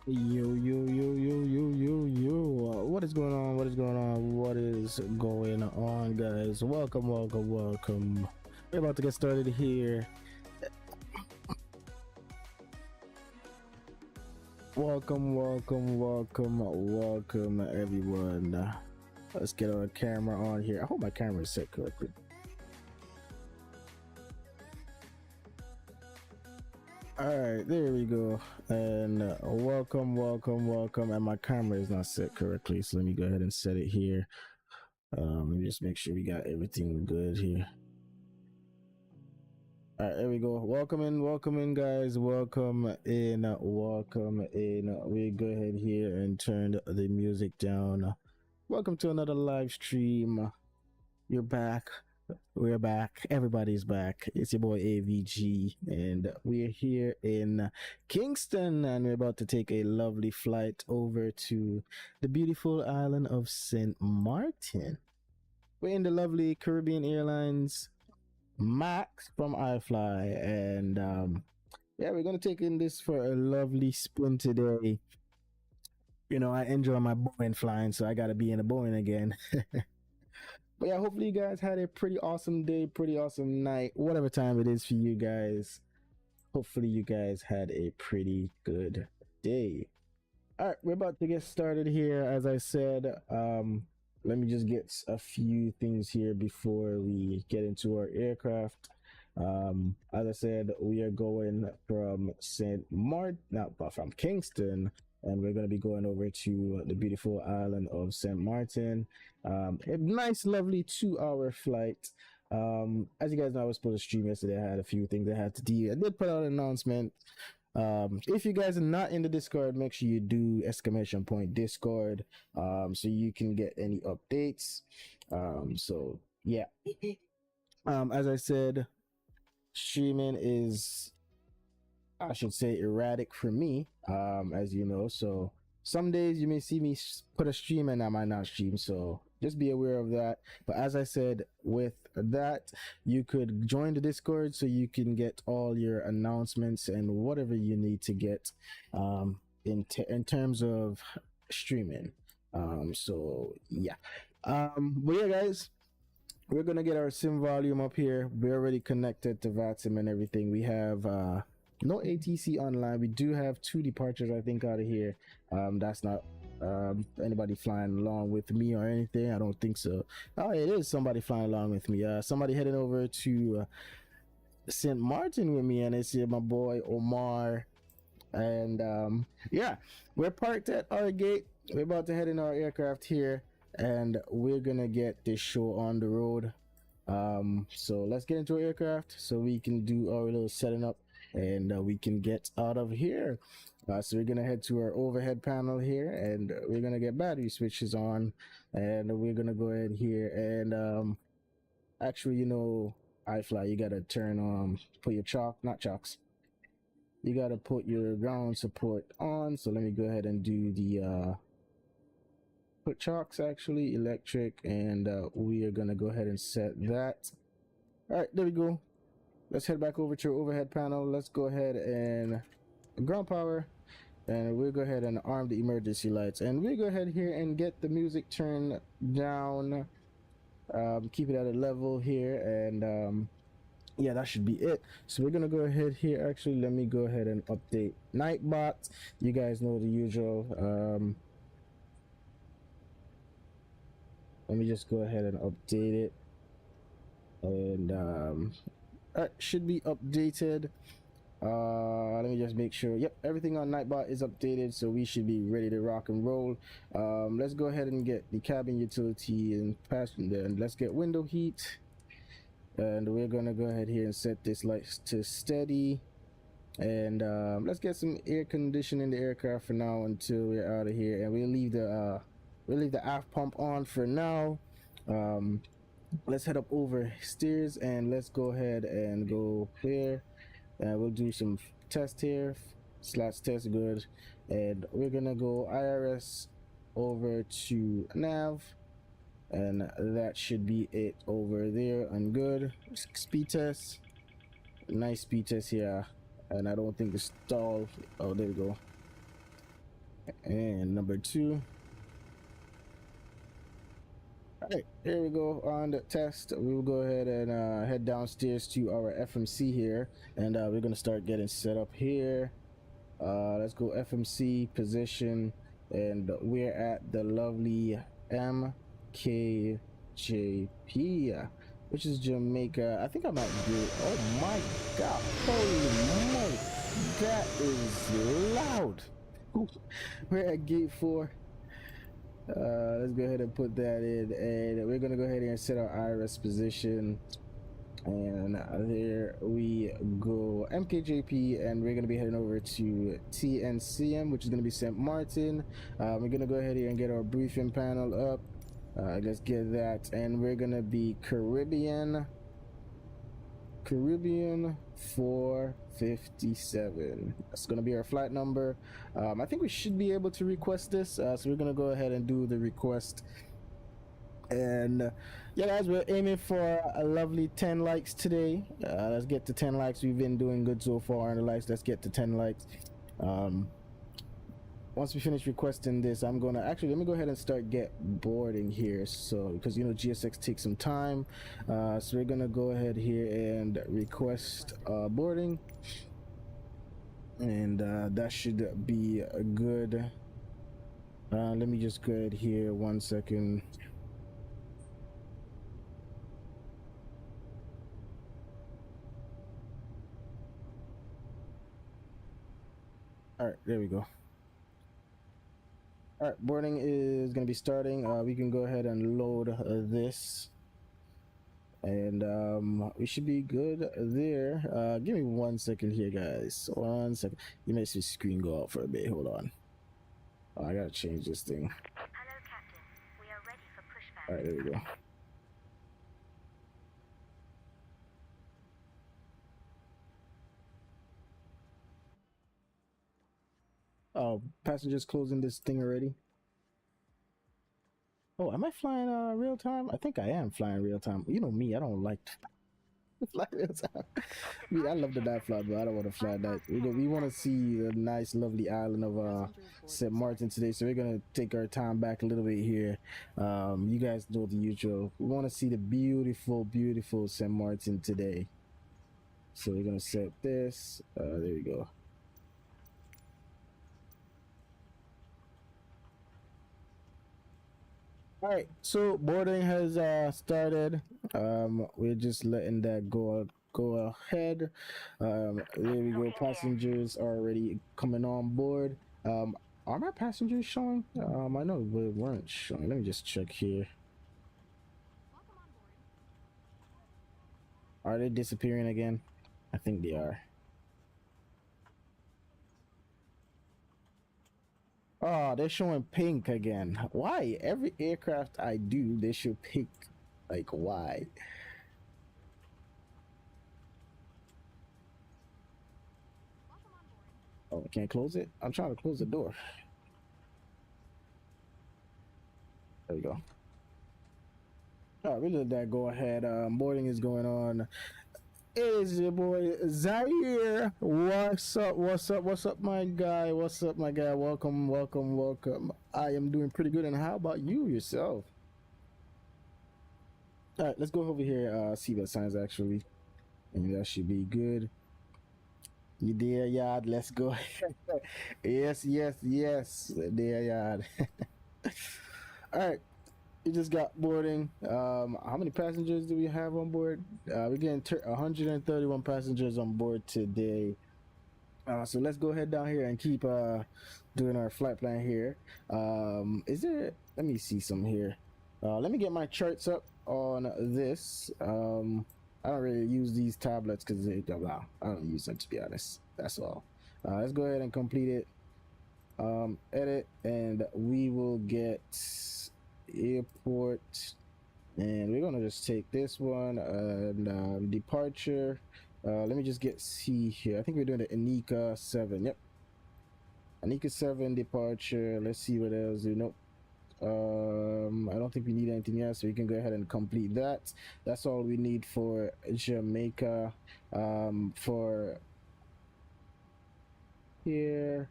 What is going on? What is going on? What is going on, guys? Welcome. We're about to get started here. Welcome, everyone. Let's get our camera on here. I hope my camera is set correctly. All right, there we go. And welcome. And my camera is not set correctly, so let me go ahead and set it here. Let me just make sure we got everything good here. All right, there we go. Welcome in, guys. Welcome in. We go ahead here and turn the music down. Welcome to another live stream. You're back. We're back. Everybody's back. It's your boy AVG, and we're here in Kingston, and we're about to take a lovely flight over to the beautiful island of St. Martin. We're in the lovely Caribbean Airlines Max from iFly, and yeah, we're gonna take in this for a lovely spin today. You know, I enjoy my Boeing flying, so I gotta be in a Boeing again. But yeah, hopefully you guys had a pretty awesome day, pretty awesome night, whatever time it is for you guys. Hopefully you guys had a pretty good day. All right, we're about to get started here. As I said, let me just get a few things here before we get into our aircraft. As I said, we are going from from Kingston, and we're going to be going over to the beautiful island of St. Martin. A nice, lovely 2-hour flight. As you guys know, I was supposed to stream yesterday. I had a few things I had to do. I did put out an announcement. If you guys are not in the Discord, make sure you do !Discord, so you can get any updates. So yeah. As I said, streaming is, I should say, erratic for me, as you know. So some days you may see me put a stream and I might not stream, so just be aware of that. But as I said, with that, you could join the Discord so you can get all your announcements and whatever you need to get in terms of streaming. So yeah. But yeah, guys, we're gonna get our sim volume up here. We're already connected to VATSIM and everything. We have no ATC online. We do have 2 departures, I think, out of here. That's not anybody flying along with me or anything. I don't think so. Oh, it is somebody flying along with me. Somebody heading over to St. Martin with me, and it's my boy Omar. And yeah, we're parked at our gate. We're about to head in our aircraft here, and we're gonna get this show on the road. So let's get into our aircraft so we can do our little setting up, and we can get out of here. So we're gonna head to our overhead panel here, and we're gonna get battery switches on, and we're gonna go ahead here and actually, you know, iFly, you gotta turn put your you gotta put your ground support on. So let me go ahead and do the put chocks, actually electric, and we are gonna go ahead and set that. All right, there we go. Let's head back over to our overhead panel. Let's go ahead and ground power, and we'll go ahead and arm the emergency lights, and we'll go ahead here and get the music turned down. Keep it at a level here, and yeah, that should be it. So we're gonna go ahead here. Actually, let me go ahead and update Nightbot. You guys know the usual. Let me just go ahead and update it, and should be updated. Let me just make sure. Yep, everything on Nightbot is updated, so we should be ready to rock and roll. Let's go ahead and get the cabin utility and passenger, and let's get window heat, and we're gonna go ahead here and set this light to steady, and let's get some air conditioning in the aircraft for now until we're out of here, and we'll leave the aft pump on for now. Let's head up over stairs, and let's go ahead and go clear. We'll do some test here, slash test good, and we're gonna go IRS over to nav, and that should be it over there. And good speed test, nice speed test here, and I don't think the stall. Oh, there we go. And number 2. All right, here we go on the test. We will go ahead and head downstairs to our FMC here, and we're gonna start getting set up here. Let's go FMC position, and we're at the lovely MKJP, which is Jamaica. I think I might do it. Oh my god, holy moly, that is loud. We're at gate 4. Let's go ahead and put that in, and we're gonna go ahead and set our iris position, and there we go, MKJP, and we're gonna be heading over to TNCM, which is gonna be St. Maarten. We're gonna go ahead here and get our briefing panel up. Let's get that, and we're gonna be Caribbean 457. That's gonna be our flight number. I think we should be able to request this, so we're gonna go ahead and do the request. And yeah, guys, we're aiming for a lovely 10 likes today. Let's get to 10 likes. We've been doing good so far on the likes. Let's get to 10 likes. Once we finish requesting this, I'm gonna actually, let me go ahead and start get boarding here, so because you know GSX takes some time. So we're gonna go ahead here and request boarding, and that should be good. Let me just go ahead here 1 second. All right, there we go. All right, boarding is going to be starting. We can go ahead and load this, and we should be good there. Give me 1 second here, guys. 1 second. You may see the screen go out for a bit. Hold on. Oh, I gotta change this thing. Hello, Captain. We are ready for pushback. All right, there we go. Oh, passengers closing this thing already. Oh, am I flying real time? I think I am flying real time. You know me, I don't like to fly real time. I mean, I love the night flight, but I don't want to fly night. We want to see the nice, lovely island of St. Maarten today, so we're gonna take our time back a little bit here. You guys know the usual. We want to see the beautiful, beautiful St. Maarten today. So we're gonna set this. There we go. All right, so boarding has started. We're just letting that go ahead. There we go. Passengers are already coming on board. Are my passengers showing? I know they weren't showing. Let me just check here. Are they disappearing again? I think they are. Oh, they're showing pink again. Why? Every aircraft I do, they show pink. Like, why? Oh, I can't close it? I'm trying to close the door. There we go. All right, we let that go ahead. Boarding is going on. It is your boy Zaire. What's up? What's up? What's up, my guy? What's up, my guy? Welcome, welcome, welcome. I am doing pretty good. And how about you yourself? All right, let's go over here. See the signs actually, and that should be good. You there, yard? Let's go. Yes, yes, yes. There, yard. All right. We just got boarding. How many passengers do we have on board? We're getting 131 passengers on board today. So let's go ahead down here and keep doing our flight plan here. Is there? Let me see some here. Let me get my charts up on this. I don't really use these tablets because I don't use them, to be honest. That's all. Let's go ahead and complete it. Edit, and we will get airport, and we're gonna just take this one and departure. Let me just get C here. I think we're doing the Anika 7. Yep, Anika 7 departure. Let's see what else. Nope. I don't think we need anything else, so we can go ahead and complete that. That's all we need for Jamaica. For here,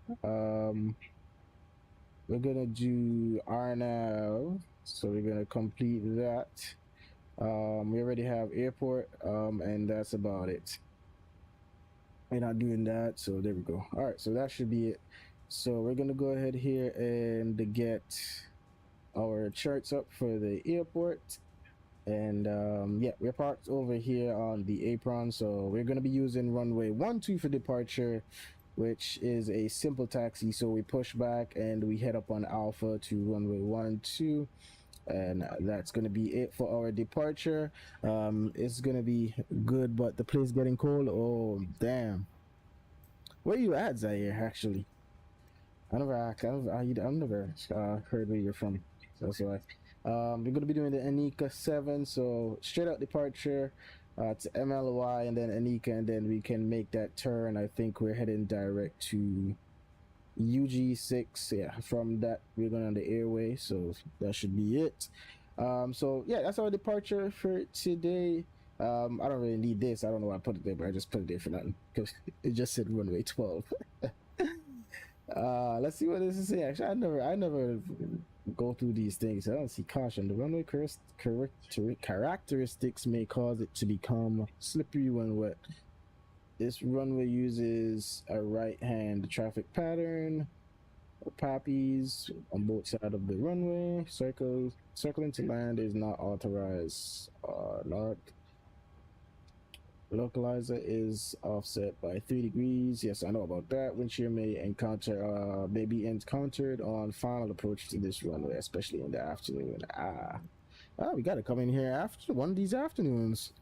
we're gonna do RNAV, so we're gonna complete that. We already have airport, and that's about it. We're not doing that, so there we go. All right, so that should be it. So we're gonna go ahead here and get our charts up for the airport. And yeah, we're parked over here on the apron, so we're going to be using runway 12 for departure, which is a simple taxi. So we push back and we head up on Alpha to runway 12, and that's going to be it for our departure. It's going to be good, but the place getting cold. Oh damn, where you at, Zaire? Actually, I've never heard where you're from. That's why. We're gonna be doing the Anika 7, so straight out departure to MLY and then Anika, and then we can make that turn. I think we're heading direct to UG6. Yeah, from that we're going on the airway, so that should be it. So yeah, that's our departure for today. I don't really need this. I don't know why I put it there, but I just put it there for nothing because it just said runway 12. Let's see what this is saying. Actually, I never go through these things. I don't see caution. The runway characteristics may cause it to become slippery when wet. This runway uses a right-hand traffic pattern. Poppies on both sides of the runway. Circling to land is not authorized. Not. Localizer is offset by 3 degrees. Yes, I know about that. Wind shear may be encountered on final approach to this runway, especially in the afternoon. We gotta come in here after one of these afternoons,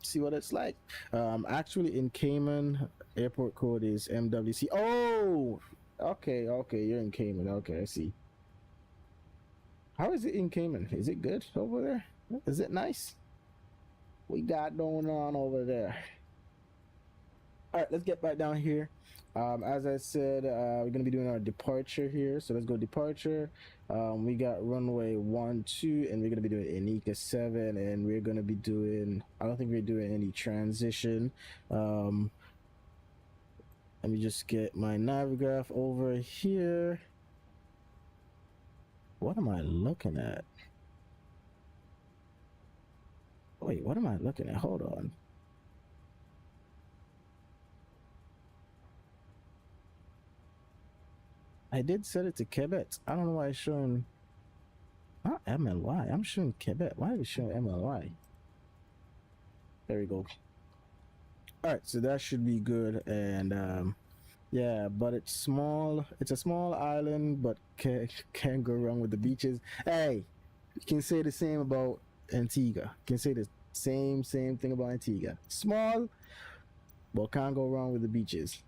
see what it's like. Actually, in Cayman, airport code is MWC. Oh, okay, you're in Cayman. Okay, I see. How is it in Cayman? Is it good over there? Is it nice? We got going on over there? All right, let's get back down here. As I said, we're gonna be doing our departure here, so let's go departure. We got runway 12, and we're gonna be doing Anika 7, and we're gonna be doing, I don't think we're doing any transition. Let me just get my navigraph over here. What am I looking at? Wait, what am I looking at? Hold on. I did set it to Quebec. I don't know why it's showing not MLY. I'm showing Quebec. Why is it showing MLY? There we go. All right, so that should be good. And yeah, but it's small. It's a small island, but can't go wrong with the beaches. Hey, you can say the same about Antigua. You can say the same thing about Antigua. Small, but can't go wrong with the beaches.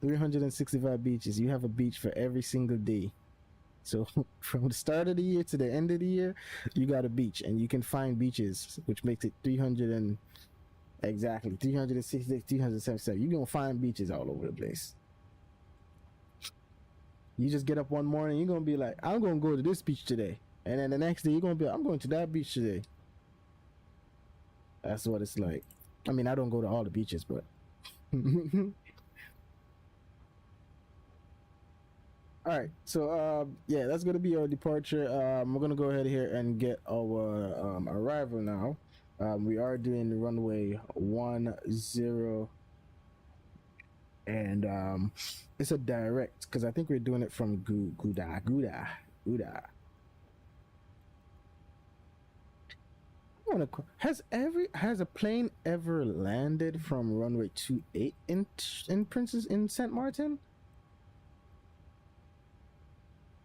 365 beaches. You have a beach for every single day. So from the start of the year to the end of the year, you got a beach, and you can find beaches, which makes it 366, 377. You're gonna find beaches all over the place. You just get up one morning, you're gonna be like, I'm gonna go to this beach today, and then the next day you're gonna be like, I'm going to that beach today. That's what it's like. I mean, I don't go to all the beaches, but all right, so yeah, that's gonna be our departure. We're gonna go ahead here and get our arrival now. We are doing the runway 10, and it's a direct because I think we're doing it from Gouda. Has a plane ever landed from runway 28 in Saint Martin?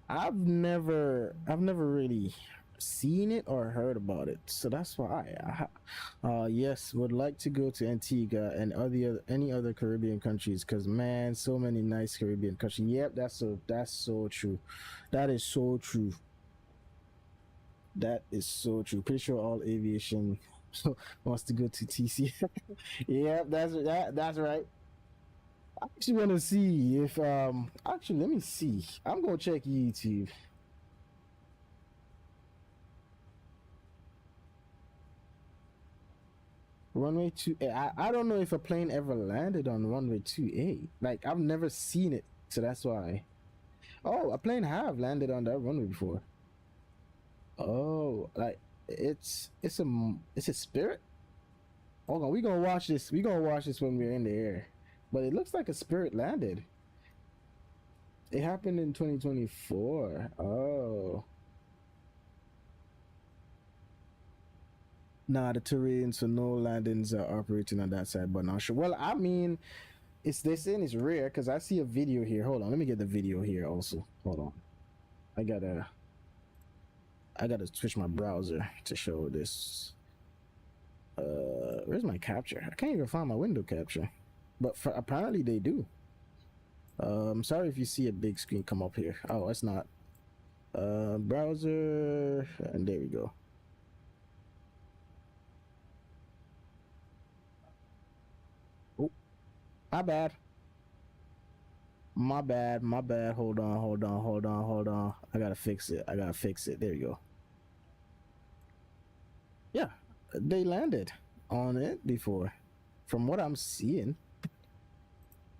I've never really seen it or heard about it, so that's why yes, would like to go to Antigua and any other Caribbean countries, because man, so many nice Caribbean countries. Yep, that's so true. That is so true. Pretty sure all aviation wants to go to TC. Yep, that's right. I actually want to see if actually, let me see. I'm gonna check YouTube. Runway 28. I don't know if a plane ever landed on runway 28. Like, I've never seen it, so that's why. Oh, a plane have landed on that runway before. Oh, like it's a spirit. Hold on, we gonna watch this. We gonna watch this when we're in the air. But it looks like a spirit landed. It happened in 2024. Oh. Nah, the terrain, so no landings are operating on that side, but not sure. Well, I mean, it's they saying it's rare because I see a video here. Hold on, let me get the video here also. Hold on. I gotta switch my browser to show this. Where's my capture? I can't even find my window capture. But apparently they do. Sorry if you see a big screen come up here. Oh, it's not. Browser, and there we go. Oh, my bad. My bad. My bad. Hold on. Hold on. Hold on. Hold on. I gotta fix it. I gotta fix it. There you go. Yeah, they landed on it before. From what I'm seeing,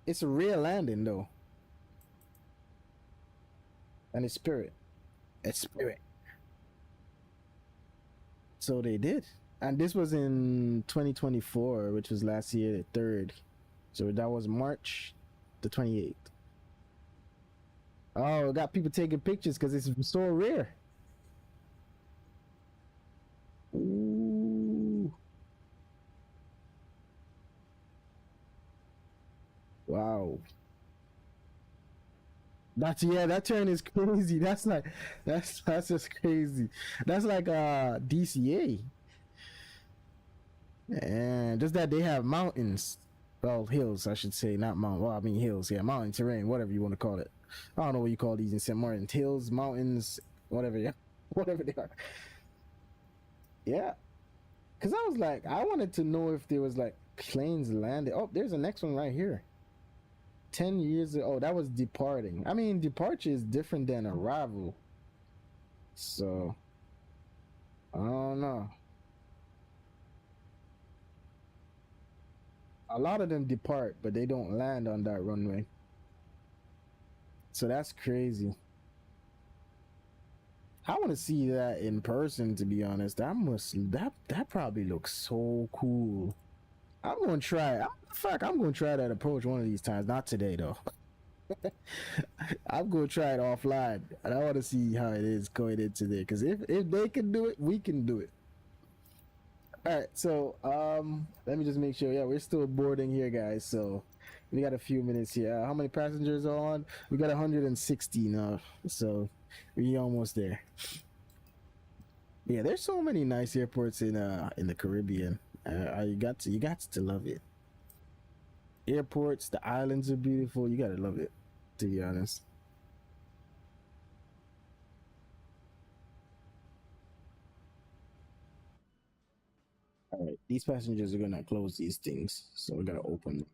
it's a real landing though, and it's spirit. It's spirit. So they did, and this was in 2024, which was last year, the third. So that was March the 28th. Oh, got people taking pictures because it's so rare. Ooh, wow. That's yeah, that turn is crazy. That's like that's just crazy. That's like DCA. And just that they have mountains. Well, hills, I should say, not mountain. Well, I mean hills, yeah, mountain terrain, whatever you want to call it. I don't know what you call these in St. Martin. Hills, mountains, whatever, yeah. Whatever they are. Yeah. Cause I was like, I wanted to know if there was like planes landed. Oh, there's the next one right here. 10 years ago. Oh, that was departing. I mean, departure is different than arrival. So I don't know. A lot of them depart, but they don't land on that runway. So that's crazy. I want to see that in person. To be honest, that probably looks so cool. I'm gonna try. Fuck, I'm gonna try that approach one of these times. Not today though. I'm gonna try it offline, and I want to see how it is going into there. Because if they can do it, we can do it. All right, so let me just make sure. Yeah, we're still boarding here, guys. So we got a few minutes here. How many passengers are on? We got 160 now, so we almost there. Yeah, there's so many nice airports in the Caribbean. You got to love it. Airports, the islands are beautiful. You gotta love it, to be honest. All right, these passengers are gonna close these things, so we gotta open them.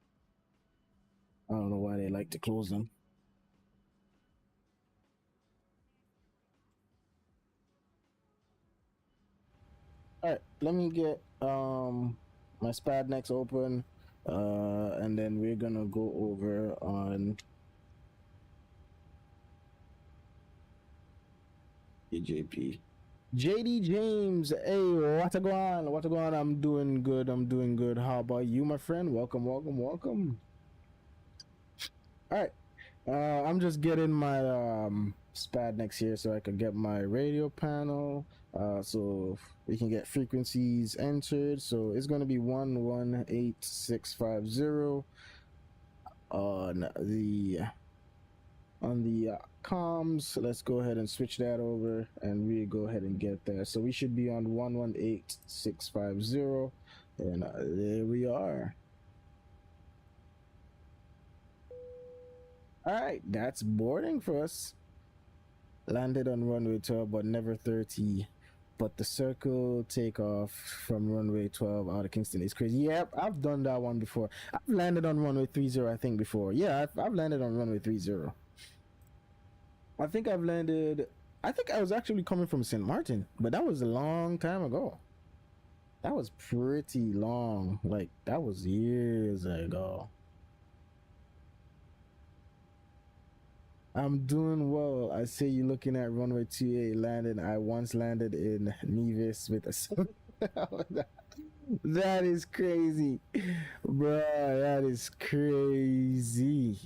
I don't know why they like to close them. All right, let me get my SPAD next open, and then we're gonna go over on EJP. JD James, hey, what a go on? What a go on? I'm doing good. I'm doing good. How about you, my friend? Welcome, welcome, welcome. All right, I'm just getting my SPAD next here so I can get my radio panel. So we can get frequencies entered. So it's gonna be 118650 on the comms. Let's go ahead and switch that over, and we go ahead and get there. So we should be on 118650, and there we are. All right, that's boarding for us. Landed on runway 12, but never 30. But the circle takeoff from runway 12 out of Kingston is crazy. Yep, I've done that one before. I've landed on runway 30, I think, before. Yeah, I've landed on runway 30. I think I've landed. I think I was actually coming from St. Martin, but that was a long time ago. That was pretty long. Like, that was years ago. I'm doing well. I see you looking at runway 28 landing. I once landed in Nevis with a that is crazy, bruh. That is crazy.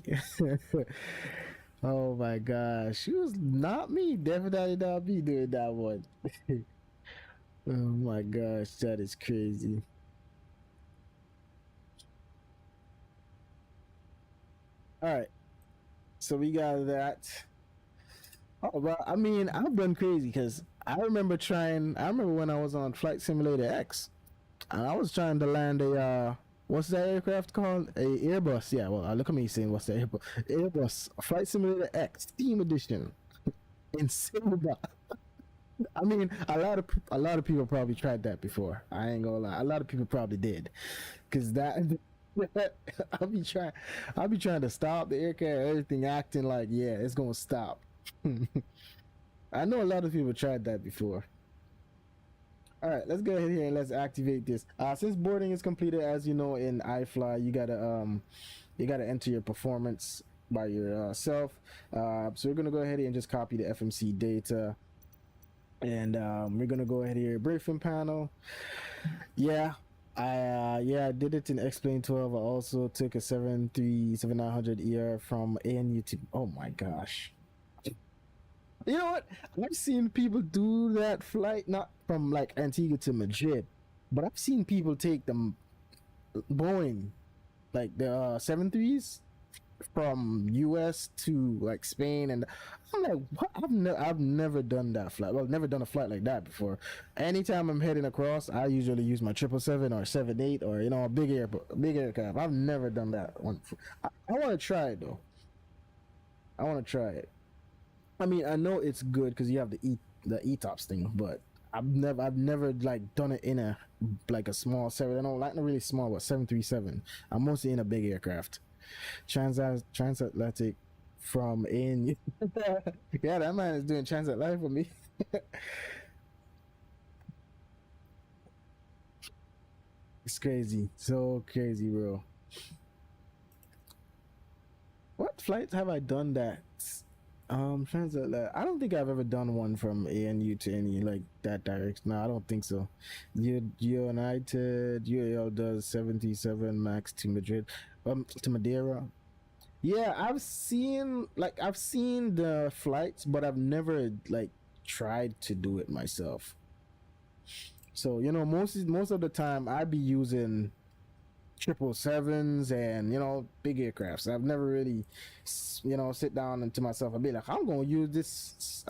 Oh my gosh, it was not me. Definitely not me doing that one. Oh my gosh, that is crazy. All right, so we got that. Oh, well, I mean, I've done crazy because I remember trying. I remember when I was on Flight Simulator X, and I was trying to land a what's that aircraft called? A Airbus. Yeah. Well, look at me saying what's the Airbus? Airbus Flight Simulator X Team Edition in silver. I mean, a lot of people probably tried that before. I ain't gonna lie. A lot of people probably did, cause that. I'll be trying. I'll be trying to stop the aircraft. Everything acting like yeah, it's gonna stop. I know a lot of people tried that before. All right, let's go ahead here and let's activate this. Since boarding is completed, as you know, in iFly, you gotta enter your performance by yourself. So we're gonna go ahead and just copy the FMC data, and we're gonna go ahead here briefing panel. Yeah. I did it in X-Plane 12. I also took a 737-900 ER from ANU to. Oh my gosh. You know what? I've seen people do that flight, not from like Antigua to Madrid, but I've seen people take them Boeing, like the 737s from US to like Spain, and I'm like, what? I've never done that flight. Well, never done a flight like that before. Anytime I'm heading across, I usually use my 777 or 78 or a big aircraft. I've never done that one. I want to try it though. I want to try it. I mean, I know it's good because you have the ETOPS thing, but I've never like done it in a like a small seven. I don't like not really small, but 737. I'm mostly in a big aircraft. Transatlantic from in. Yeah, that man is doing transatlantic for me. It's crazy, so crazy, bro. What flights have I done that? Transatlantic. I don't think I've ever done one from ANU to any like that direction. No, I don't think so. United UAL does 77 max to Madrid, to Madeira. Yeah, I've seen the flights, but I've never like tried to do it myself. So most of the time I'd be using 777s and big aircrafts. I've never really sit down and to myself and be like, I'm gonna use this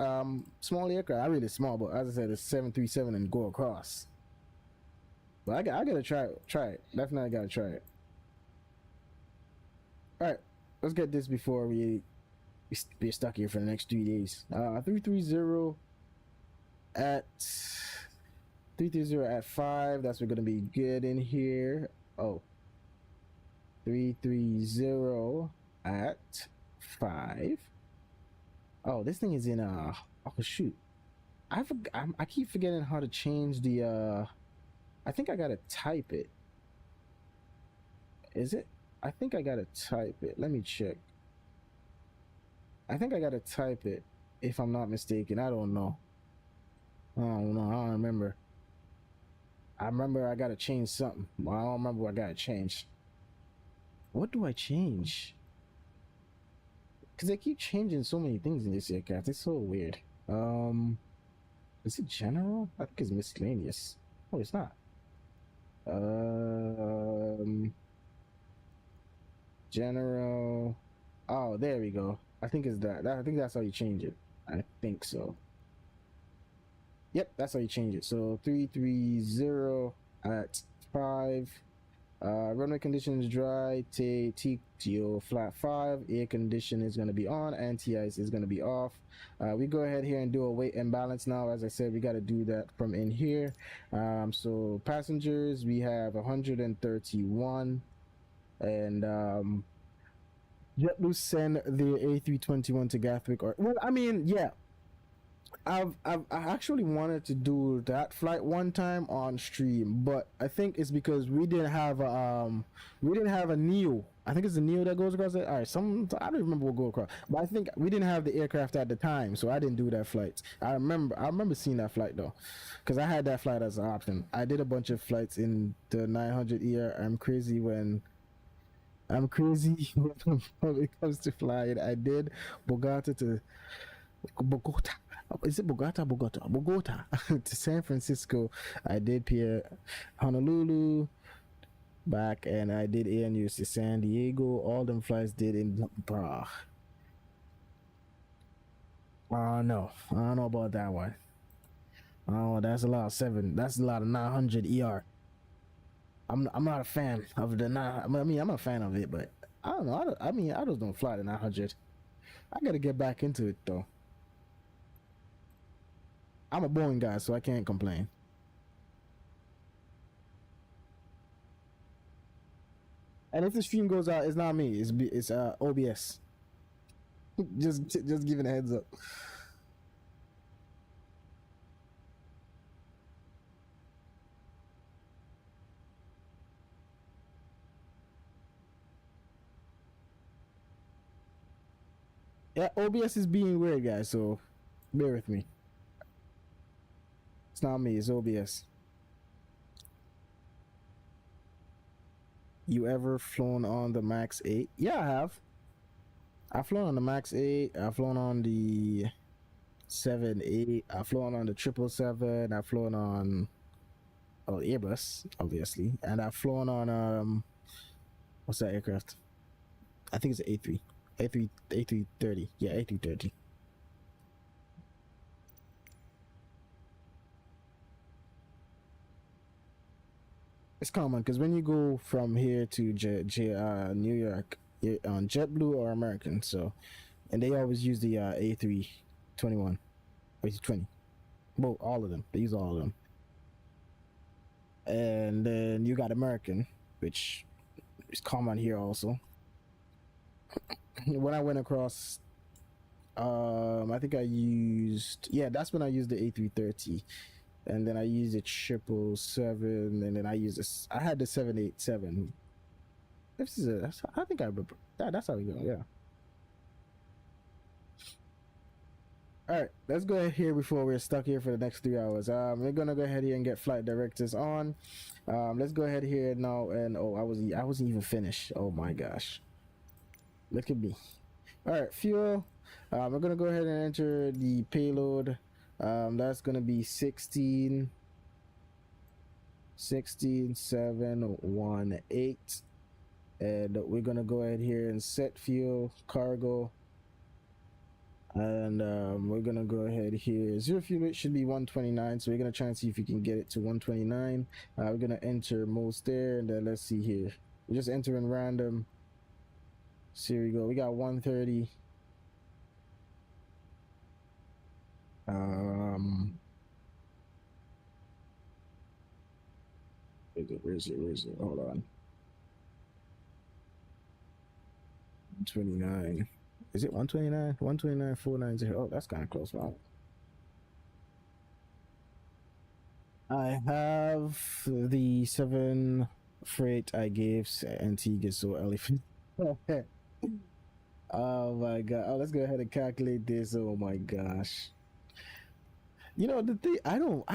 small aircraft. I really small, but as I said, it's 737 and go across. But I gotta try it. Definitely gotta try it. All right, let's get this before we be stuck here for the next 3 days. 330 at 330 at 5. That's we're gonna be good in here. Oh, 330 at 5. Oh, this thing is in oh shoot. I keep forgetting how to change the I think I gotta type it. Is it? I think I gotta type it. Let me check. I think I gotta type it if I'm not mistaken. I don't know. I don't know. I don't remember. I remember I gotta change something. Well, I don't remember what I gotta change. What do I change? Because they keep changing so many things in this aircraft. It's so weird. Is it general? I think it's miscellaneous. Oh, it's not. General. Oh, there we go. I think it's that. I think that's how you change it. I think so. Yep, that's how you change it. So 330 at 5. Runway conditions dry. TTO flat 5. Air condition is going to be on. Anti-ice is going to be off. We go ahead here and do a weight and balance now. As I said, we got to do that from in here. So passengers, we have 131. And JetBlue send the A321 to Gatwick. Or well, I mean, yeah. I actually wanted to do that flight one time on stream, but I think it's because we didn't have a Neo I think it's the Neo that goes across it. All right, I don't remember what go across, but I think we didn't have the aircraft at the time, so I didn't do that flight. I remember seeing that flight though, because I had that flight as an option. I did a bunch of flights in the 900 ER. I'm crazy when it comes to flying. I did Bogota to Bogota. Is it Bogota? Bogota to San Francisco. I did Pier Honolulu back, and I did ANUs to San Diego. All them flights did in bro. No, I don't know about that one. Oh, that's a lot of 7. That's a lot of 900 ER. I'm not a fan of the 9. I mean, I'm a fan of it, but I don't know. I just don't fly the 900. I gotta get back into it though. I'm a Boeing guy, so I can't complain. And if the stream goes out, it's not me. It's OBS. just giving a heads up. Yeah, OBS is being weird, guys. So bear with me. It's not me. It's OBS. You ever flown on the Max 8? Yeah, I have. I've flown on the Max 8. I've flown on the 7-8. I've flown on the 777. I've flown on Airbus, obviously, and I've flown on what's that aircraft? I think it's an A330. Yeah, A330. It's common because when you go from here to New York, you're on JetBlue or American, so and they always use the A321, A320. Well, all of them. They use all of them. And then you got American, which is common here also. When I went across, I think I used, that's when I used the A330, and then I used the 777, and then I used this. I had the 787. I think I remember that. That's how we go. Yeah. All right, let's go ahead here before we're stuck here for the next 3 hours. We're gonna go ahead here and get flight directors on. Let's go ahead here now, and I wasn't even finished. Oh my gosh, look at me. All right, fuel. We're gonna go ahead and enter the payload. That's gonna be 16718, and we're gonna go ahead here and set fuel cargo. And we're gonna go ahead here. Zero fuel rate should be 129, so we're gonna try and see if we can get it to 129. We're gonna enter most there, and then let's see here. We're just entering random. So here we go. We got 130. Where is it? Hold on. 129. Is it 129? 129,490. Oh, that's kind of close. Wow. I have the 7 freight I gave Antigua, so elephant. Oh my god. Oh, let's go ahead and calculate this. Oh my gosh. You know the thing, I don't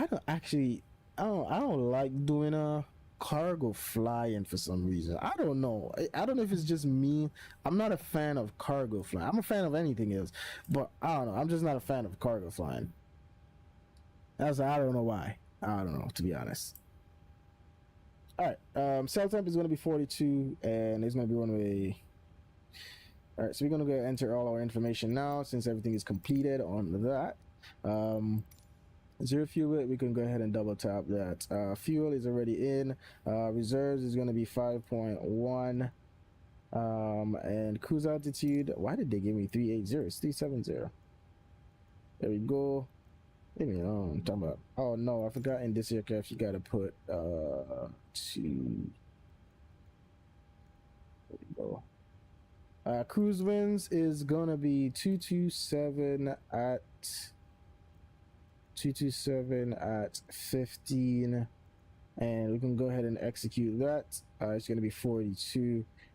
like doing a cargo flying for some reason. I don't know. I don't know if it's just me. I'm not a fan of cargo flying. I'm a fan of anything else, but I don't know. I'm just not a fan of cargo flying. I don't know why. I don't know, to be honest. All right. Cell temp is going to be 42, and it's going to be runway. All right, so we're going to go enter all our information now since everything is completed on that. Zero fuel, we can go ahead and double tap that. Fuel is already in. Reserves is going to be 5.1. And cruise altitude, why did they give me 380? It's 370. There we go. Leave me alone. I'm talking about, oh no, I forgot in this aircraft you gotta put 2. There we go. Cruise winds is gonna be 227 at 15, and we can go ahead and execute that. It's gonna be 42,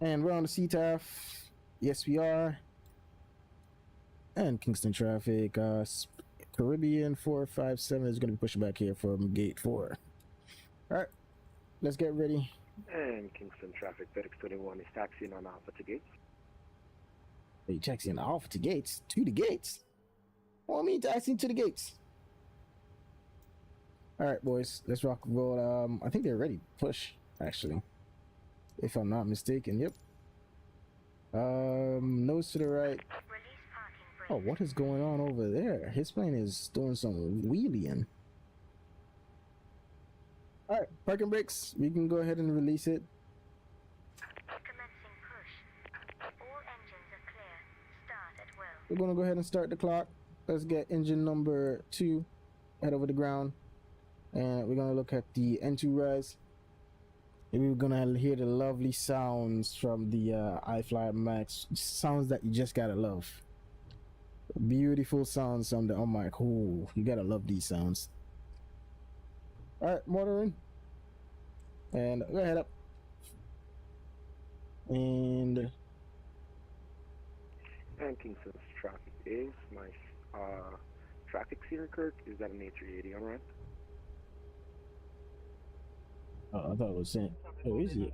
And we're on the CTAF. Yes, we are. And Kingston traffic. Caribbean 457 is going to be pushing back here from gate 4. All right, let's get ready. And Kingston traffic, FedEx 21 is taxiing on Alpha to gates. Are you taxiing off to gates? To the gates? What do you mean taxiing to the gates? All right, boys, let's rock and roll. I think they're ready to push, actually, if I'm not mistaken. Yep. Nose to the right. Release parking brake. Oh, what is going on over there? His plane is doing some wheeling. All right, parking brakes. We can go ahead and release it. Commencing push. All engines are clear. Start at will. We're gonna go ahead and start the clock. Let's get engine number 2 head over the ground, and we're gonna look at the N2 rise. And we're gonna hear the lovely sounds from the iFly Max, sounds that you just gotta love. Beautiful sounds from the mic. Ooh, you gotta love these sounds. All right, motor in, and go ahead up. And Kingston's traffic is my traffic steering Kirk. Is that an A380 on ramp? oh, I thought it was saying, oh, is it?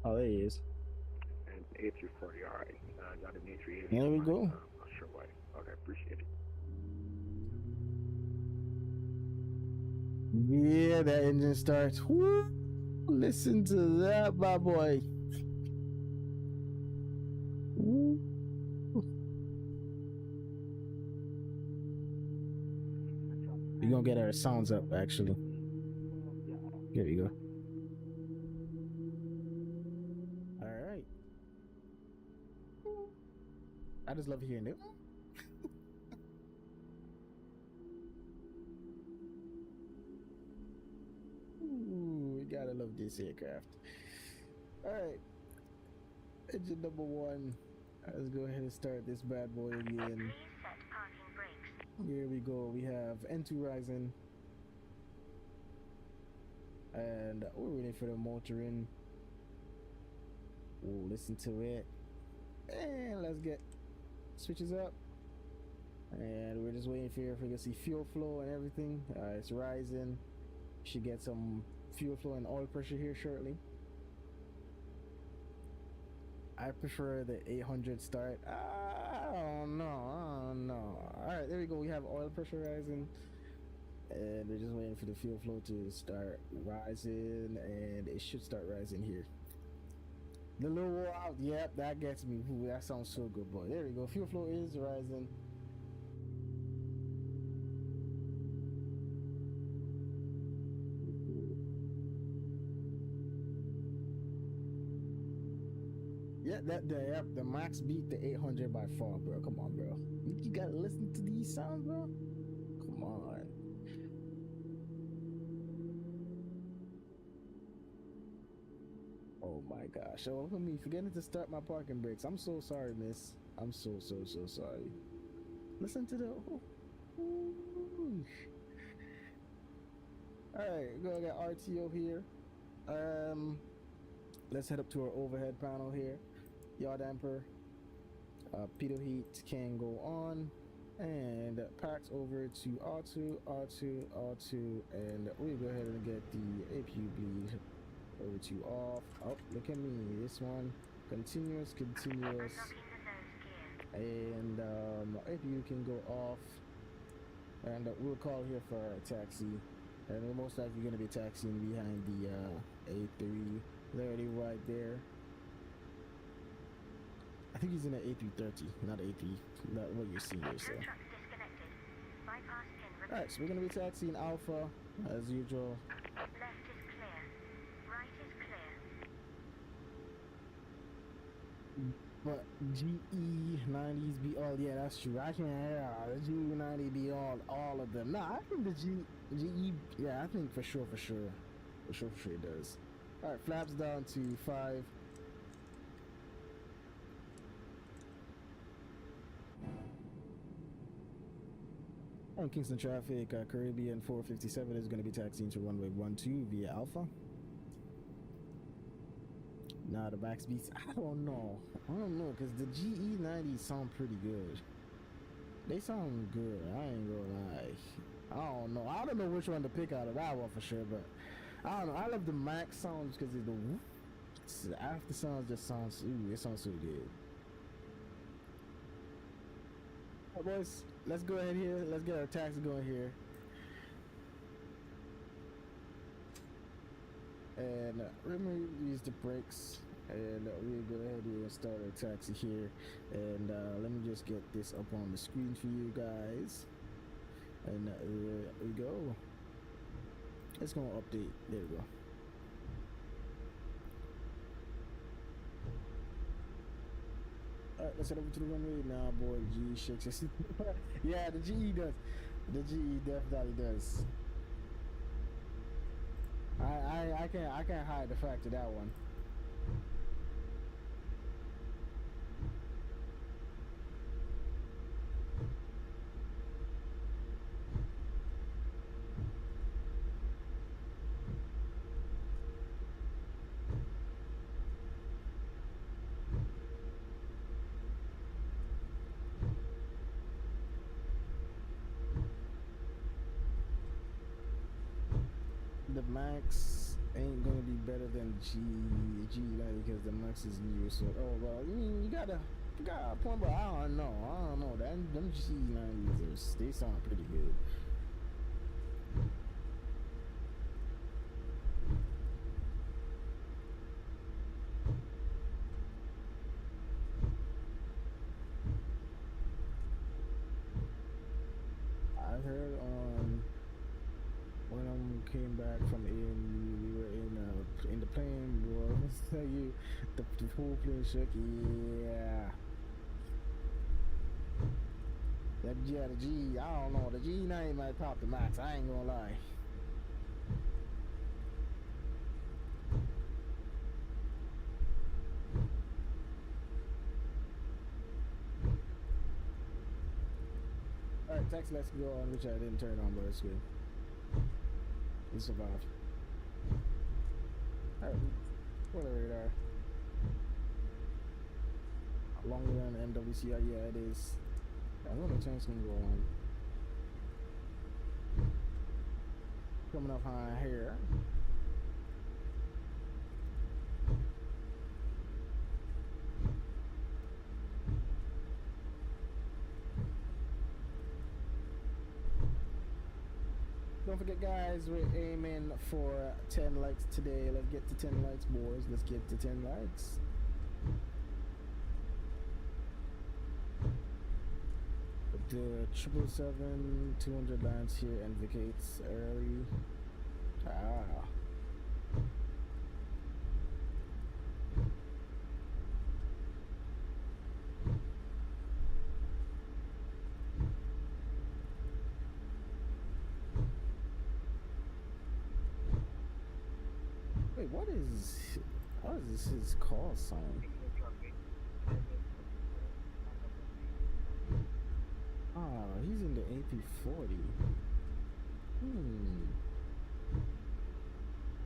Oh, there he is. And A340, all right. Got an A380. There we go. Not sure why. Okay, appreciate it. Yeah, that engine starts. Woo! Listen to that, my boy. Woo. We're gonna get our sounds up, actually. Here we go. All right. I just love hearing it. Ooh, we gotta love this aircraft. All right. Engine number 1. Let's go ahead and start this bad boy again. Please set parking brakes. Here we go. We have N2 rising. And we're waiting for the motor in. Oh, listen to it. And let's get switches up. And we're just waiting for if we can see fuel flow and everything. It's rising. Should get some fuel flow and oil pressure here shortly. I prefer the 800 start. I don't know. All right, there we go. We have oil pressure rising, and we're just waiting for the fuel flow to start rising, and it should start rising here. The low out, yep, that gets me. Ooh, that sounds so good, boy. There we go. Fuel flow is rising. Yeah, the max beat the 800 by far, bro. Come on, bro. You gotta listen to these sounds, bro. Come on. Oh my gosh. Oh, look at me forgetting to start my parking brakes. I'm so sorry, miss. I'm so sorry. Listen to the. Alright, we're gonna get RTO here. Let's head up to our overhead panel here. Yaw damper, pitot heat can go on, and packs over to R2, and we'll go ahead and get the APU bleed over to off. Oh, look at me, this one, continuous, Unlocking the nose gear. and APU can go off, and we'll call here for a taxi, and we're most likely going to be taxiing behind the A330 right there. I think he's in an A330, not A3, not what you're seeing here, so. No trucks disconnected. Bypass pin. Alright, so we're gonna be taxiing Alpha, as usual. Left is clear. Right is clear. But GE90s be all, yeah, that's true. I can't hear the GE90 be all of them. Nah, I think the GE, yeah, I think for sure it does. Alright, flaps down to 5. On Kingston traffic, Caribbean 457 is going to be taxiing to runway 12 via Alpha. Nah, the Max Beats. I don't know. Because the GE90 sound pretty good. They sound good. I ain't gonna lie. I don't know which one to pick out of that one for sure, but I don't know. I love the Max sounds because the after sounds just sounds. Ooh, it sounds so good. Alright, boys, let's go ahead here. Let's get our taxi going here. And remember, use the brakes. And we'll go ahead here and start our taxi here. And let me just get this up on the screen for you guys. And there we go. It's gonna update. There we go. Alright, let's head over to the runway now, boy. The GE shakes us. Yeah, the GE does. The GE definitely does. I can't hide the fact of that one. The Max ain't gonna be better than G90 because the Max is new. So, oh well, I mean, you got a point, but I don't know. Them G90s they sound pretty good. I heard on when I came back from AMU, we were in the plane, bro. I tell you, the whole plane shook. Yeah. The G, I don't know. The G90 might pop the Max. I ain't gonna lie. Alright, text, let's go on, which I didn't turn on, but it's good. He survived. Alright, what a radar. Longer than MWCI, yeah, it is. I don't know the chance gonna go on. Coming up high here. Don't forget, guys, we're aiming for 10 likes today. Let's get to 10 likes, boys. Let's get to 10 likes. The 777 200 lands here and vacates early. Wait, what is this his call sign? He's in the AP40.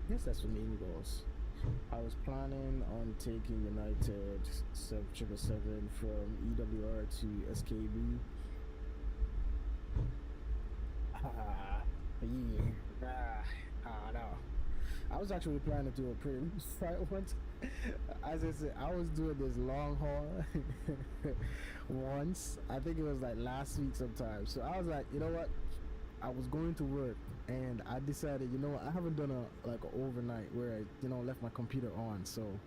Guess that's for me goes. I was planning on taking United 777 from EWR to SKB. No. I was actually planning to do a pretty flight once. As I said, I was doing this long haul once. I think it was like last week sometime. So I was like, you know what? I was going to work and I decided, you know what? I haven't done a like an overnight where I, left my computer on. So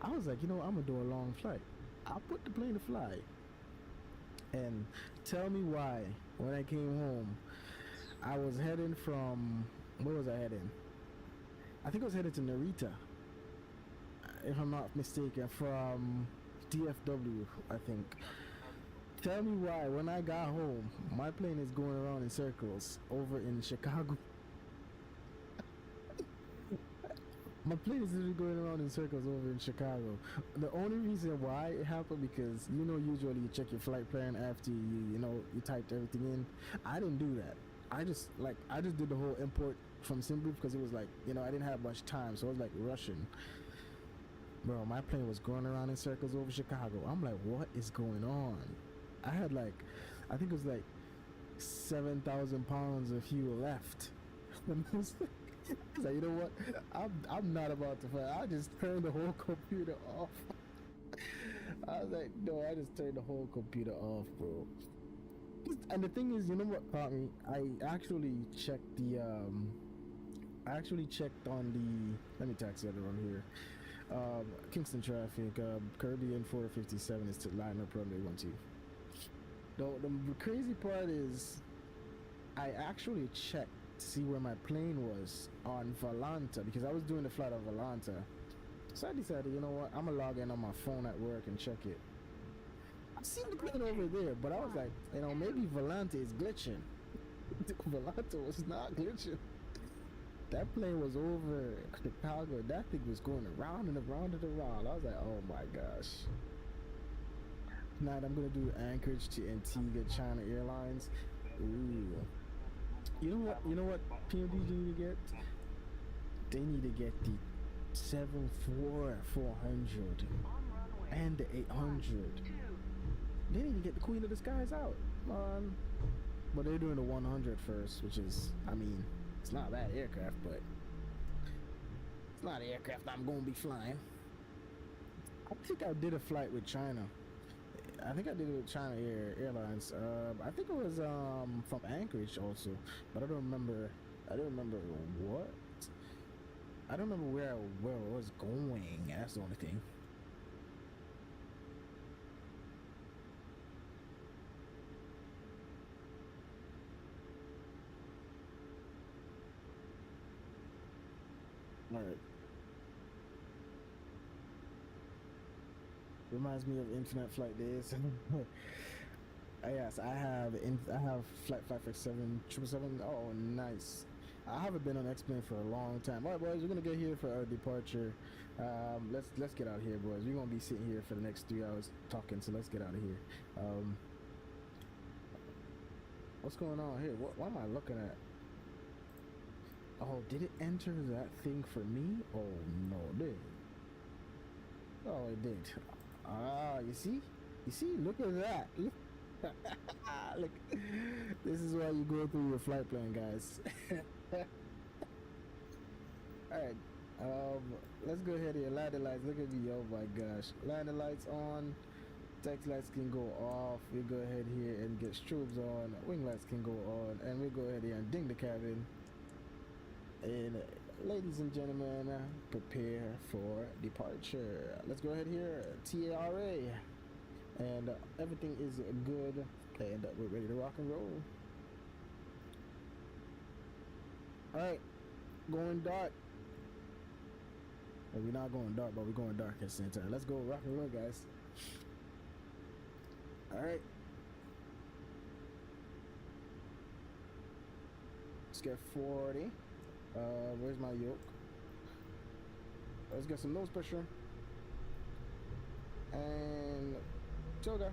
I was like, you know what? I'm gonna do a long flight. I'll put the plane to fly. And tell me why when I came home, I was heading from, where was I heading? I think I was headed to Narita, if I'm not mistaken, from DFW, I think. Tell me why, when I got home, my plane is going around in circles over in Chicago. My plane is literally going around in circles over in Chicago. The only reason why it happened because, usually you check your flight plan after you typed everything in. I didn't do that. I just did the whole import from SimBrief because it was like, I didn't have much time, so I was like rushing. Bro, my plane was going around in circles over Chicago. I'm like, what is going on? I had like, I think it was like 7,000 pounds of fuel left. And I was like, you know what? I'm not about to fight. I just turned the whole computer off. I was like, no, I just turned the whole computer off, bro. And the thing is, you know what caught me? I actually checked the on the, let me tax everyone here. Kingston traffic, Caribbean 457 is to line up runway 12. The crazy part is, I actually checked to see where my plane was on Valanta because I was doing the flight of Valanta. So I decided, you know what, I'm gonna log in on my phone at work and check it. I seen the plane over there, but I was like, you know, maybe Volante is glitching. Volante was not glitching. That plane was over Chicago. That thing was going around and around and around. I was like, oh my gosh. Tonight I'm gonna do Anchorage to Antigua China Airlines. Ooh. You know what PMDs need to get? They need to get the 747-400 and the 800. They need to get the Queen of the Skies out. But they're doing the 100 first, which is, I mean, it's not a bad aircraft, but it's not an aircraft I'm going to be flying. I think I did a flight with China. I think I did it with China Airlines. I think it was from Anchorage also, but I don't remember. I don't remember what. I don't remember where I was going. That's the only thing. All right. Reminds me of Infinite Flight days. Yes, I have Flight 557 777. Oh, nice. I haven't been on X-Plane for a long time. All right, boys, we're gonna get here for our departure. Let's get out of here, boys. We're gonna be sitting here for the next 3 hours talking, so let's get out of here. What's going on here? What am I looking at? Oh, did it enter that thing for me? Oh no, it did. Oh, it did. Ah, you see? Look at that. Look, this is why you go through your flight plan, guys. Alright, let's go ahead here. Landing lights, look at me, oh my gosh. Landing lights on, text lights can go off. We go ahead here and get strobes on, wing lights can go on, and we go ahead here and ding the cabin. And ladies and gentlemen, prepare for departure. Let's go ahead here, TARA, and everything is good, and we're ready to rock and roll. All right, going dark. Well, we're not going dark, but we're going dark at the same time. Let's go rock and roll, guys. All right. Let's get 40. Where's my yoke? Let's get some nose pressure. And toga.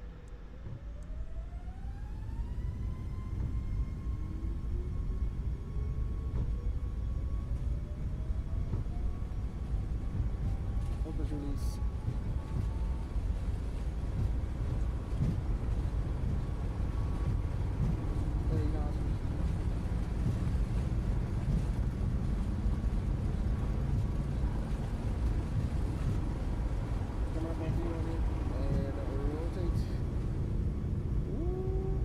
Nose release. Very nice. Come up and feel it and rotate. Ooh.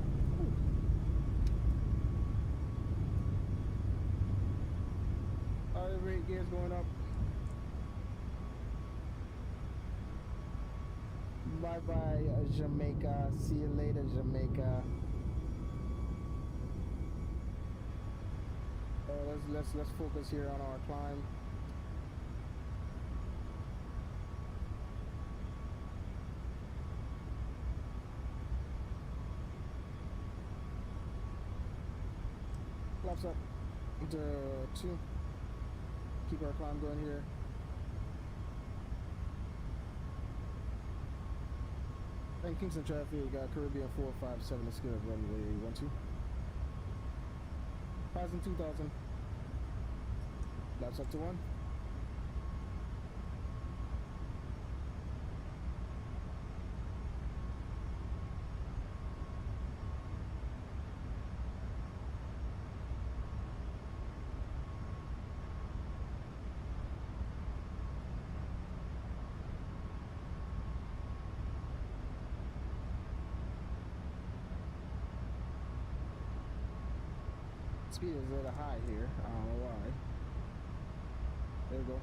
All the rate gears going up. Bye bye, Jamaica. See you later, Jamaica. Let's focus here on our climb. Flaps up to 2. Keep our climb going here. And Kingston traffic, Caribbean 457, let's get a runway 12. Passing 2000. Laps up to 1. Speed is a little high here. I don't know why. There we go.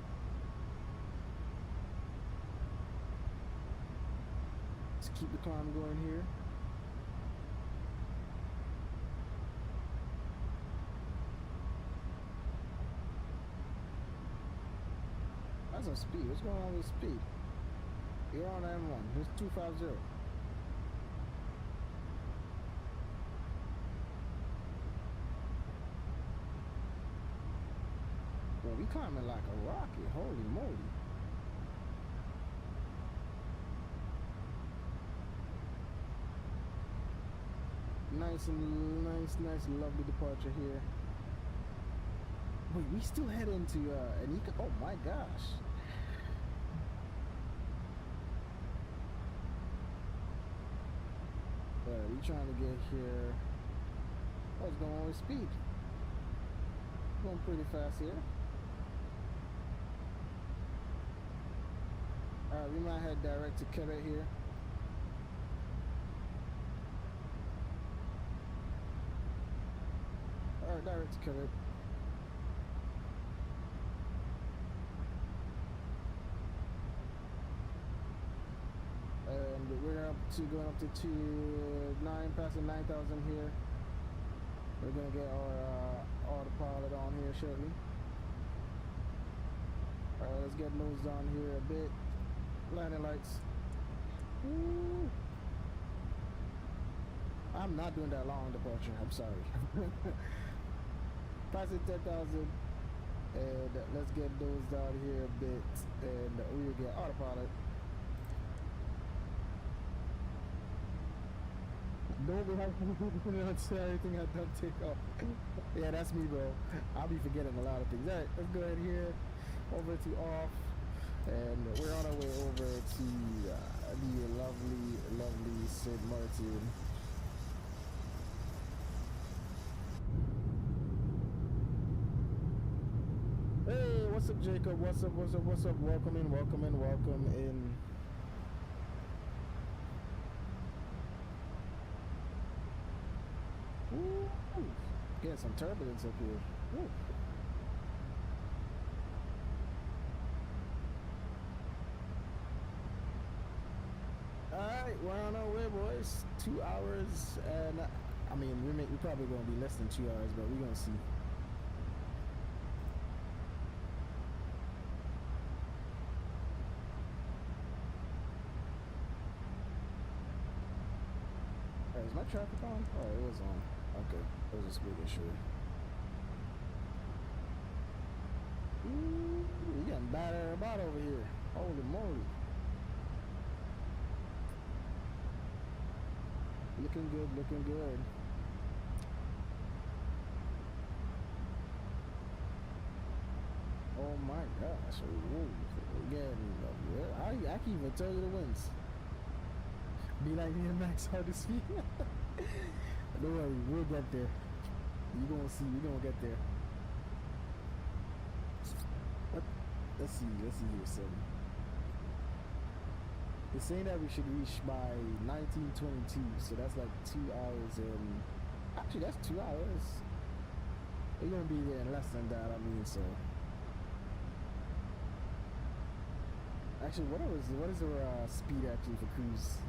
Let's keep the climb going here. That's some speed. What's going on with speed? You're on M1. Here's 250. Well, we climbing like a rocket. Holy moly. Nice, lovely departure here. Wait, we still head into Anika. Oh my gosh. We trying to get here. What's going on with speed? Going pretty fast here. Alright, we might head direct to Quebec here. Alright, direct to Quebec. And we're up to going up to 9, passing 9,000 here. We're gonna get our autopilot on here shortly. Alright, let's get nose down here a bit. Landing lights. Woo. I'm not doing that long departure. I'm sorry. Passing 10,000. And let's get nose down here a bit. And we'll get autopilot. Don't be having to say everything I don't take off. Yeah, that's me, bro. I'll be forgetting a lot of things. Alright, let's go ahead here. Over to off. And we're on our way over to the lovely St. Maarten. Hey, what's up, Jacob? What's up? Welcome in. Woo! Get some turbulence up here. Woo. Alright, we're on our way, boys. 2 hours, and I mean, we're probably gonna be less than 2 hours, but we're gonna see. Alright, is my traffic on? Oh, it was on. Okay, I was just making sure. Ooh, we getting battered about over here. Holy moly. Looking good. Oh my gosh. Whoa. Again, I can even tell you the winds. Be like me and Max hard to speak. Don't worry, we'll get there. You're gonna see, we're gonna get there. Let's see here, something. It's saying that we should reach by 1922, so that's like 2 hours and... Actually, that's 2 hours. We're gonna be there in less than that, I mean, so... Actually, what is our speed actually for cruise?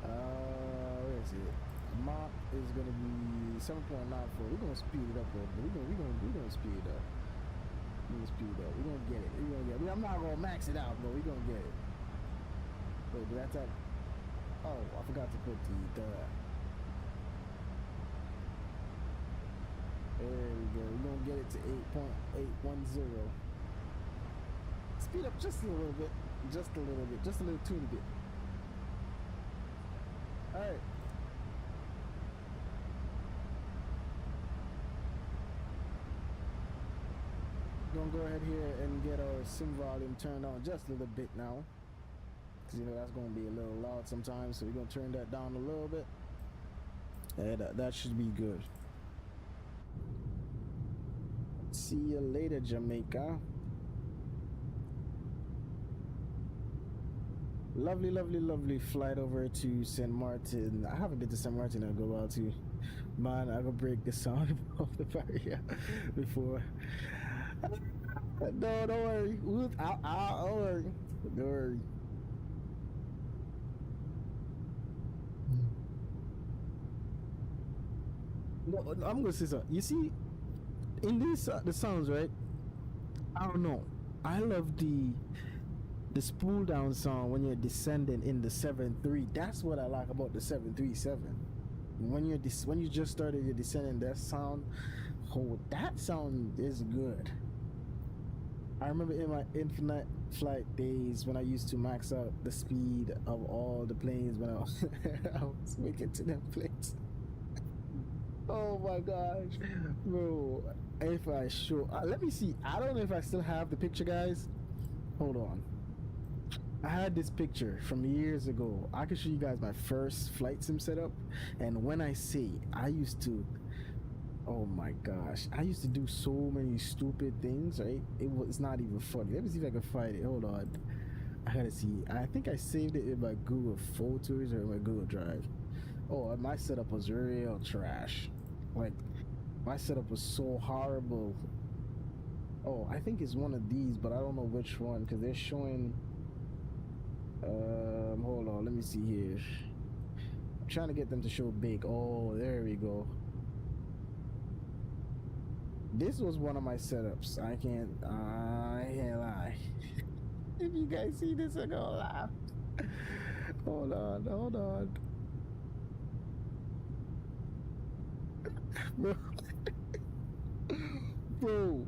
Where is it? Mach is gonna be 7.94. We're gonna speed it up, bro. We're gonna speed it up. We're gonna get it. I mean, I'm not gonna max it out, but we're gonna get it. Wait, did I type? Oh, I forgot to put the. There we go. We're gonna get it to 8.810. Speed up just a little bit. Just a little teeny bit. Alright. Gonna go ahead here and get our sim volume turned on just a little bit now. Cause you know that's gonna be a little loud sometimes, so we're gonna turn that down a little bit. And that should be good. See you later, Jamaica. Lovely, lovely, lovely flight over to St. Martin. I haven't been to St. Martin in a good while too. Man, I gotta break the sound of the barrier before. No, don't worry. Don't worry. Don't worry. No, I'm gonna say something. You see, in this the sounds, right? I don't know. I love the spool down sound when you're descending in the 7.3. That's what I like about the 737. When you just started your descending, that sound, oh, that sound is good. I remember in my infinite flight days when I used to max out the speed of all the planes when I was, I was making to them planes. Oh my gosh, bro! If I show, let me see. I don't know if I still have the picture, guys. Hold on. I had this picture from years ago. I can show you guys my first flight sim setup, and when I say I used to, oh my gosh, I used to do so many stupid things. Right? It's not even funny. Let me see if I can find it. Hold on. I gotta see. I think I saved it in my Google Photos or my Google Drive. Oh, my setup was real trash. Like, my setup was so horrible. Oh, I think it's one of these, but I don't know which one because they're showing. Hold on, let me see here. I'm trying to get them to show big. Oh, there we go. This was one of my setups. I can't lie. If you guys see this, I'm gonna laugh. Hold on. Bro. Bro,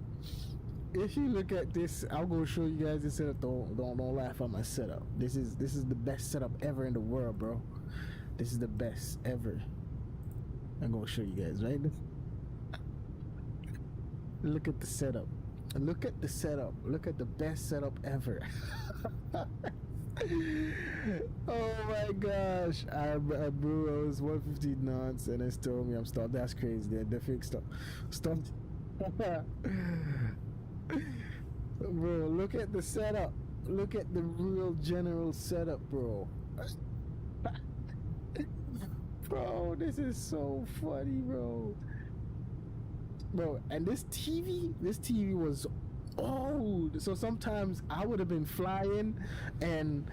if you look at this, I'm gonna show you guys this setup. Don't laugh at my setup. This is the best setup ever in the world, bro. This is the best ever. I'm gonna show you guys right now. Look at the setup. Look at the setup. Look at the best setup ever. Oh my gosh. I blew, I was 115 knots and it's told me I'm stopped. That's crazy. The fix stopped. Bro, look at the setup. Look at the real general setup, bro. Bro, this is so funny, bro. Bro, and this TV was old. So sometimes I would have been flying and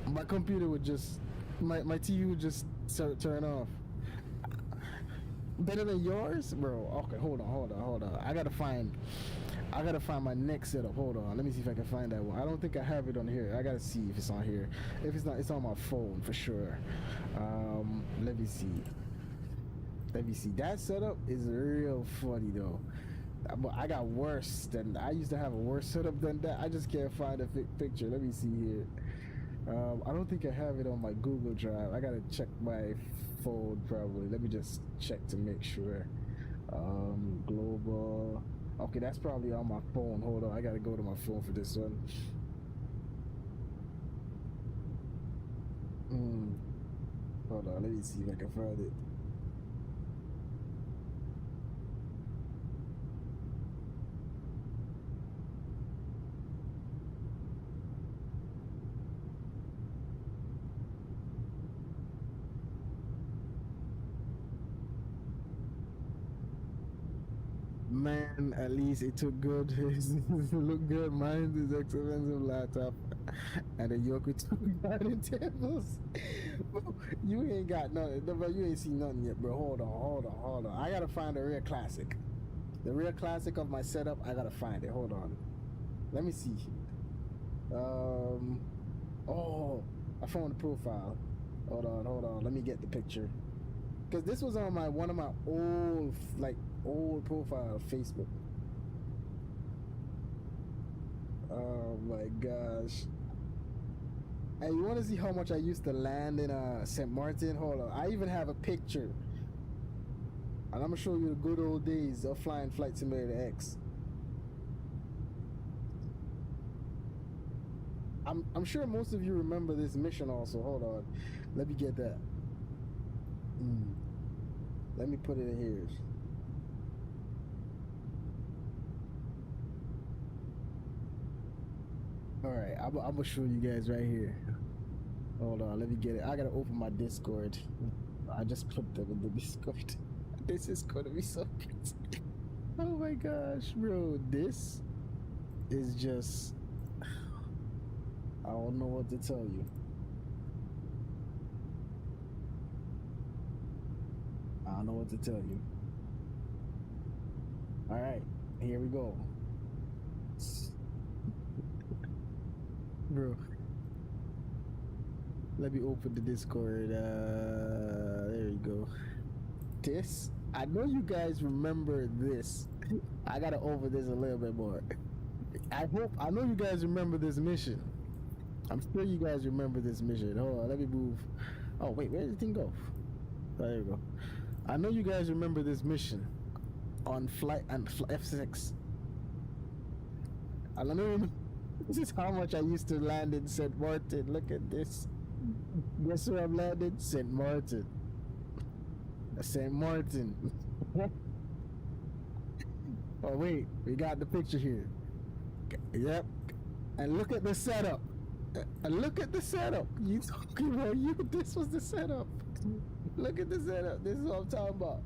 my computer would just, my TV would just turn off. Better than yours? Bro, okay, hold on. I gotta find my next setup. Hold on, let me see if I can find that one. I don't think I have it on here. I gotta see if it's on here. If it's not, it's on my phone for sure. Let me see. That setup is real funny though. I got worse than, I used to have a worse setup than that. I just can't find a picture. Let me see here. I don't think I have it on my Google Drive. I gotta check my phone probably. Let me just check to make sure. Global. Okay, that's probably on my phone. Hold on, I gotta go to my phone for this one. Hold on, let me see if I can find it. Man, at least it took good. It looked good. Mine is expensive laptop, and the yoke with two dining tables. Bro, you ain't got nothing. Bro, you ain't seen nothing yet, bro. Hold on. I gotta find the real classic. The real classic of my setup. I gotta find it. Hold on. Let me see. Oh, I found the profile. Hold on. Let me get the picture. Cause this was on one of my old profile of Facebook. Oh my gosh. Hey, you wanna see how much I used to land in St. Martin? Hold on. I even have a picture. And I'm gonna show you the good old days of flying Flight Simulator X. I'm sure most of you remember this mission also. Hold on. Let me get that. Let me put it in here. All right, I'm gonna show you guys right here. Hold on, let me get it. I gotta open my Discord. I just put them in the Discord. This is gonna be so crazy. Oh my gosh, bro. This is just. I don't know what to tell you. I don't know what to tell you. Alright, here we go. Bro. Let me open the Discord. There you go. This, I know you guys remember this. I gotta over this a little bit more. I know you guys remember this mission. I'm sure you guys remember this mission. Hold on, let me move. Oh wait, where did the thing go? Oh, there you go. I know you guys remember this mission on flight and F6. I don't know. This is how much I used to land in St. Maarten. Look at this. Guess where I'm landing? St. Maarten. St. Maarten. Oh wait, we got the picture here. Yep. And look at the setup. And look at the setup. You talking about you? This was the setup. Look at the setup. This is what I'm talking about.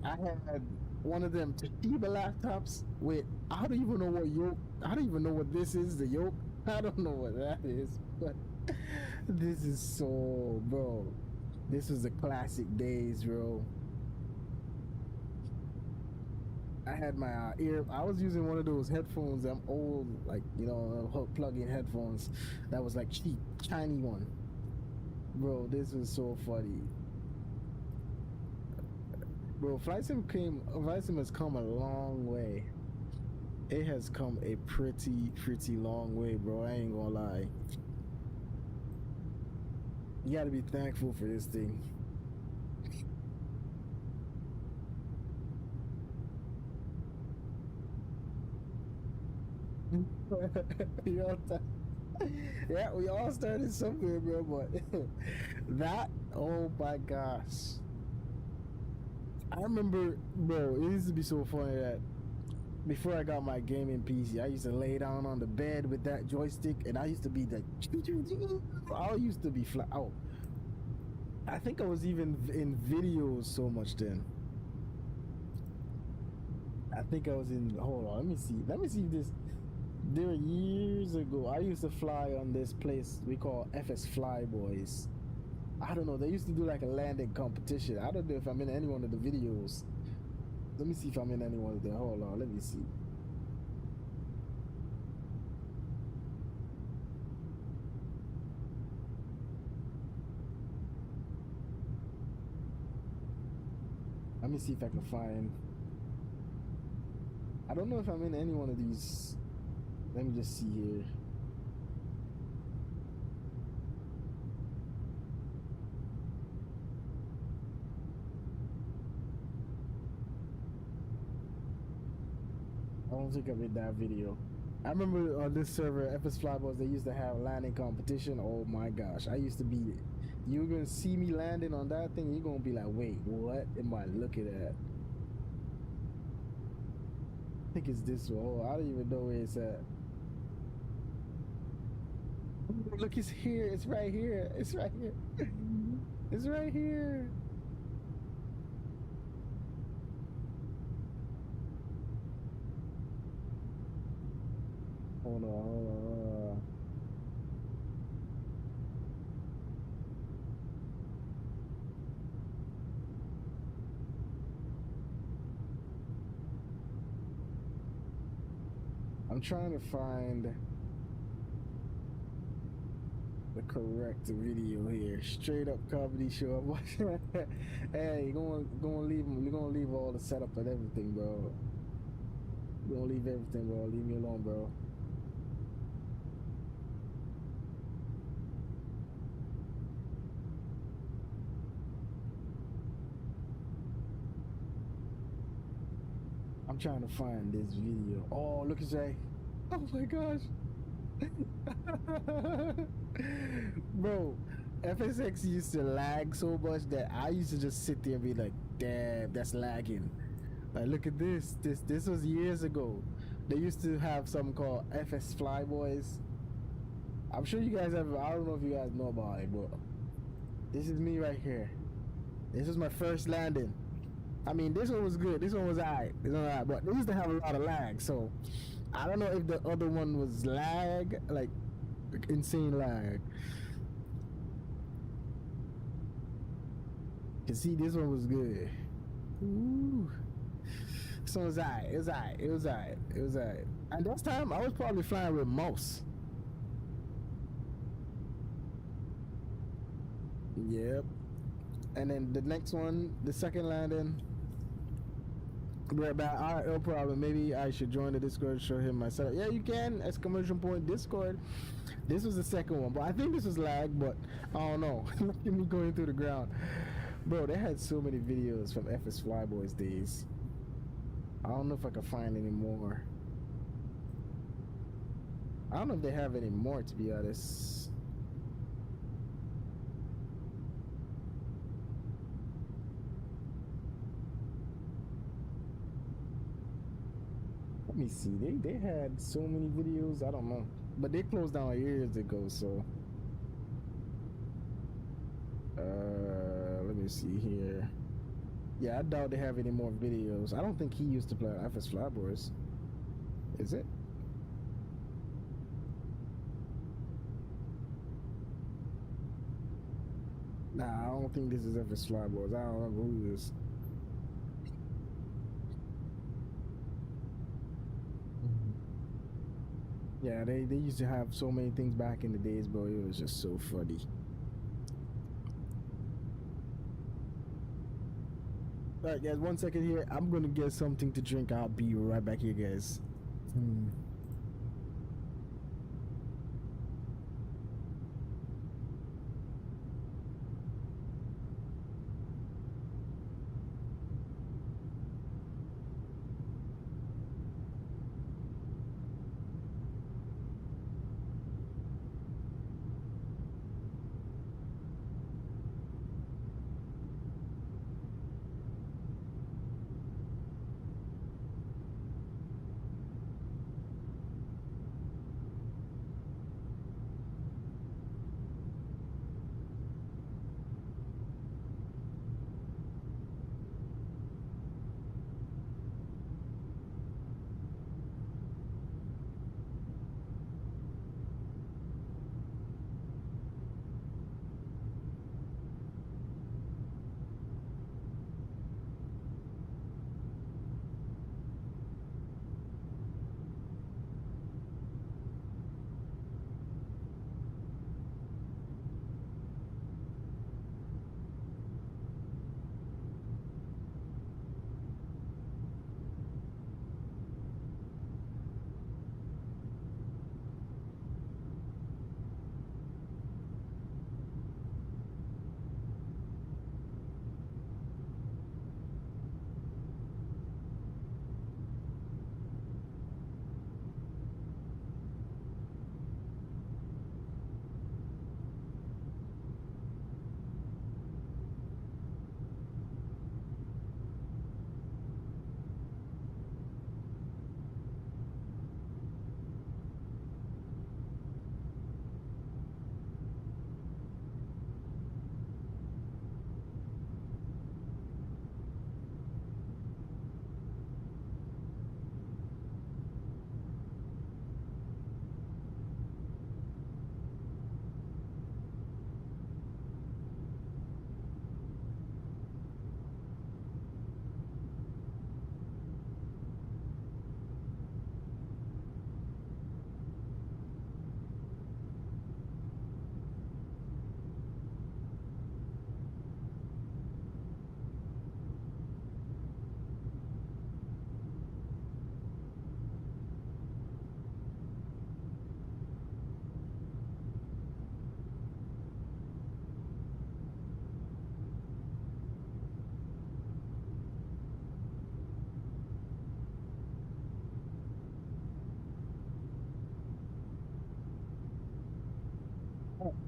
I had one of them Toshiba laptops with, I don't even know what yoke. I don't even know what this is. The yoke. I don't know what that is. But this is so, bro. This was the classic days, bro. I had my I was using one of those headphones, them old, like, you know, plug-in headphones. That was like cheap, shiny one. Bro, this was so funny. Bro, Flight Sim has come a long way. It has come a pretty long way, bro. I ain't gonna lie. You gotta be thankful for this thing. Yeah, we all started somewhere, bro, but that, oh my gosh. I remember, bro, it used to be so funny that before I got my gaming PC, I used to lay down on the bed with that joystick, and I used to be like, I used to be flat out. I think I was even in videos so much then. I think I was in, hold on, let me see if this, there were years ago, I used to fly on this place we call FS Fly Boys. I don't know, they used to do like a landing competition. I don't know if I'm in any one of the videos. Let me see if I'm in any one of them. Hold on, let me see. Let me see if I can find. I don't know if I'm in any one of these. Let me just see here. I don't think I'm in that video. I remember on this server, FS Flyboys, they used to have landing competition. Oh my gosh, I used to be. You're gonna see me landing on that thing, you're gonna be like, wait, what am I looking at? I think it's this one. Oh, I don't even know where it's at. Look, it's here. It's right here. It's right here. It's right here. Hold on, hold on, hold on. I'm trying to find the correct video here. Straight up comedy show. I'm watching. Hey, you're gonna leave them. You're gonna leave all the setup and everything, bro. You're gonna leave everything, bro. Leave me alone, bro. I'm trying to find this video. Oh, look at Jay. Oh my gosh. Bro, FSX used to lag so much that I used to just sit there and be like, damn, that's lagging. Like, look at this. This was years ago. They used to have something called FS Flyboys. I'm sure you guys have. I don't know if you guys know about it, but this is me right here. This is my first landing. I mean, this one was good. This one was alright. This one was alright, but they used to have a lot of lag. So I don't know if the other one was lag, like insane lag. You see, this one was good. Ooh. This one was alright. It was alright. It was alright. It was alright. And this time, I was probably flying with mouse. Yep. And then the next one, the second landing, we're about, all right, no problem. Maybe I should join the Discord, show him my setup. Yeah, you can. Exclamation point Discord. This was the second one, but I think this was lag, but I don't know. Look at me going through the ground. Bro, they had so many videos from FS Flyboys days. I don't know if I can find any more. I don't know if they have any more, to be honest. Let me see. They had so many videos. I don't know, but they closed down years ago. So, let me see here. Yeah, I doubt they have any more videos. I don't think he used to play FS Flyboys. Is it? Nah, I don't think this is FS Flyboys. I don't remember who this is. Yeah, they used to have so many things back in the days, bro. It was just so funny. All right, guys, 1 second here. I'm gonna get something to drink. I'll be right back here, guys.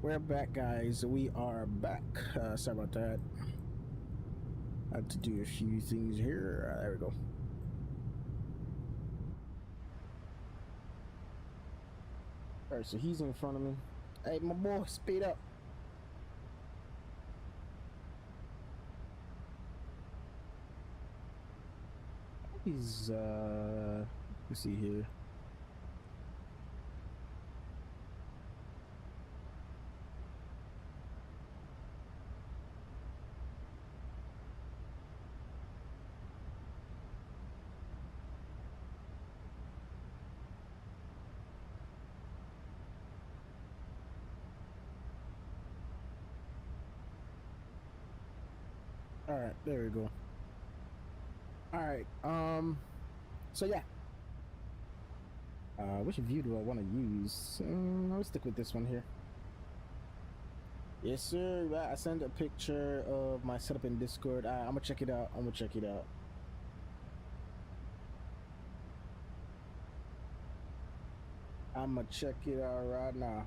We're back, guys. We are back. Sorry about that. I had to do a few things here. There we go. All right, so he's in front of me. Hey, my boy, speed up. He's let's see here. All right, there we go. All right, so yeah. Which view do I want to use? I'll stick with this one here. Yes, sir. I sent a picture of my setup in Discord. I'm gonna check it out. I'm gonna check it out. I'm gonna check it out right now.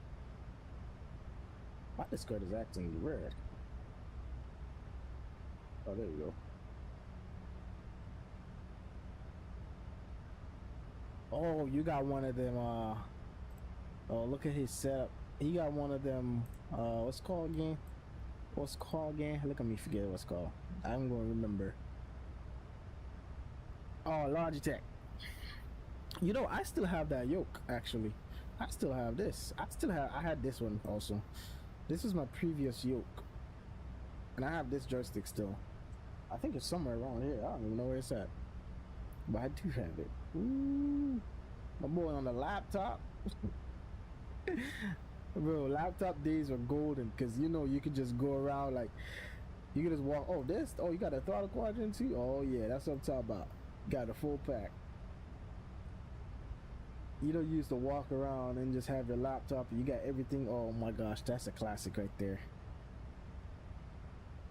My Discord is acting weird. Oh, there you go. Oh, you got one of them. Oh, look at his setup. He got one of them. What's it called again? What's it called again? Look at me forget what's called. I'm gonna remember. Oh, Logitech. You know, I still have that yoke actually. I still have this. I had this one also. This is my previous yoke. And I have this joystick still. I think it's somewhere around here. I don't even know where it's at. But I do have it. Ooh. My boy on the laptop. Bro, laptop days were golden because you know you could just go around like you could just walk. Oh, this. Oh, you got a throttle quadrant too. Oh yeah, that's what I'm talking about. Got a full pack. You don't use to walk around and just have your laptop. You got everything. Oh my gosh, that's a classic right there.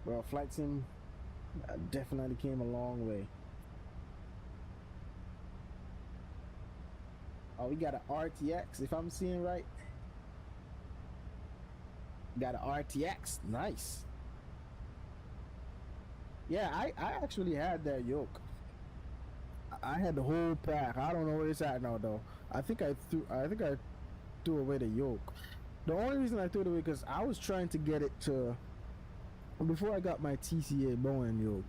Well, flight sim definitely came a long way. Oh, we got an RTX, if I'm seeing right. Got an RTX, nice. Yeah, I actually had that yoke. I had the whole pack. I don't know where it's at now though. I think I threw away the yoke. The only reason I threw it away because I was trying to get it to before I got my TCA Boeing yoke.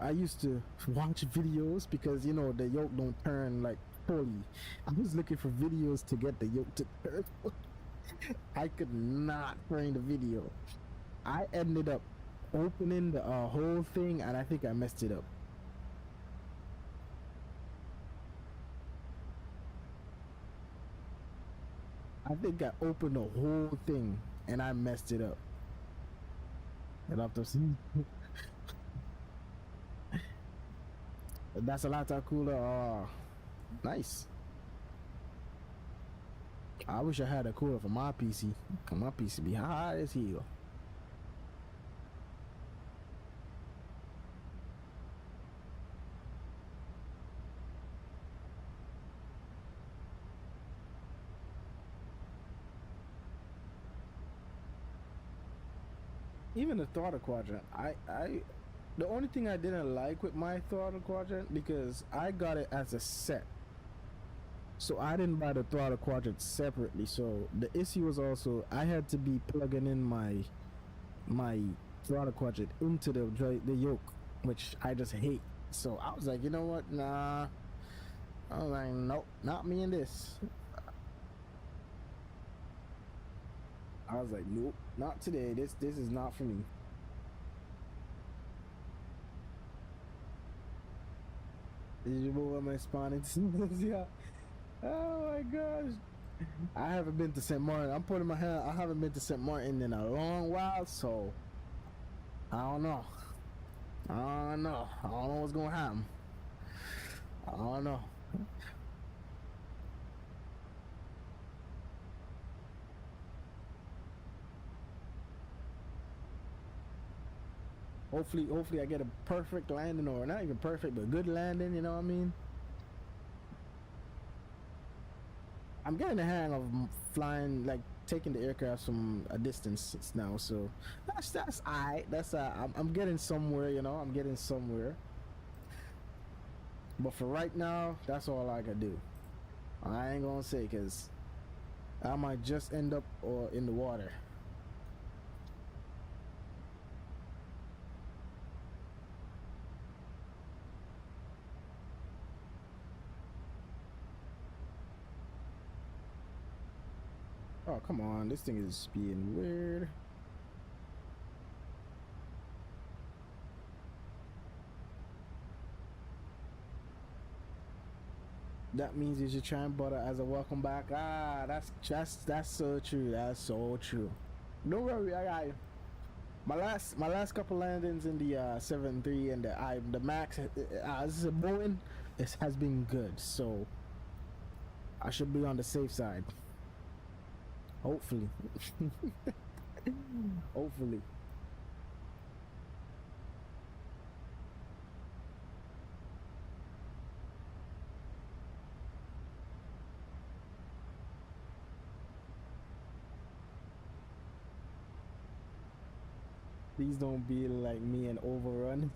I used to watch videos because you know the yoke don't turn like fully. I was looking for videos to get the yoke to turn. I could not find the video. I ended up opening the whole thing and I think I messed it up. I think I opened the whole thing and I messed it up. And after seeing that's a lot cooler. Oh, nice. I wish I had a cooler for my PC. My PC be high as hell. Even the throttle quadrant, the only thing I didn't like with my throttle quadrant because I got it as a set, so I didn't buy the throttle quadrant separately. So the issue was also I had to be plugging in my throttle quadrant into the yoke, which I just hate. So I was like, you know what? Nah. I was like, nope, not me in this. I was like, nope, not today. This is not for me. Did you move on my spawning? Yeah. Oh my gosh. I haven't been to St. Martin. I'm putting my hand. I haven't been to St. Martin in a long while, so I don't know. I don't know. I don't know what's gonna happen. I don't know. Hopefully I get a perfect landing, or not even perfect, but good landing. You know what I mean? I'm getting the hang of flying, like taking the aircraft from a distance now. So that's alright. That's I'm getting somewhere. You know, I'm getting somewhere. But for right now, that's all I can do. I ain't gonna say because I might just end up or in the water. Oh, come on. This thing is being weird. That means you should try and butter as a welcome back. Ah, that's so true. That's so true. Don't worry, I got you. My last couple landings in the 7.3 and the max as a Boeing, it has been good. So I should be on the safe side. Hopefully. Hopefully. Please don't be like me and overrun.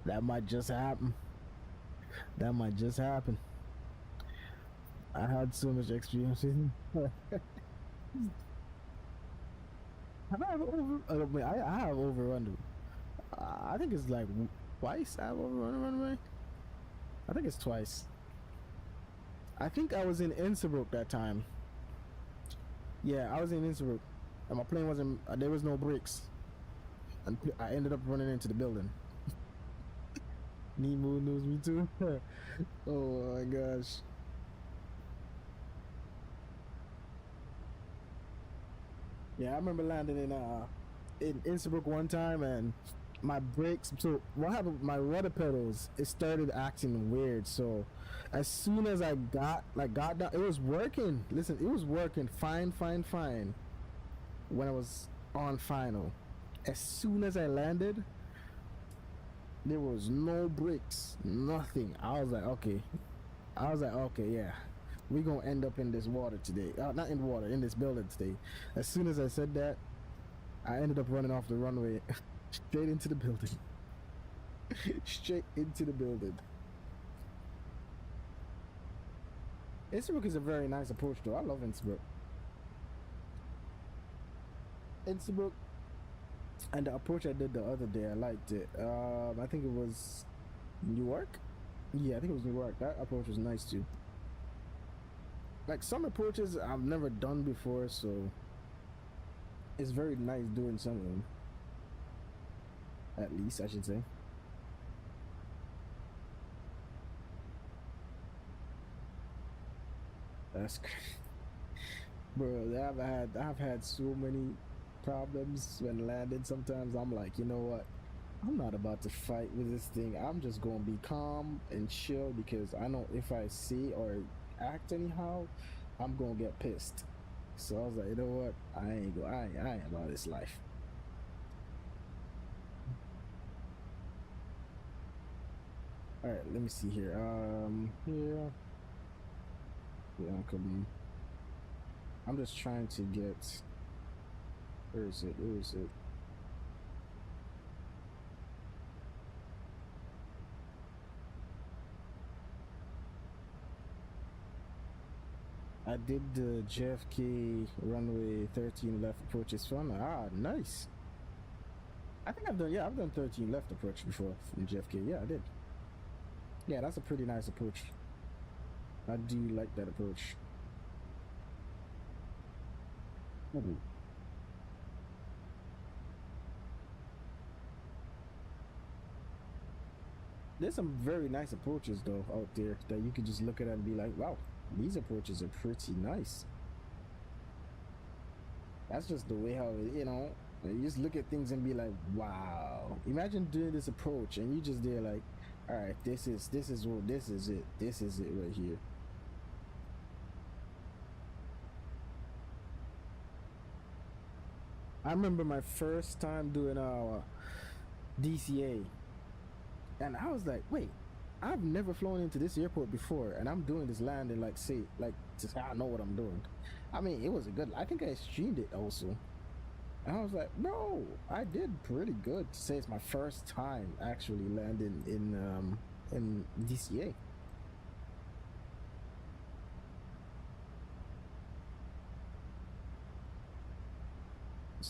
That might just happen. That might just happen. I had so much experience. Have I ever over? I have overrun. I think it's like twice I've overrun a runway. I think it's twice. I think I was in Innsbruck that time. Yeah, I was in Innsbruck, and my plane wasn't. There was no brakes, and I ended up running into the building. Nemo knows me too. Oh my gosh. Yeah, I remember landing in Innsbruck one time, and my brakes. So what happened? With my rudder pedals, it started acting weird. So as soon as I got down, it was working. Listen, it was working fine. When I was on final, as soon as I landed, there was no brakes, nothing. I was like, okay. Yeah, we gonna end up in this water today. Not in water, in this building today. As soon as I said that, I ended up running off the runway, straight into the building. Straight into the building. Innsbruck is a very nice approach though. I love Innsbruck. Innsbruck, and the approach I did the other day, I liked it. I think it was Newark. Yeah, I think it was Newark. That approach was nice too. Like some approaches I've never done before, so it's very nice doing some of them. At least I should say. That's bro. I've had so many problems when landing. Sometimes I'm like, you know what? I'm not about to fight with this thing. I'm just gonna be calm and chill because I know if I see or act anyhow, I'm gonna get pissed. So I was like, you know what? I ain't about this life. All right, let me see here. Here. Yeah, I'm just trying to get. Where is it? Where is it? I did the JFK runway 13 left approach. It's fun. Ah, nice. I think I've done 13 left approach before from JFK. Yeah, I did. Yeah, that's a pretty nice approach. I do like that approach. Ooh. There's some very nice approaches though out there that you could just look at and be like, wow, these approaches are pretty nice. That's just the way how you just look at things and be like, wow. Imagine doing this approach and you just there like, all right, this is it right here. I remember my first time doing DCA, and I was like, wait, I've never flown into this airport before, and I'm doing this landing like just I know what I'm doing. I mean, it was a good. I think I streamed it also, and I was like, bro, I did pretty good to say it's my first time actually landing in DCA.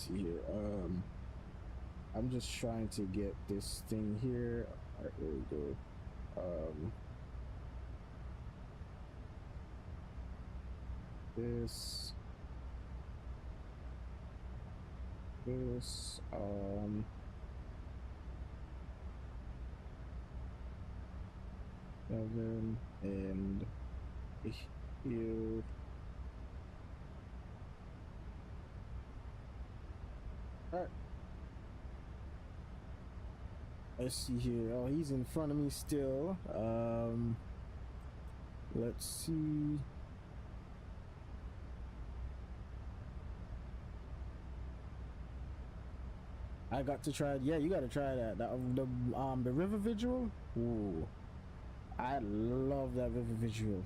see here. I'm just trying to get this thing here. All right, here we go. This, this, 7 and here. All right. Let's see here. Oh, he's in front of me still. Let's see. I got to try. Yeah, you got to try that. The river visual. Ooh, I love that river visual.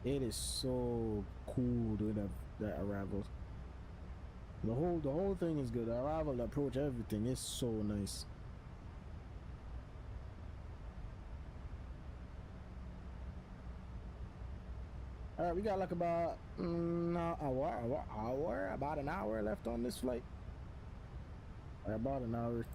It is so cool doing that arrival. The whole thing is good. The arrival, the approach, everything is so nice. All right, we got like about about an hour left on this flight. About an hour.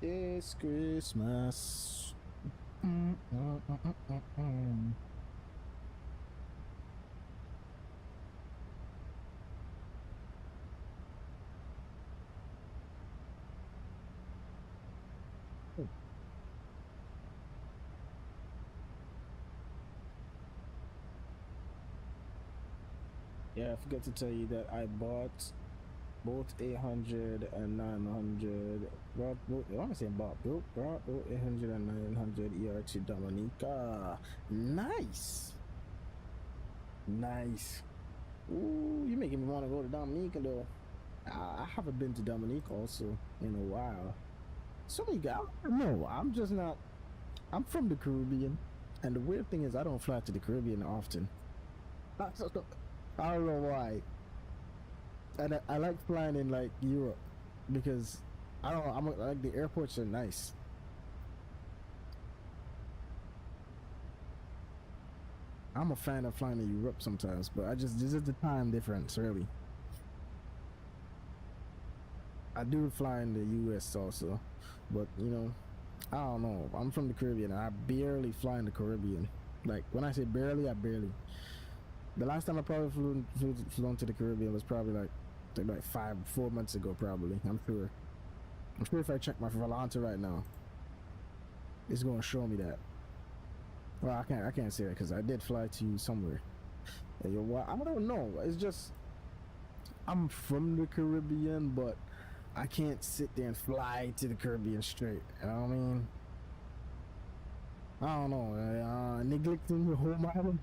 It's Christmas. Yeah, I forgot to tell you that I bought both 800 and 900. Brought both, I want to say bought both 800 and 900 ER to Dominica. Nice. Nice. Ooh, you're making me want to go to Dominica though. I haven't been to Dominica also in a while. So many guys, no, I'm just not. I'm from the Caribbean, and the weird thing is I don't fly to the Caribbean often. I don't know why. And I like flying in like Europe because I don't know. I like the airports are nice. I'm a fan of flying in Europe sometimes, but this is the time difference really. I do fly in the U.S. also, but you know, I don't know. I'm from the Caribbean, and I barely fly in the Caribbean. Like when I say barely, I barely. The last time I probably flew to the Caribbean was probably like 4 months ago, probably. I'm sure. I'm sure if I check my Volante right now, it's gonna show me that. Well, I can't say that because I did fly to somewhere. Well, I don't know. It's just I'm from the Caribbean, but I can't sit there and fly to the Caribbean straight. You know what I mean? I don't know. Neglecting the home island.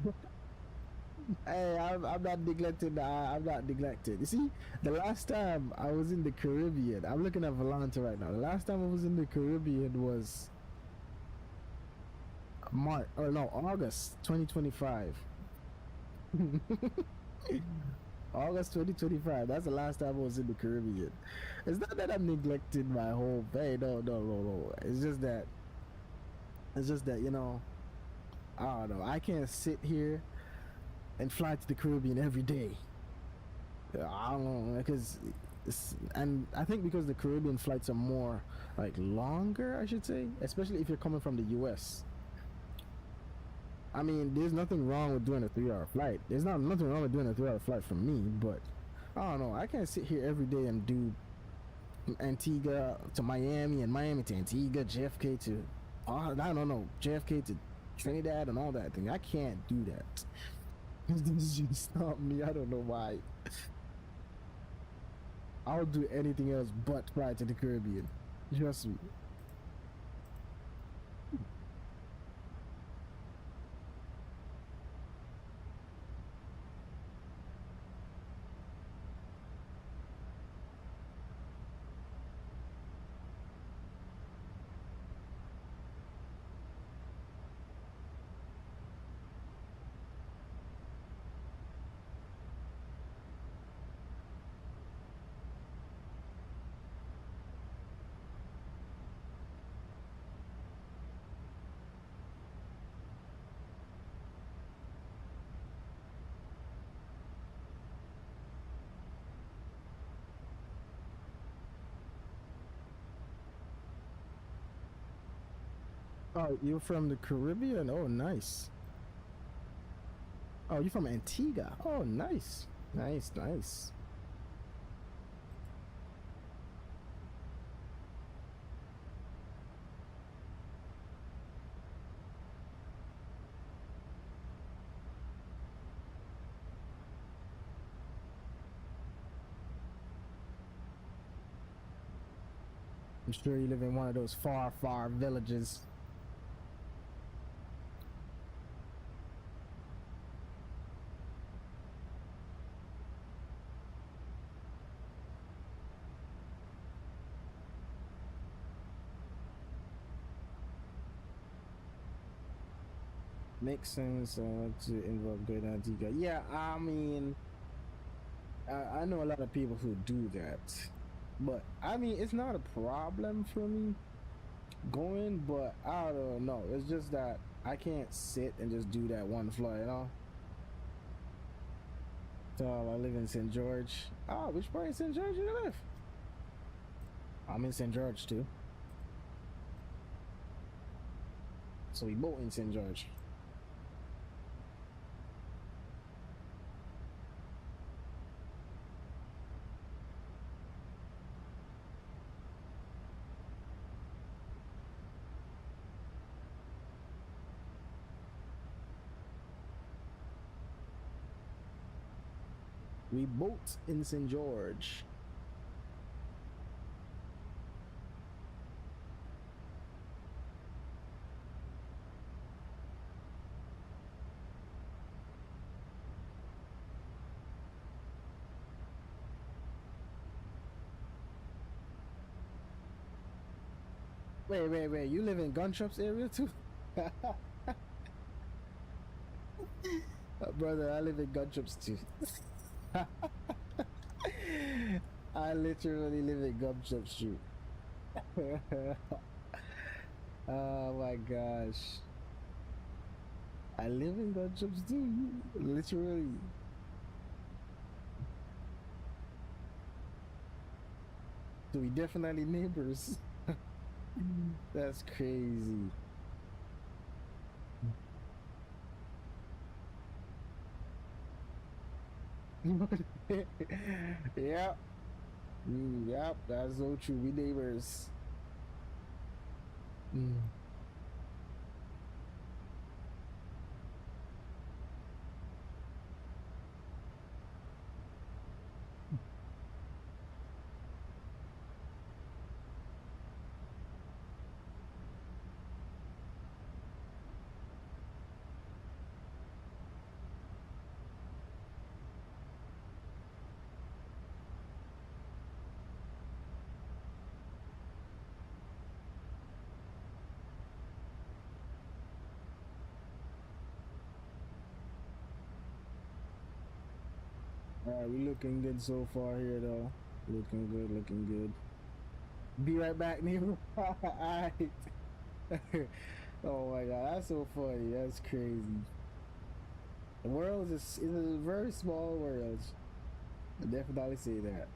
Hey, I'm not neglected. I'm not neglected. You see, the last time I was in the Caribbean, I'm looking at Volante right now. The last time I was in the Caribbean was August 2025. August 2025. That's the last time I was in the Caribbean. It's not that I'm neglecting my home. Hey, no. It's just that, you know, I don't know. I can't sit here and fly to the Caribbean every day. I don't know, because and I think because the Caribbean flights are more like longer, I should say, especially if you're coming from the US. I mean, there's nothing wrong with doing a 3-hour flight. There's nothing wrong with doing a 3-hour flight for me, but I don't know. I can't sit here every day and do Antigua to Miami and Miami to Antigua, JFK to I don't know, JFK to Trinidad and all that thing. I can't do that. This just not me. I don't know why. I'll do anything else but fly to the Caribbean. Trust me. Oh, you're from the Caribbean? Oh, nice. Oh, you're from Antigua. Oh, nice. Nice, nice. I'm sure you live in one of those far, far villages. Makes sense to involve Great Antigua. Yeah, I mean, I know a lot of people who do that, but I mean, it's not a problem for me going, but I don't know. It's just that I can't sit and just do that one flight, you know? So I live in St. George. Oh, which part in St. George you live? I'm in St. George too. So we both in St. George. We both in St. George. Wait. You live in Gunshops area too? Brother, I live in Gunshops too. I literally live in Gumshops Street. Oh my gosh. I live in Gunshops too. Literally. So we definitely neighbors. That's crazy. Yep. Yep, that's so true. We neighbors. Mm. Alright, we looking good so far here though. Looking good, looking good. Be right back, neighbor. Alright. Oh my god, that's so funny. That's crazy. The world is a very small world. I definitely say that.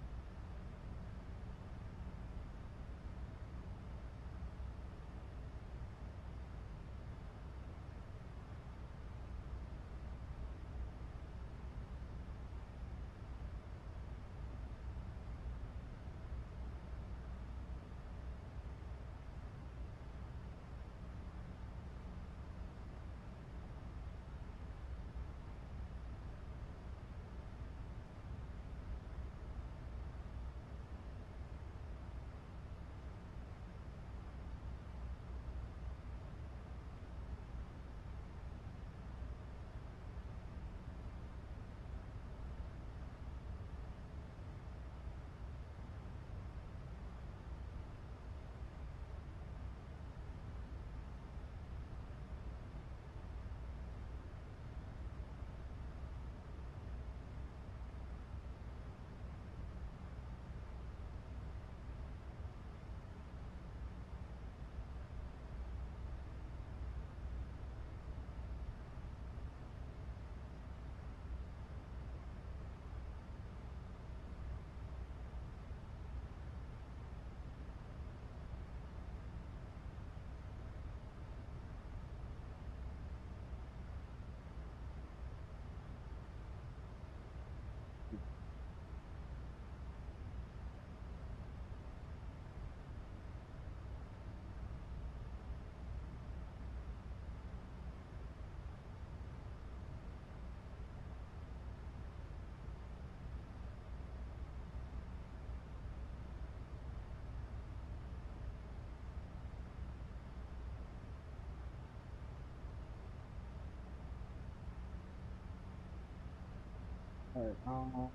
All right.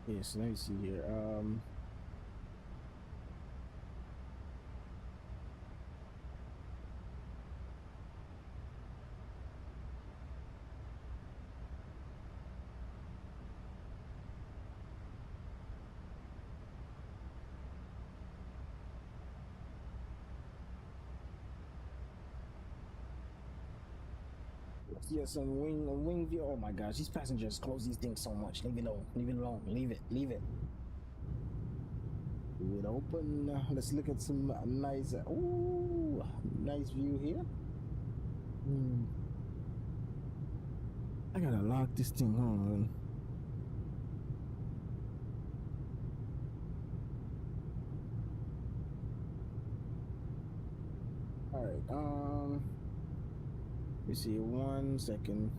Yes, let me see here. Yes, and wing view. Oh my gosh, these passengers close these things so much. Leave it alone. Leave it alone. Leave it. Leave it. Leave it open. Let's look at some nice. Ooh, nice view here. Hmm. I gotta lock this thing on. All right. Let me see. 1 second.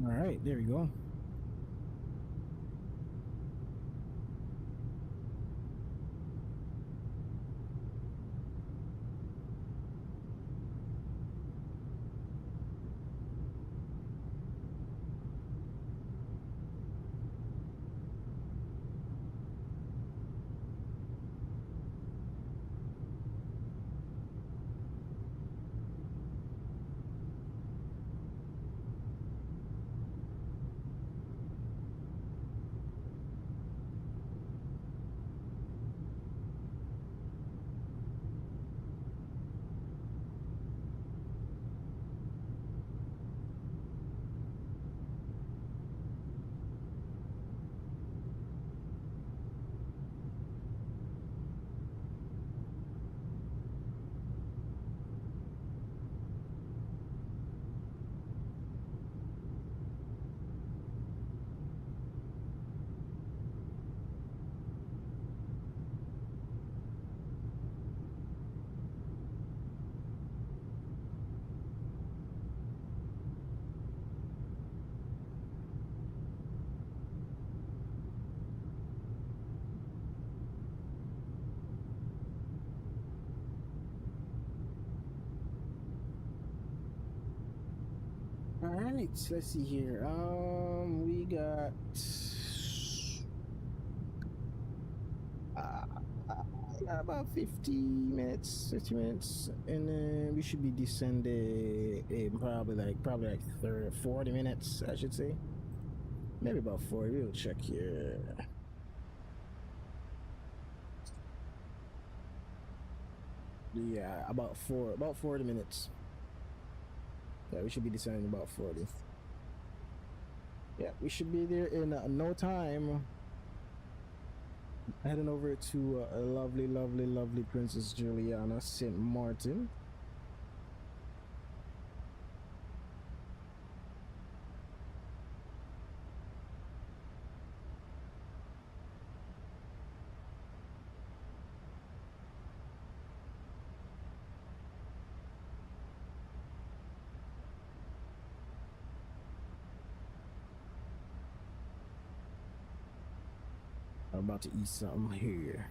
All right, there we go. All right, let's see here. We got uh, about 50 minutes, and then we should be descending in probably like 30, 40 minutes, I should say. Maybe about 40. We'll check here. Yeah, about 40 minutes. Yeah, we should be descending about 40. Yeah, we should be there in no time. Heading over to a lovely, lovely, lovely Princess Juliana St. Martin. I'm about to eat something here.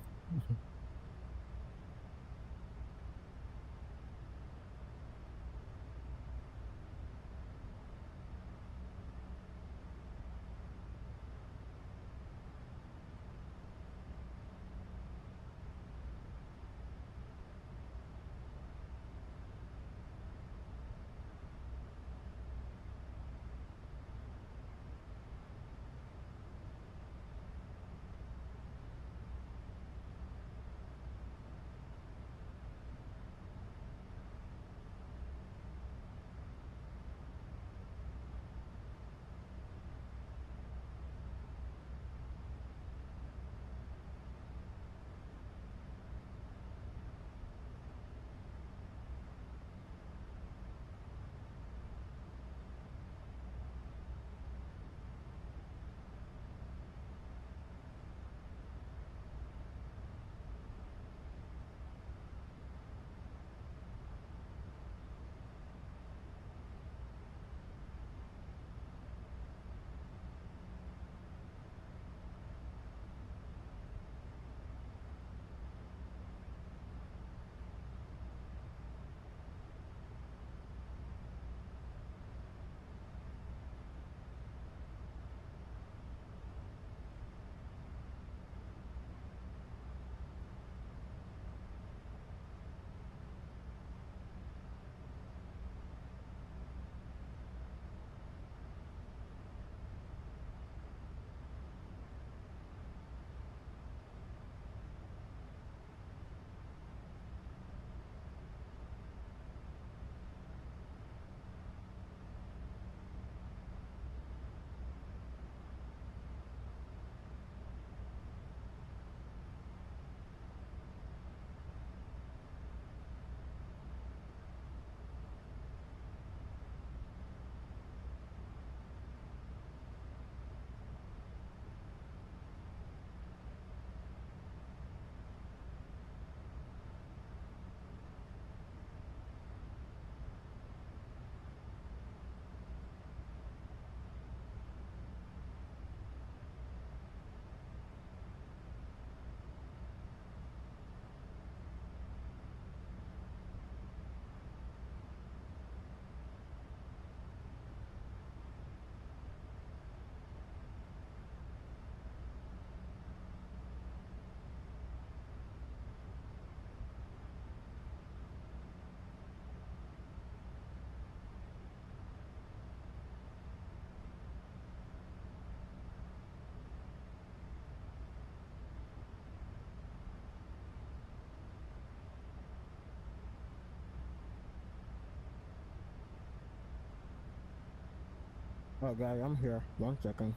Oh, guy, I'm here. 1 second.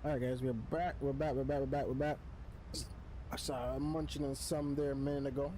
All right, guys, we're back. We're back. We're back. We're back. We're back. I saw munching on some there a minute ago.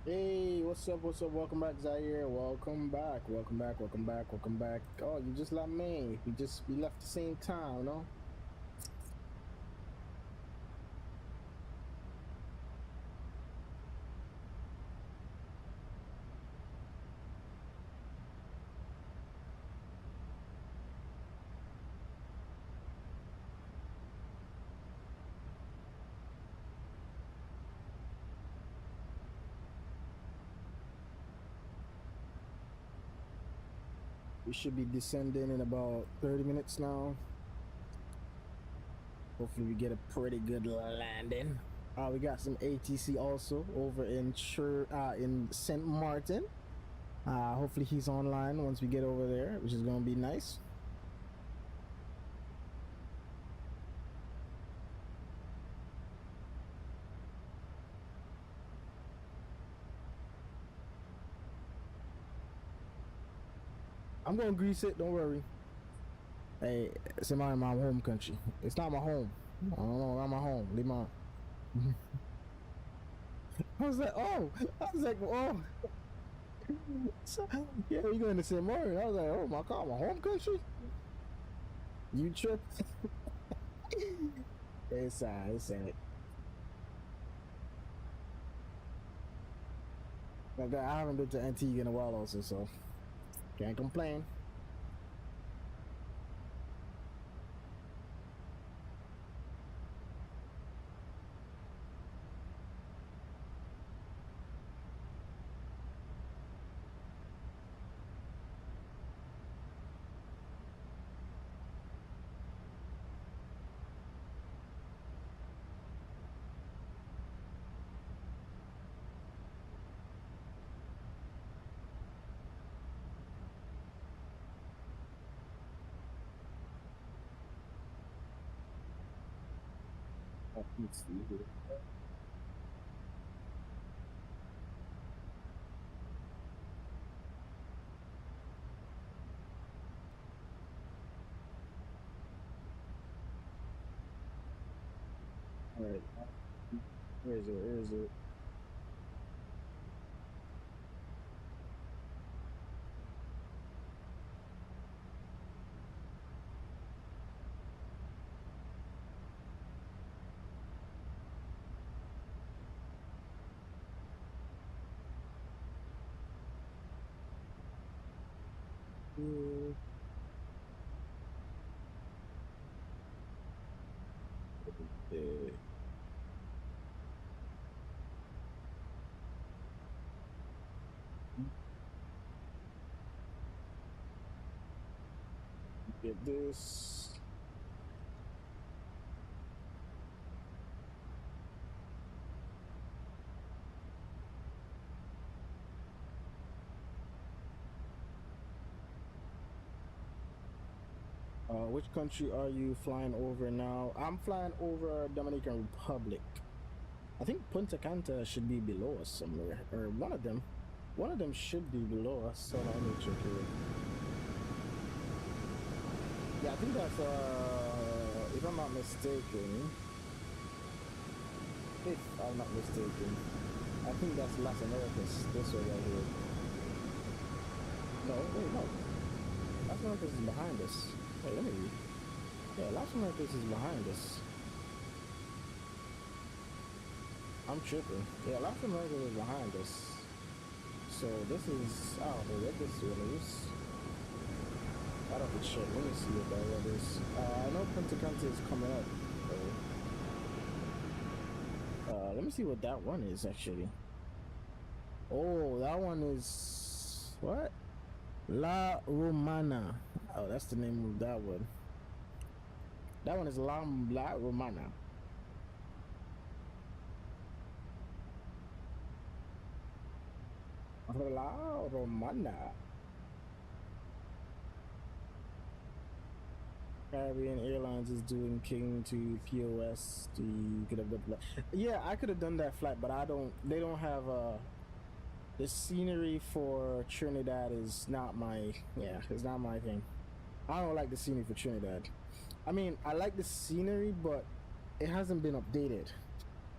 Hey, what's up? What's up? Welcome back, Zaire. Welcome back. Welcome back. Welcome back. Welcome back. Oh, you just like me. We left the same town, no? We should be descending in about 30 minutes now. Hopefully we get a pretty good landing. We got some ATC also over in St. Maarten. Hopefully he's online once we get over there, which is gonna be nice. I'm gonna grease it, don't worry. Hey, it's in my home country. It's not my home. I don't know, not my home. Leave my I was like, oh, so, yeah, you're going to St. Maarten. I was like, oh my god, my home country? You trip? It's sad. Like, I haven't been to Antigua in a while also, so can't complain. Let's see here. All right, where is it? Where is it? Uh, Get this. Which country are you flying over now? I'm flying over Dominican Republic. I think Punta Cana should be below us somewhere, or one of them. One of them should be below us. So let me check here. Yeah, I think that's if I'm not mistaken. If I'm not mistaken, I think that's Las Americas. This way right here. No, wait, no. Las Americas is behind us. Wait, let me read. Yeah, Las Americas is behind us. I'm tripping. Yeah, Las Americas is behind us. So this is, I don't know what this one is. I don't have to check. Let me see what that one is. I know Punta Cana is coming up. Let me see what that one is actually. Oh, that one is what? La Romana. Oh, that's the name of that one. That one is La Romana. La Romana. Caribbean Airlines is doing King to POS. You could have done that. Yeah, I could have done that flight, but I don't. They don't have the scenery for Trinidad is not my. Yeah, it's not my thing. I don't like the scenery for Trinidad. I mean, I like the scenery, but it hasn't been updated.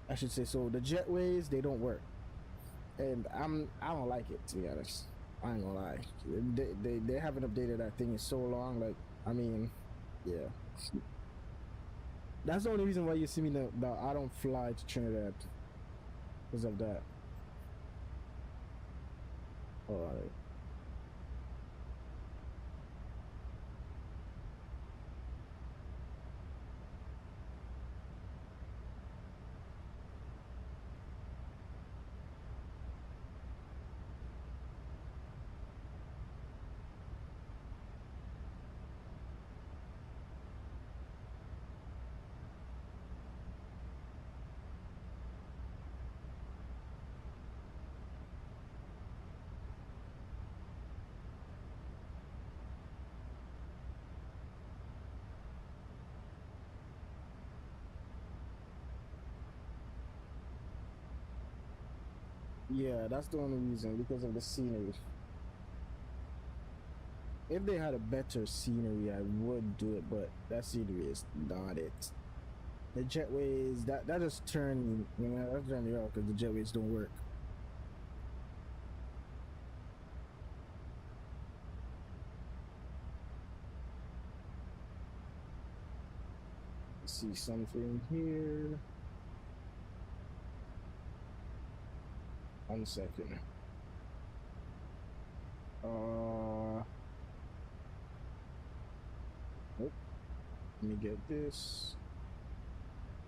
I should say so. The jetways they don't work, and I don't like it, to be honest. I ain't gonna lie. They haven't updated that thing in so long. Like, I mean, yeah. That's the only reason why you see me that I don't fly to Trinidad because of that. All right. Yeah, that's the only reason because of the scenery. If they had a better scenery, I would do it, but that scenery is not it. The jetways that just turn that's turn me off because the jetways don't work. See something here. 1 second. Nope. Let me get this.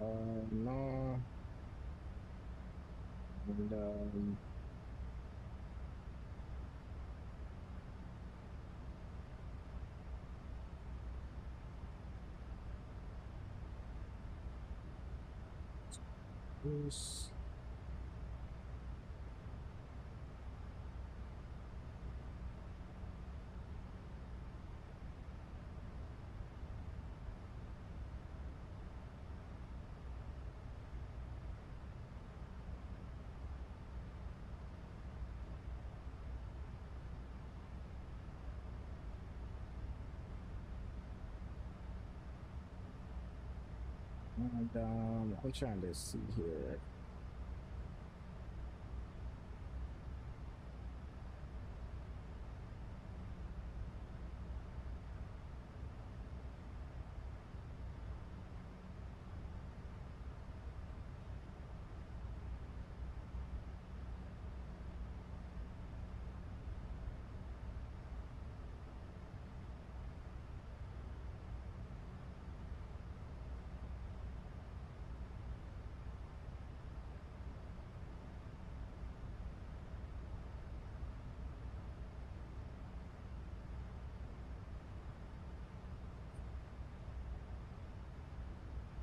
No. And this. And I'm trying to see here.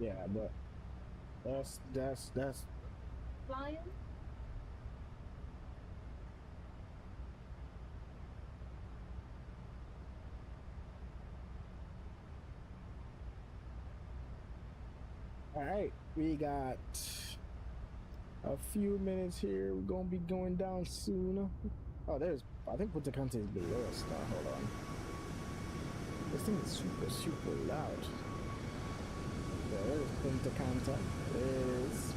Yeah, but that's Flying? all right. We got a few minutes here. We're gonna be going down soon. Oh, I think Punta Cana is below us now. Hold on. This thing is super loud. There is Punta Cana. There is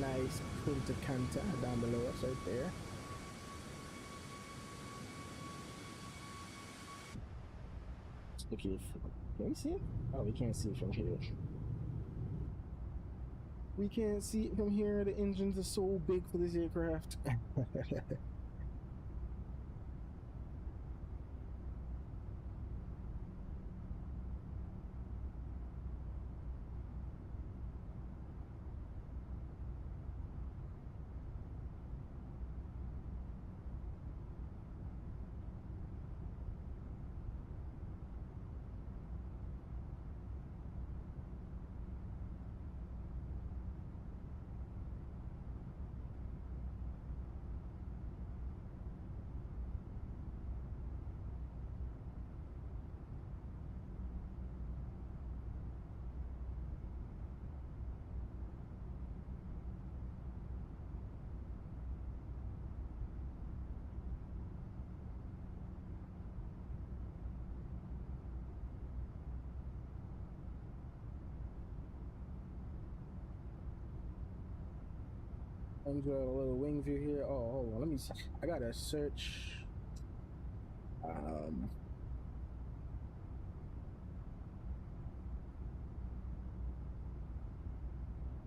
nice Punta Cana down below us right there. Okay, can we see it? Oh, we can't see it from here. We can't see it from here. The engines are so big for this aircraft. enjoy a little wing view here. Oh, hold on, let me see. I gotta search. Um,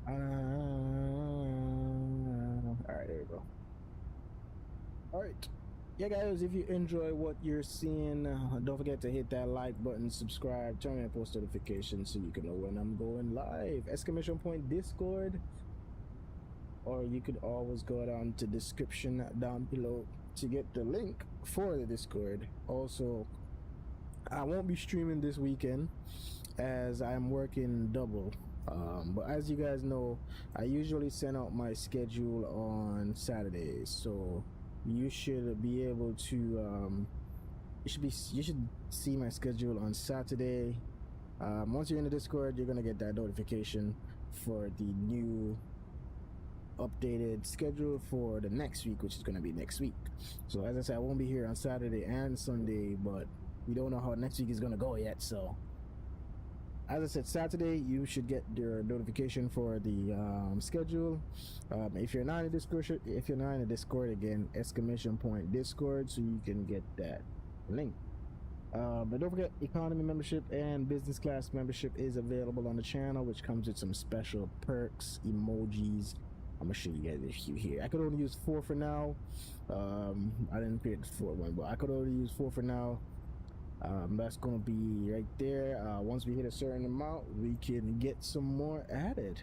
all right, there we go. All right. Yeah, guys, if you enjoy what you're seeing, don't forget to hit that like button, subscribe, turn on post notifications so you can know when I'm going live. Exclamation point Discord, or you could always go down to description down below to get the link for the Discord. Also, I won't be streaming this weekend as I'm working double. But as you guys know, I usually send out my schedule on Saturdays, so you should be able to you should see my schedule on Saturday. Once you're in the Discord, you're gonna get that notification for the new updated schedule for the next week, which is gonna be next week. So as I said, I won't be here on Saturday and Sunday, but we don't know how next week is gonna go yet. So as I said, Saturday you should get your notification for the schedule. If you're not in the Discord, again, exclamation point Discord, so you can get that link. But don't forget, economy membership and business class membership is available on the channel, which comes with some special perks, emojis. I'm gonna show you guys a few here. I could only use 4 for now. I didn't create the 4 one, but I could only use 4 for now. That's gonna be right there. Once we hit a certain amount, we can get some more added.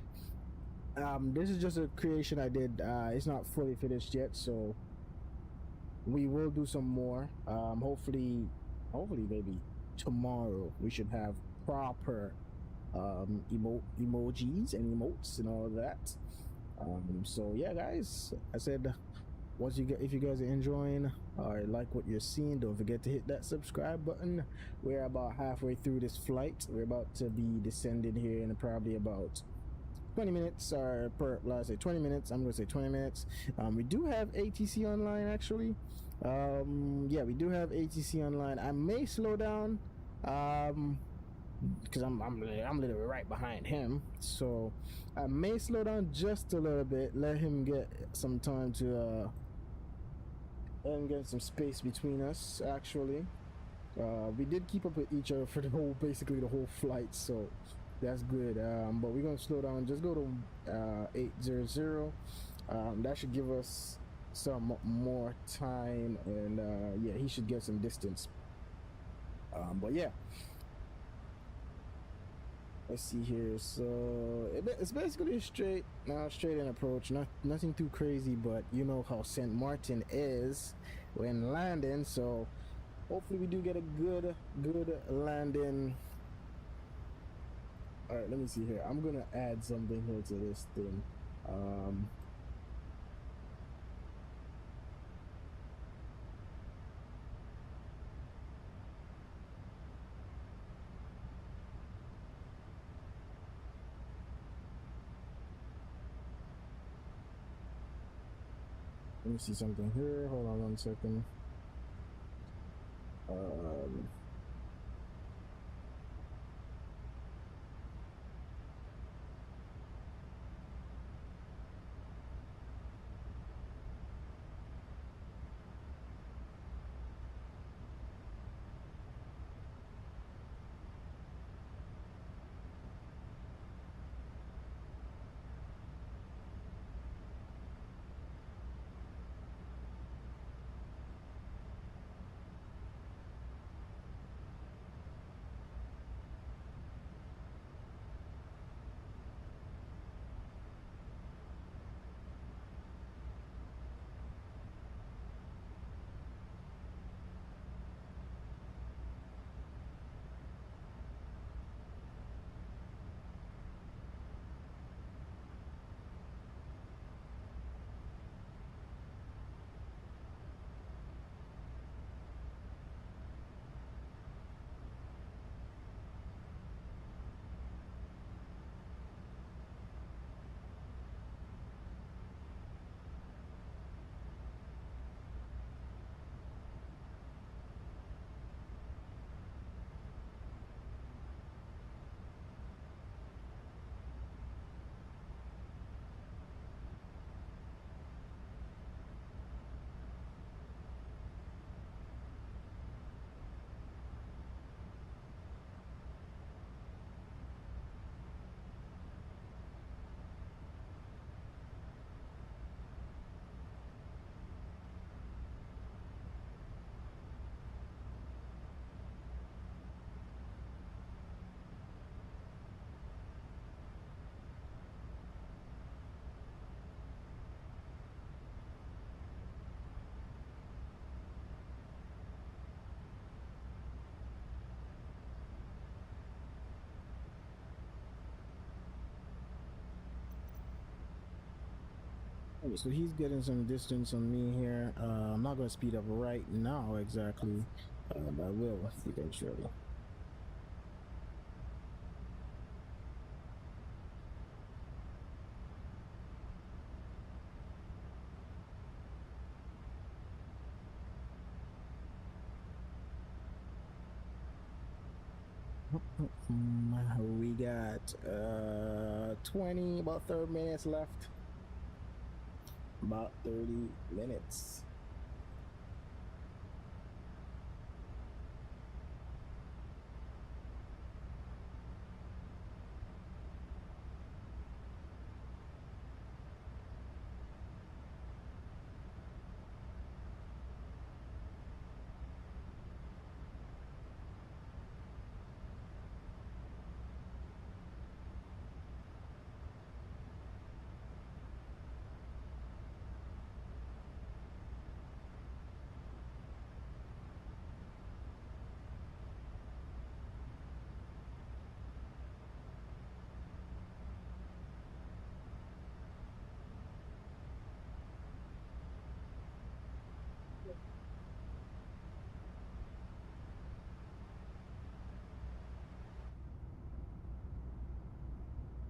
This is just a creation I did. It's not fully finished yet, so we will do some more. Hopefully maybe tomorrow we should have proper emojis and emotes and all of that. So yeah, guys, I said, if you guys are enjoying or like what you're seeing, don't forget to hit that subscribe button. We're about halfway through this flight. We're about to be descending here in probably about 20 minutes, or let's say 20 minutes. I'm gonna say 20 minutes. We do have ATC online, actually. Yeah, we do have ATC online. I may slow down because I'm literally right behind him, so I may slow down just a little bit, let him get some time to and get some space between us. Actually, we did keep up with each other for basically the whole flight, so that's good. But we're gonna slow down. Just go to 800. That should give us some more time, and yeah, he should get some distance. But yeah, let's see here. So it's basically a straight in approach. Nothing too crazy, but you know how St. Maarten is when landing. So hopefully we do get a good landing. All right, let me see here. I'm gonna add something here to this thing. Let me see something here. Hold on 1 second. Okay, so he's getting some distance on me here. I'm not going to speed up right now exactly, but I will eventually. We got 20, about 30 minutes left. About 30 minutes.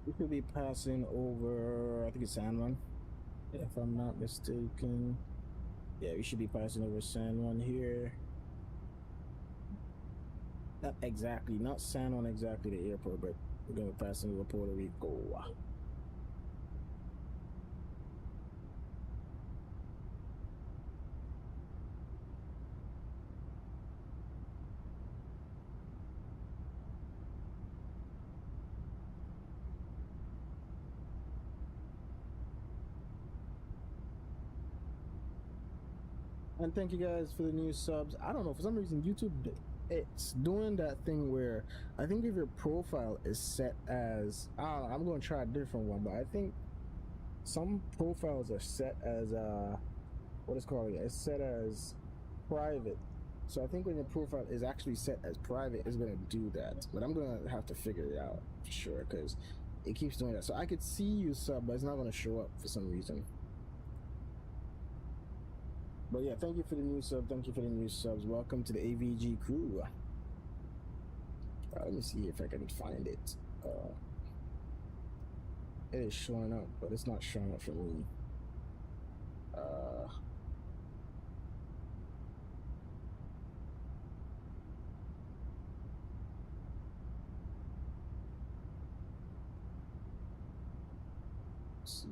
We could be passing over, I think it's San Juan, if I'm not mistaken. Yeah, we should be passing over San Juan here. Not exactly, not San Juan exactly the airport, but we're gonna be passing over Puerto Rico. And thank you guys for the new subs. I don't know, for some reason YouTube, it's doing that thing where I think if your profile is set as, I don't know, I'm going to try a different one, but I think some profiles are set as what is called it? It's set as private. So I think when your profile is actually set as private, it's gonna do that. But I'm gonna have to figure it out for sure because it keeps doing that. So I could see you sub, but it's not gonna show up for some reason. But yeah, thank you for the new sub. Thank you for the new subs. Welcome to the AVG crew. Let me see if I can find it. It is showing up, but it's not showing up for me. Let's see.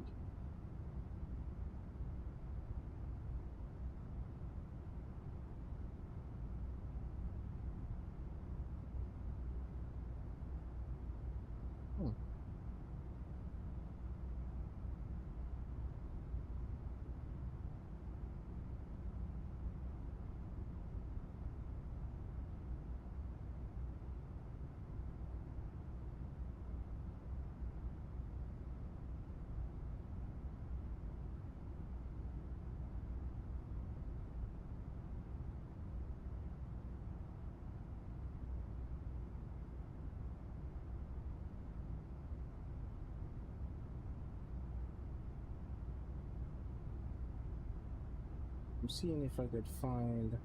I'm seeing if I could find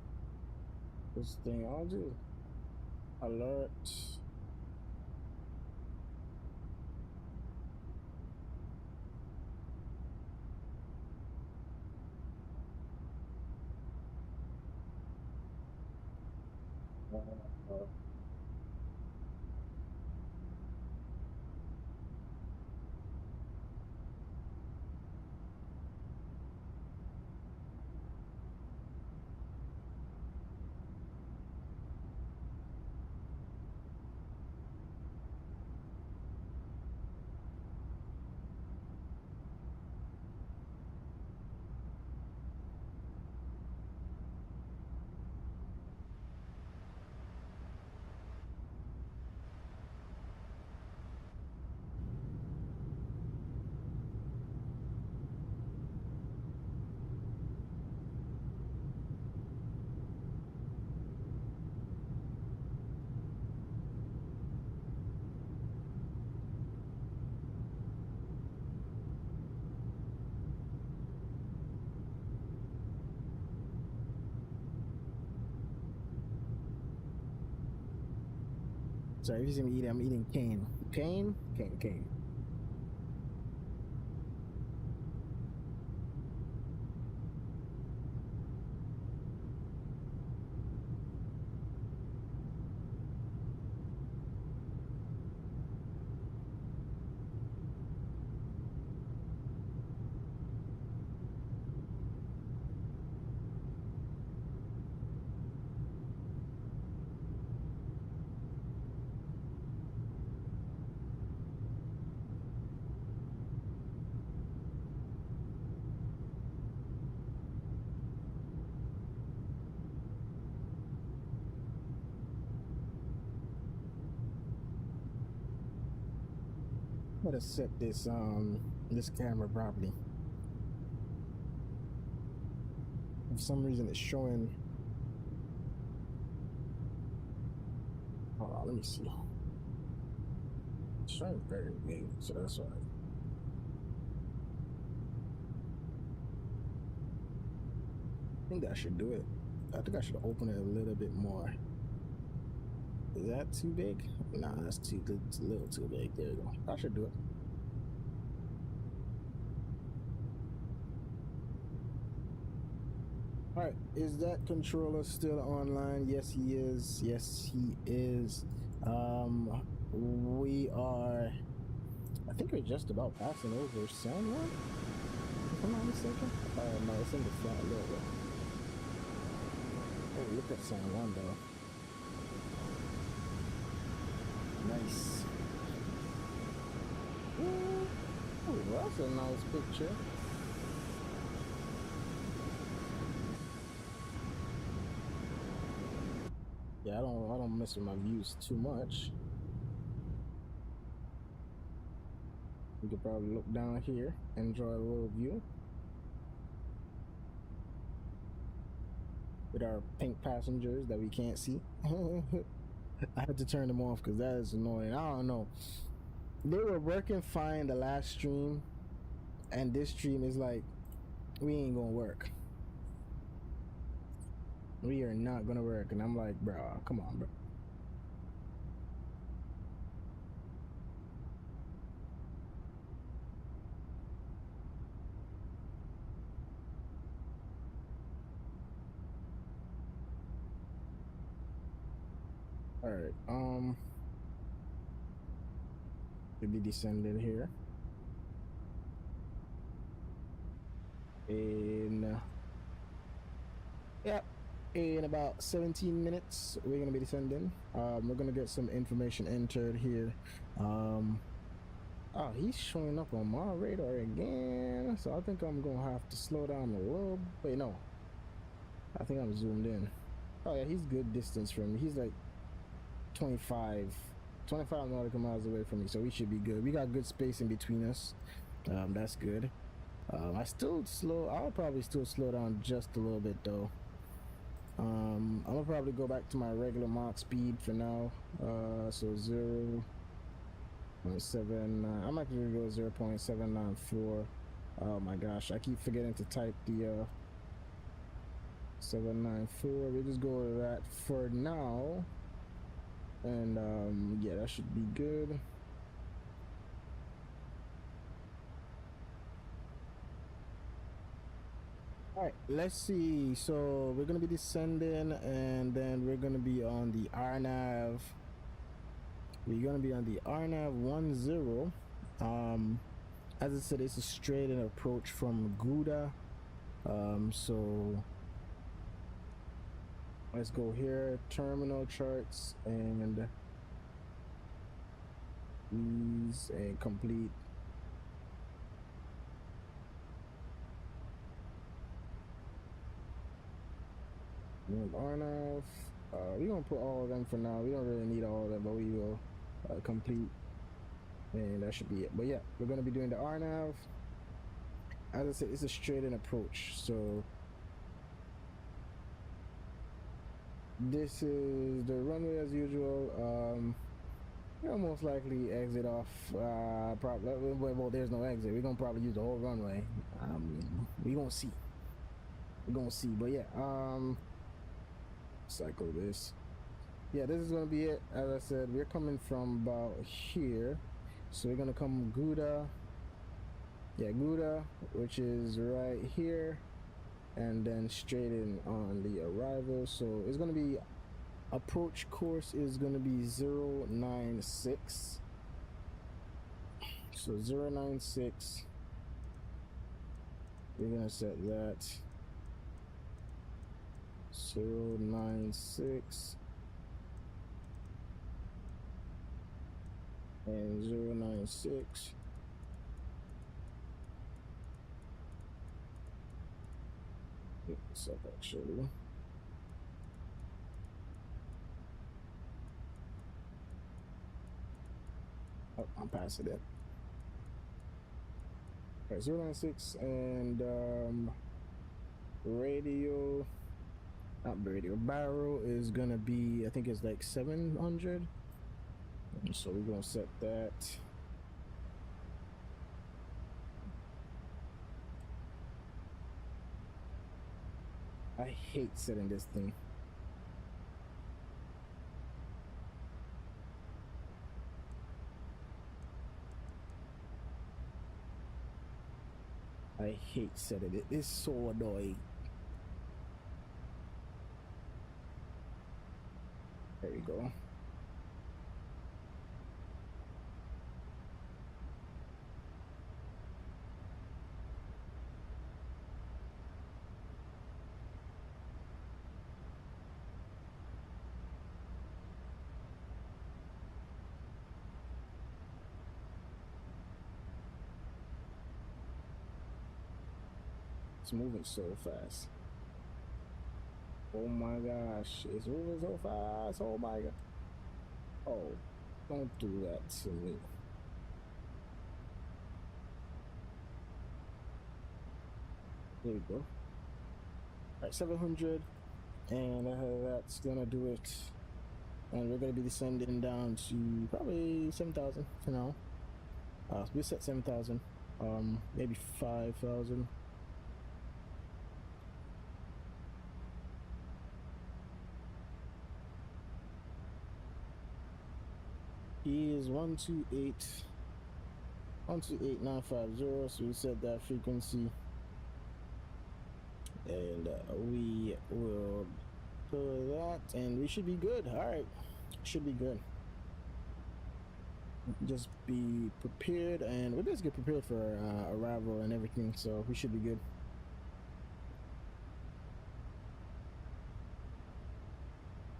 this thing. I'll do alert. Sorry, if you see me eating, I'm eating cane. Cane. I'm gonna set this camera properly. For some reason it's showing. Hold on, let me see. It's showing very big, so that's why. I think that should do it. I think I should open it a little bit more. Is that too big? Nah, that's too. It's a little too big. There you go. That should do it. All right, is that controller still online? Yes, he is. Yes, he is. We are. I think we're just about passing over San Juan. If I'm not mistaken. No, it's in the front a little bit. Oh, look at San Juan though. Nice. Oh, that's a nice picture. Yeah, I don't mess with my views too much. You could probably look down here, enjoy a little view with our pink passengers that we can't see. I had to turn them off because that is annoying. I don't know. They were working fine the last stream, and this stream is like, we ain't gonna work. We are not gonna work, and I'm like, bro, come on, bro. All right, we'll be descending here. In about 17 minutes we're gonna be descending. We're gonna get some information entered here. Oh, he's showing up on my radar again, so I think I'm gonna have to slow down a little. Wait, no, I think I'm zoomed in. Oh yeah, he's good distance from me. He's like 25 nautical miles away from me, so we should be good. We got good space in between us. That's good. I'll probably still slow down just a little bit though. I'm gonna probably go back to my regular Mach speed for now. So 0.7. I'm actually gonna go 0.794. Oh my gosh, I keep forgetting to type the 794. We just go with that for now, and yeah, that should be good. All right, let's see. So we're gonna be descending, and then we're gonna be on the RNAV. We're gonna be on the RNAV 10. As I said, it's a straight in approach from Gouda. So let's go here, terminal charts, and ease and complete. RNAV. We're gonna put all of them for now. We don't really need all of them, but we will complete, and that should be it. But yeah, we're gonna be doing the RNAV. As I said, it's a straight in approach, so this is the runway as usual. We'll most likely exit off. Probably. Well, there's no exit. We're gonna probably use the whole runway. We gonna see. We're gonna see. But yeah. Cycle this. yeah, this is gonna be it. As I said, we're coming from about here, so we're gonna come Gouda, yeah, Gouda, which is right here, and then straight in on the arrival. So it's gonna be approach course is gonna be 096. So 096. We're gonna set that 096 and 096. What's up actually? Oh, I'm passing it. All right, 096 and radio, not radio, barrel is gonna be, I think it's like 700. So we're gonna set that. I hate setting this thing. I hate setting it. It's so annoying. There you go. It's moving so fast. Oh my gosh, it's moving so fast. Oh my god. Oh, don't do that to me. There you go. All right, 700, and that's gonna do it. And we're gonna be descending down to probably 7,000 for now. So we set 7,000, maybe 5,000. He is 128,950. So we set that frequency, and we will do that, and we should be good. All right, should be good. Just be prepared, and we're just get prepared for arrival and everything, so we should be good.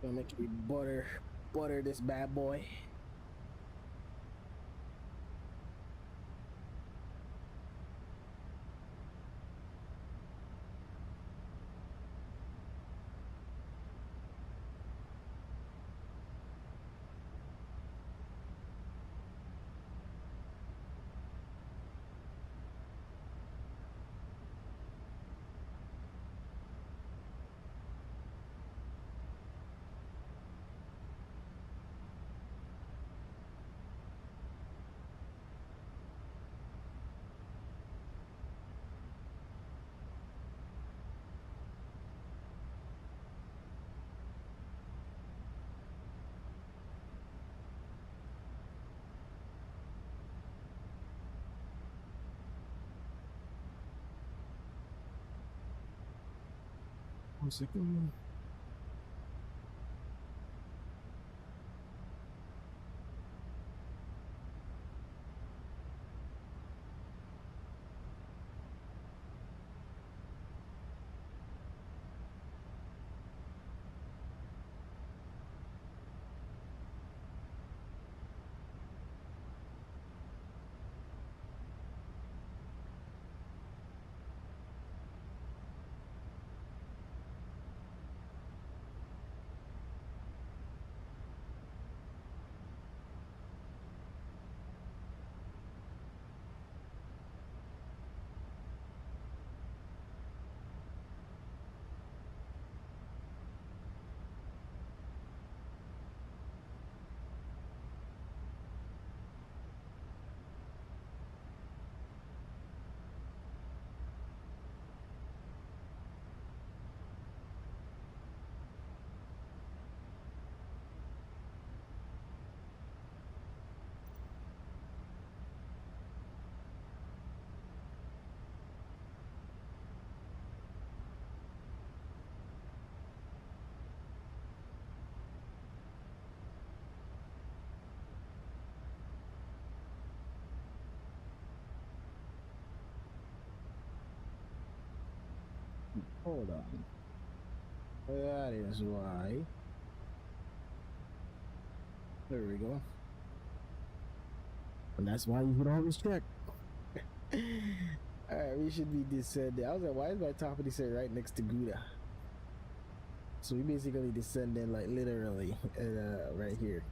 Gonna make me butter this bad boy. One second. Hold on. That is why. There we go. And that's why you should always check. Alright, we should be descending. I was like, why is my top of the set right next to Gouda? So we basically descending like literally right here.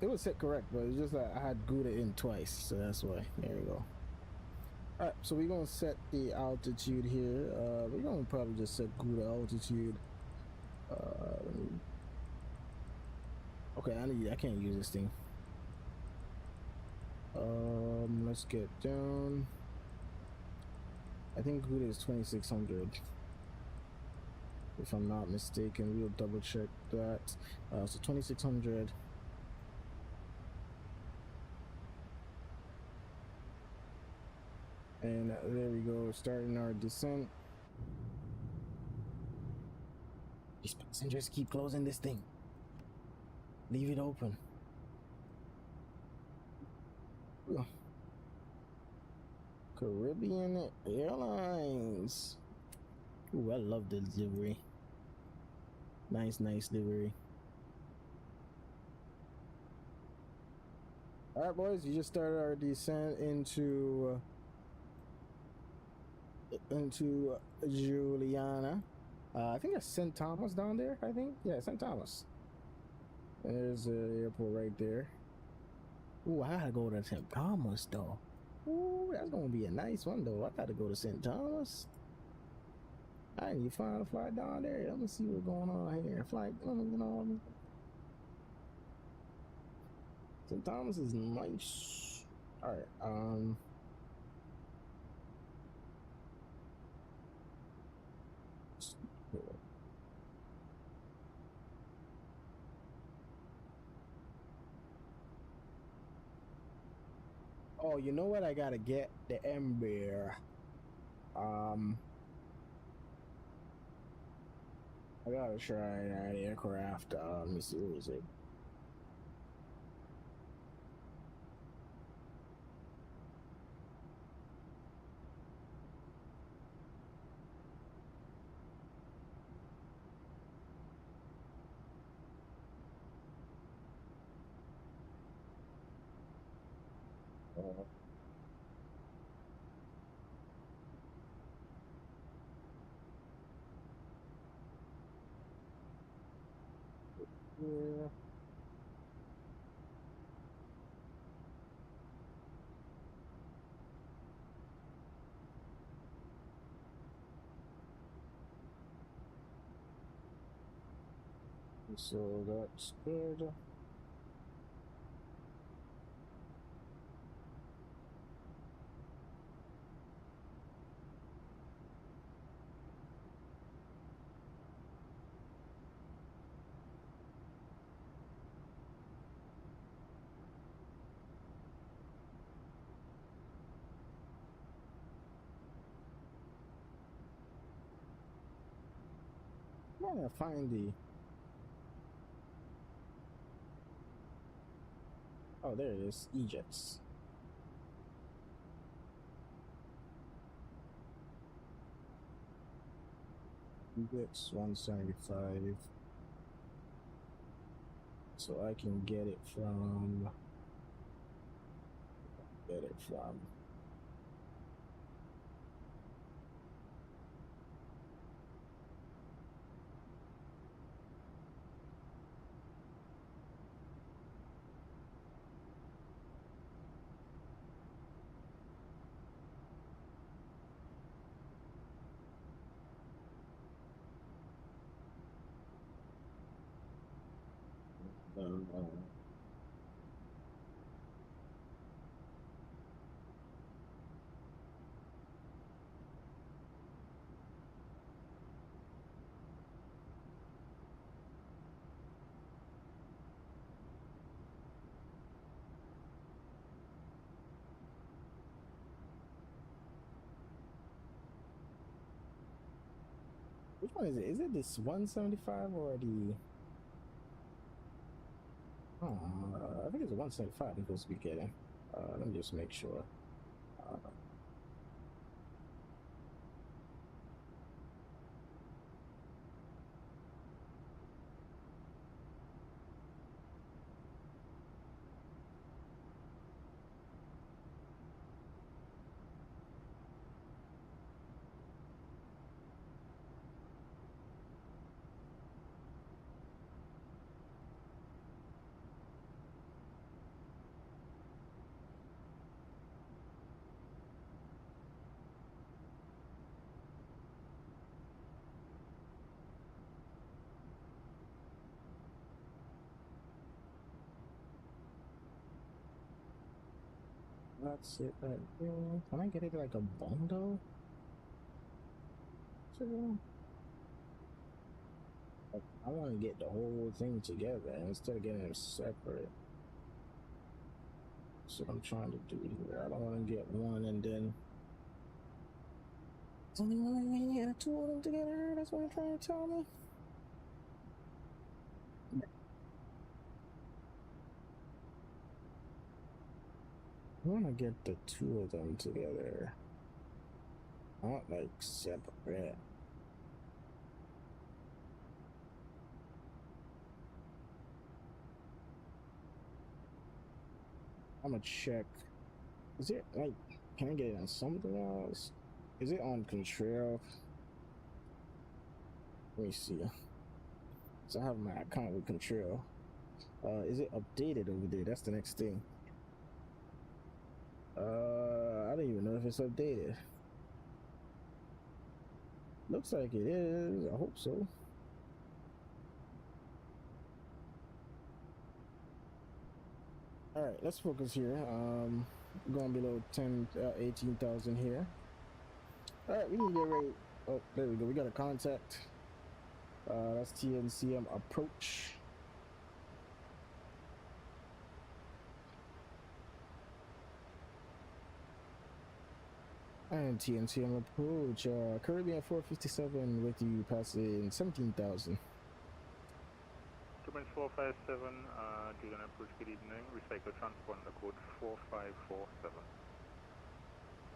It was set correct, but it's just like I had Gouda in twice, so that's why. There we go. Alright, so we're gonna set the altitude here. We're gonna probably just set Gouda altitude. Okay, I can't use this thing. Let's get down. I think Gouda is 2600. If I'm not mistaken, we'll double check that. So 2600. And there we go, starting our descent. These passengers keep closing this thing. Leave it open. Ugh. Caribbean Airlines. Ooh, I love the livery. Nice livery. Alright, boys, we just started our descent into Juliana. I think that's St. Thomas down there, I think. Yeah, St. Thomas. And there's the airport right there. Ooh, I gotta go to St. Thomas, though. Ooh, that's gonna be a nice one, though. I gotta go to St. Thomas. I need to find a flight down there. Let me see what's going on here. Flight, you know. St. Thomas is nice. Alright, oh, you know what? I gotta get the Embraer. I gotta try that aircraft. Let me see, where is it? Yeah. So that's good. Yeah, find the. Oh, there it is. Egypt's. Egypt's 175. So I can get it from. Uh, which one is it? Is it this 175 or the? I think it's a 175 I'm supposed to be getting. Let me just make sure. that's it right there. Can I get it like a bundle? So, like, I want to get the whole thing together instead of getting them separate. That's what I'm trying to do here. I don't want to get one and then it's only one and then get two of them together. That's what you're trying to tell me. I want to get the two of them together. Not like separate. I'm gonna check. Is it like, can I get it on something else? Is it on Control? Let me see. So I have my account with Control. Is it updated over there? That's the next thing. I don't even know if it's updated. Looks like it is. I hope so. All right, let's focus here. Going below 18,000 here. All right, we need to get ready. Oh, there we go. We got a contact. That's TNCM approach. And TNCM approach. Caribbean 457 with you passing 17,000. Document 457, Julian approach, good evening. Recycle transponder code 4547.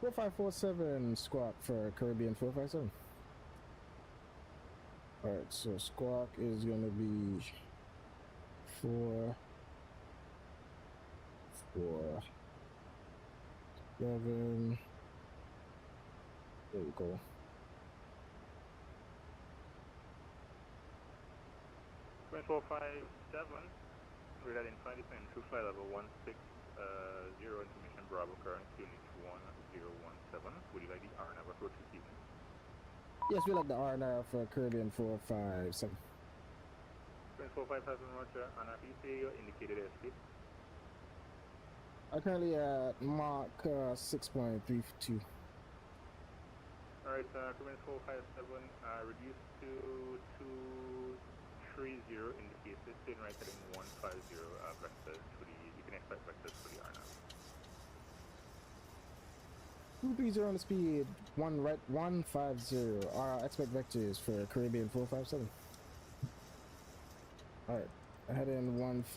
4547 squawk for Caribbean 457. Alright, so squawk is gonna be 4 4 7. There we go. Document 457, read in flight descent to flight level 160 information Bravo current unit 1017. Would you like the RNAV approach this evening? Yes, we like the R now for Caribbean 457. Document 457, Roger. And I see your indicated airspeed. I'm currently at Mach 6.32. Alright, document 457, reduced to 230 indicated, turn right heading 150 vectors for the, you can expect vectors for the RNAV. 230 on the speed, 150. Expect vectors for Caribbean 457. Alright, heading 150.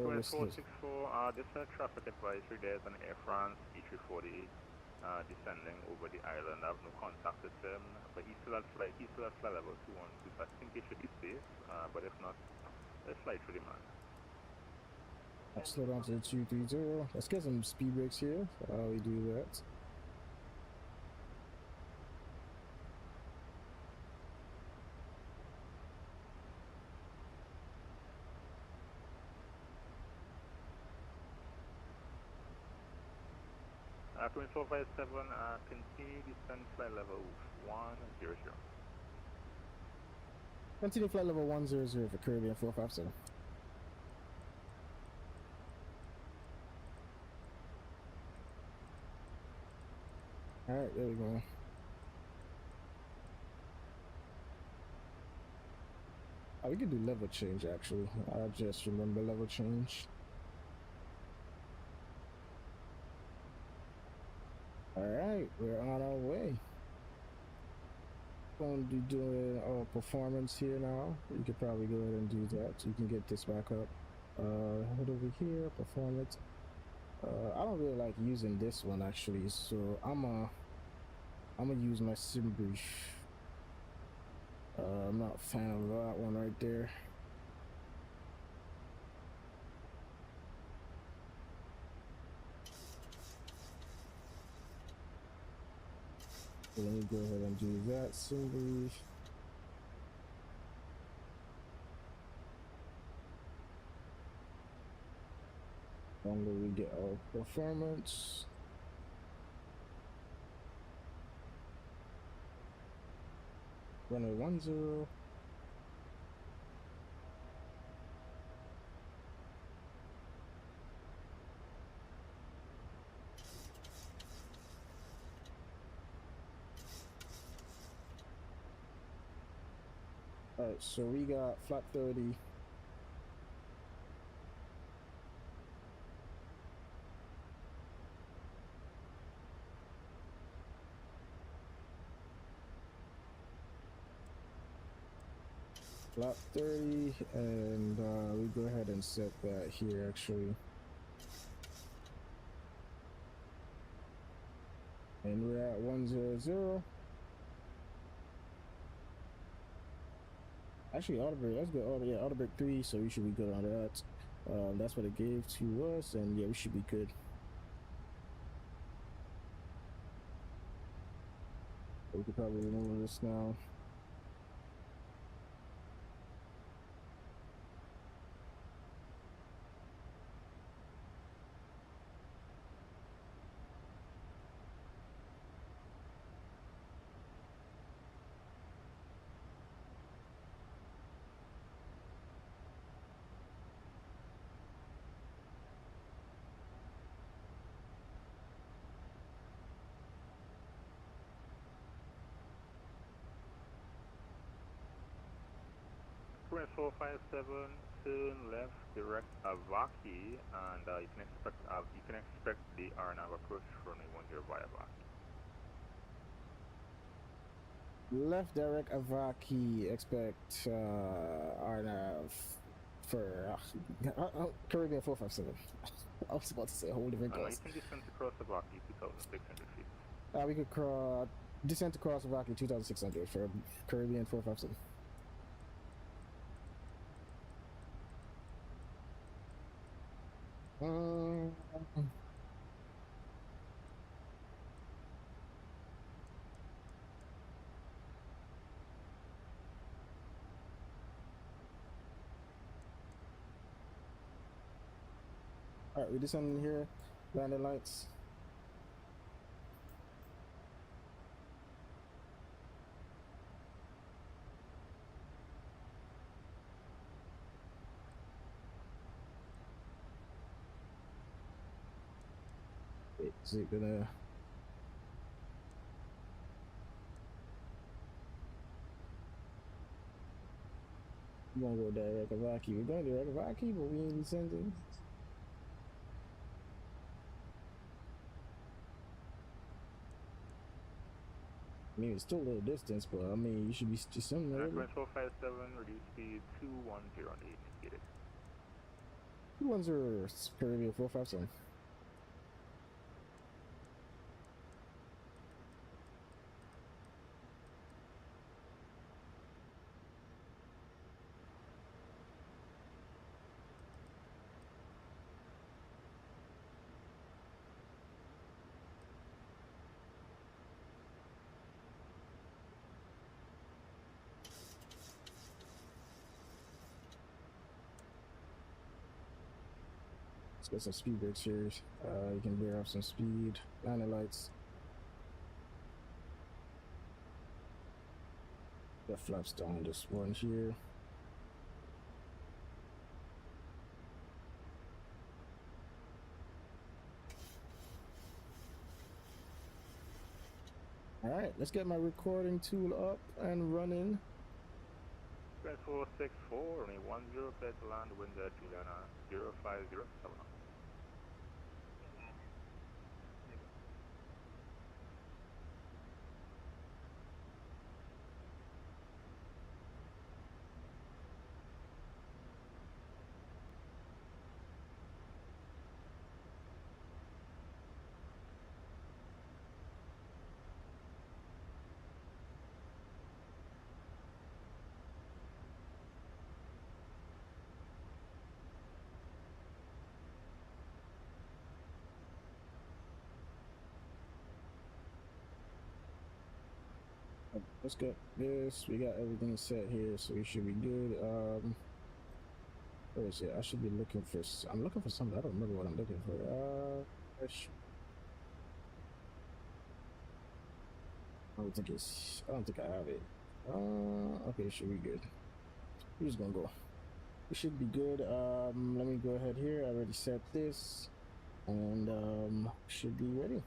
Document 464, this is a traffic advisory. There's an Air France E340 descending over the island. I have no contact with him, but he's still at flight level 212, so I think he should be safe, but if not, let's fly through the man. I'll slow down to the 230. Let's get some speed brakes here. How we do that. Document 457, continue descent flight level 100. Continue flight level 100 for Caribbean 457. Alright, there we go. Oh, we could do level change actually. I just remember level change. Alright, we're on our way. Going to be doing performance here now. You could probably go ahead and do that so you can get this back up. Head over here, performance. I don't really like using this one actually, so I'm gonna use my sim brief. I'm not a fan of that one right there. So let me go ahead and do that sim brief. Longer we get our performance. Runway 10. Alright, so we got flap 30. Flap 30, and we go ahead and set that here actually. And we're at 100. Actually, auto break, let's go auto break 3, so we should be good on that. That's what it gave to us, and yeah, we should be good. We could probably remove this now. Current 457, turn left, direct Avaki, and you can expect the RNAV approach runway 10 via Avaki. Left direct Avaki, expect RNAV for Caribbean 457. I was about to say a whole different You course. can descend across Avaki 2,600 feet. We could descent across Avaki 2,600 for Caribbean 457. Alright, we descending here, landing lights. Is it gonna... We're gonna go direct Avaki. We're going direct Avaki, but we ain't descending. I mean, it's still a little distance, but I mean, you should be descending already. Current 457, reduce speed 210 on the indicated. 210 Caribbean 457. Let's get some speed brakes here. You can veer off some speed. Landing lights. Got flaps down this one here. Alright, let's get my recording tool up and running. Current 464, only 10, clear to land, wind at Juliana 05070. Let's get this. We got everything set here, so we should be good. Where is it? I should be looking for. I'm looking for something. I don't remember what I'm looking for. I don't think it's. I don't think I have it. Okay, should be good. We're just gonna go. We should be good. Let me go ahead here. I already set this, and should be ready.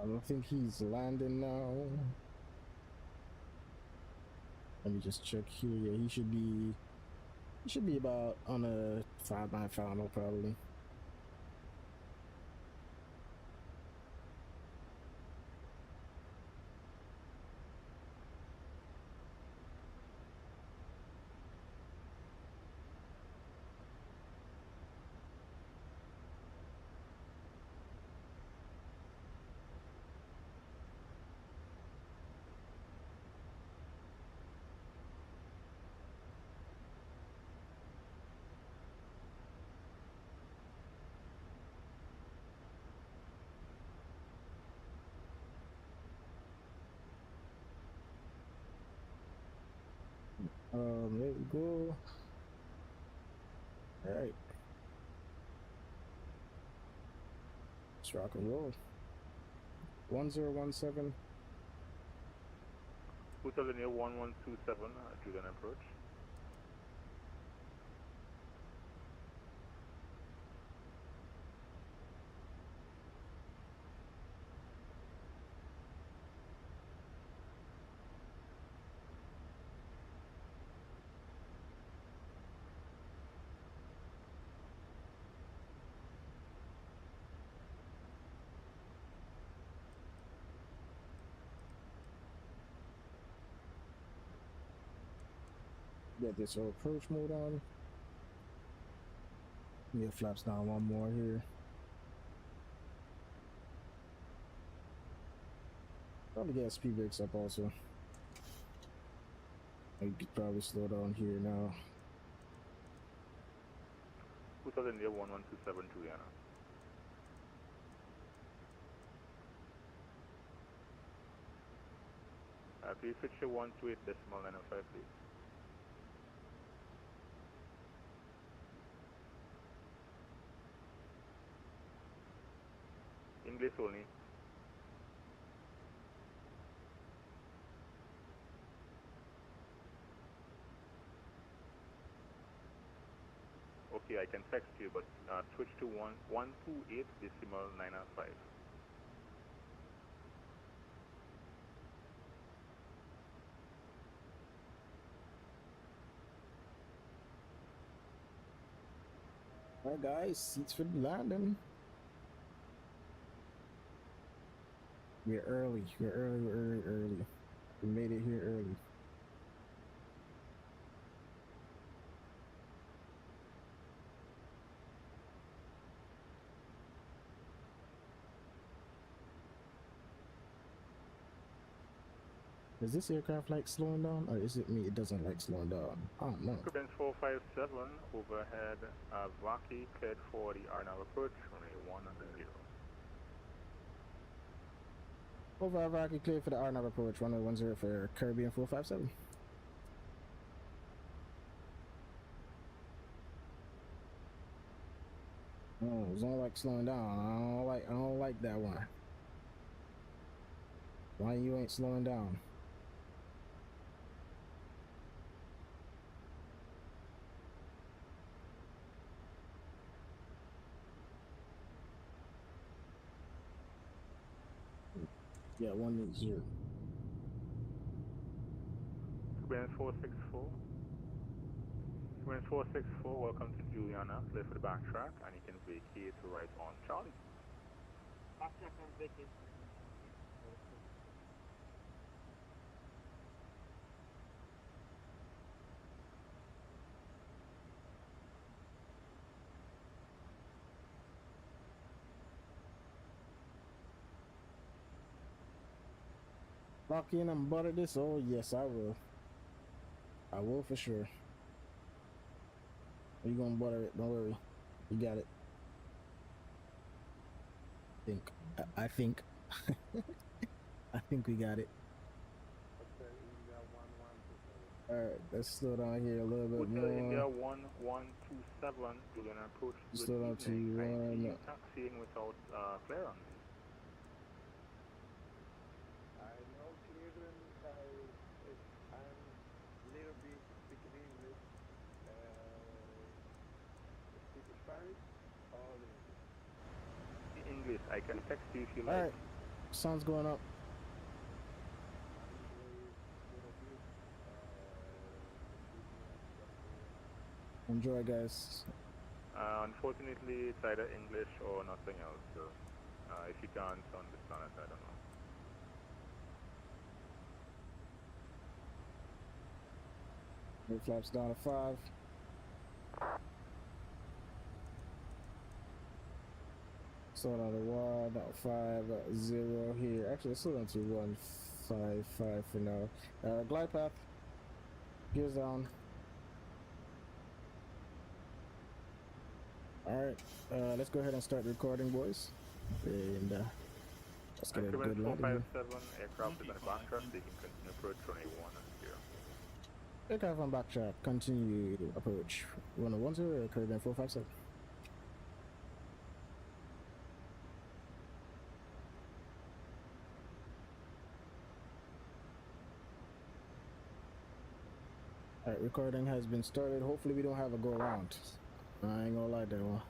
I think he's landing now. Let me just check here. Yeah, he should be about on a 5-9 final probably. There we go. All right. Let's rock and roll. 1017. Hotel near 1127, Julian approach. Get this approach mode on. Yeah, flaps down one more here. Probably get speed brakes up also. I could probably slow down here now. Hotel near 1127, Juliana. Please switch to 128 decimal 905, please. English only. Okay, I can text you, but switch to 128 decimal 905. Alright guys, seats for the landing. We're early. We're early. We made it here early. Is this aircraft like slowing down, or is it me? It doesn't like slowing down. I don't know. Benz 457 overhead, Vaki cleared for the RNAV approach, runway 10. Over Rocky clear for the RNAV approach, runway 10 for Caribbean 457. Oh, it's not like slowing down. I don't like that one. Why you ain't slowing down? Yeah, 180. Benz 464. Benz 464, welcome to Juliana. Clear for the backtrack, and you can vacate right on Charlie. Backtrack and vacate. Lock in and butter this? Oh, yes, I will. I will for sure. You gonna butter it? Don't worry. You got it. I think. I think we got it. Alright, let's slow down here a little bit Hotel India more. 1127, Juliana approach. Slow down to one. Taxiing without clearance. I know clearance. I'm a little bit speaking English. Speak Spanish. All English. English, I can text you if you All like. right. Sun's going up. Enjoy, guys. Unfortunately, it's either English or nothing else. So, if you can't understand it, I don't know. New flaps down to 5. Slow down to 1, 5, 0 here. Actually, let's slow down to 1, 5, 5 for now. Glide path. Gears down. Alright, let's go ahead and start recording, boys. And let's get a good landing here. 457 aircraft is on the backtrack. They can continue approach runway 10. Aircraft on backtrack, continue approach. 1010, Caribbean 457. Alright, recording has been started. Hopefully we don't have a go around. I ain't gonna lie there, one.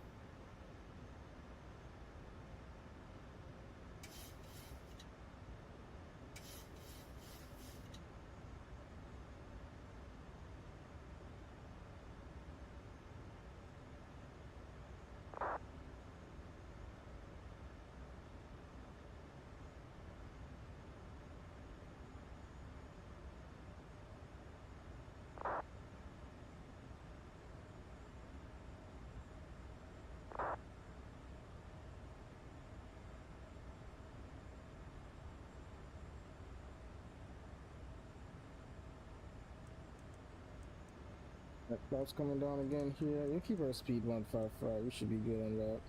That cloud's coming down again here. We'll keep our speed 155. We should be good on that.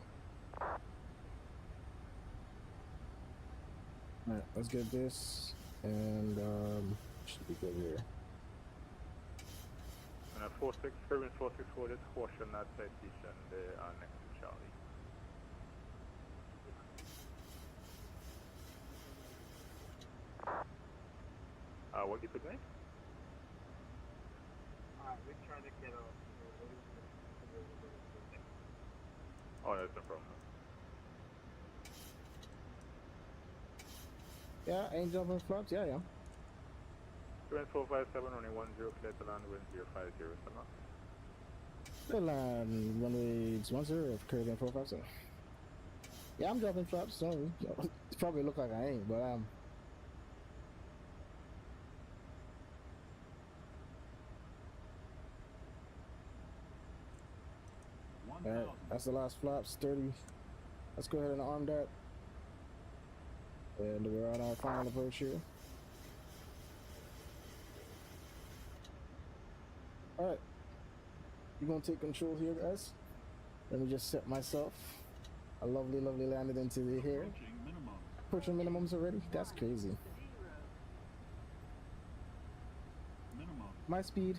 Alright, let's get this. And should be good here. And 464, just caution that citation. They are next to Charlie. What you could make? We're trying to get off. Oh, that's no problem. Yeah, ain't jumping flaps. Yeah, yeah. 457, only 10, clear to land, wind 050, summer. Clear land, runway 10, Caribbean 457. Yeah, I'm dropping flaps. So it probably look like I ain't, but I'm. Alright, that's the last flap, sturdy. Let's go ahead and arm that. And we're on our final approach here. Alright. You're gonna take control here, guys. Let me just set myself. A lovely, lovely landing into the hair. Approaching minimums already? That's crazy. My speed.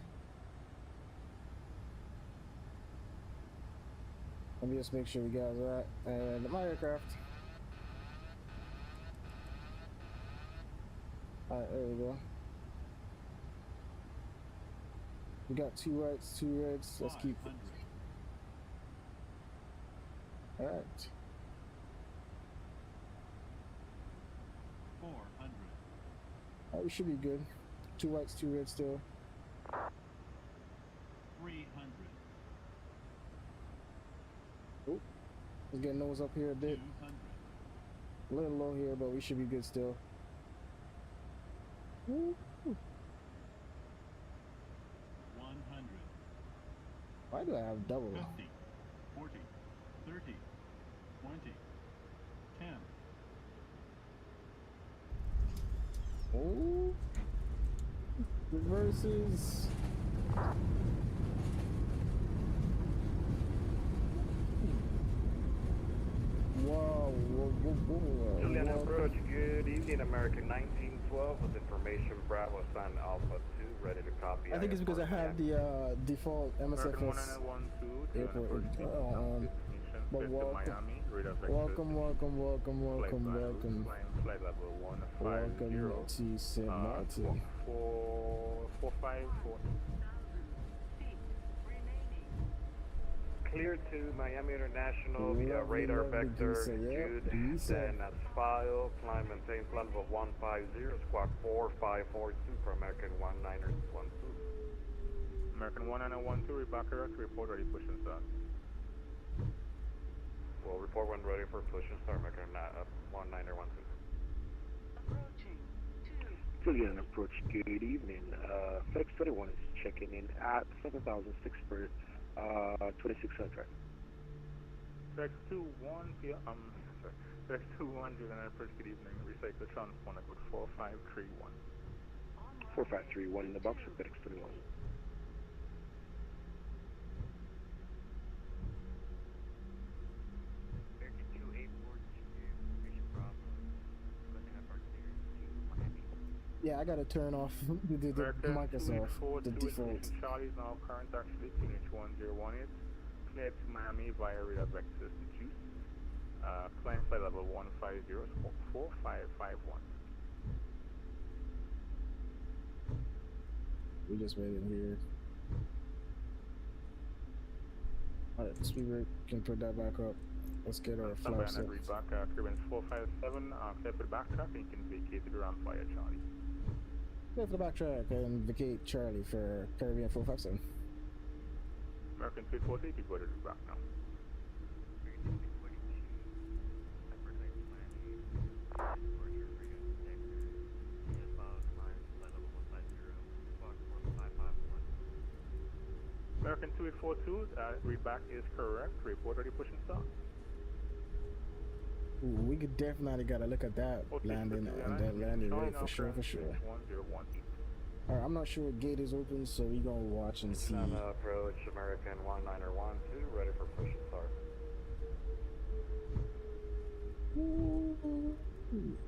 Let me just make sure you guys are right. And my aircraft. Alright, there we go. We got 2 rights, 2 reds. Let's keep it. Alright. 400. Alright, we should be good. 2 whites, 2 reds still. 300. Oh, let's get nose up here a bit. 200. A little low here, but we should be good still. Woo. 100. Why do I have double? 50. 40. 30. 20. 10. Oh, reverses. Whoa. Julian approach, good evening, American 1912 with information Bravo Sun Alpha 2, ready to copy. I think it's because I have the default MSFS airport. But welcome, Flight level 150. welcome to St. Maarten. 454. clear to Miami International via Lovely, radar lovely vector Lisa, yep, Jude, Lisa. then as file, climb maintain flight level 150, squawk 4542 for American 1912. American 1912, reback correct, report ready, push and start. We'll report when ready for push and start, American 1912. Julian approach, good evening. FedEx 21 is checking in at 7006 for 2600. FedEx 21, FedEx 21, Julian approach, good evening. Recycle transponder code 4531. 4531 in the box for FedEx 21. Yeah, I gotta turn off the Microsoft, the default. Charlie is now current actually, QNH1018. Cleared to Miami via radar vectors to Juice. Climb flight level 150, 4551. We just waiting here. Alright, Speedbird can put that back up. Let's get our flaps up. Reback, Caribbean 457, clear for the backtrack, and you can vacate the ground via Charlie. Clear for the backtrack and vacate Charlie for Caribbean 457. American 340, you can go to the back now. American 2842, readback is correct. Report ready, push and start. Ooh, we could definitely gotta look at that landing and that landing rate for sure, for sure. 1018. Alright, I'm not sure what gate is open, so we gonna watch and see. Approach American 1912, ready for push and start.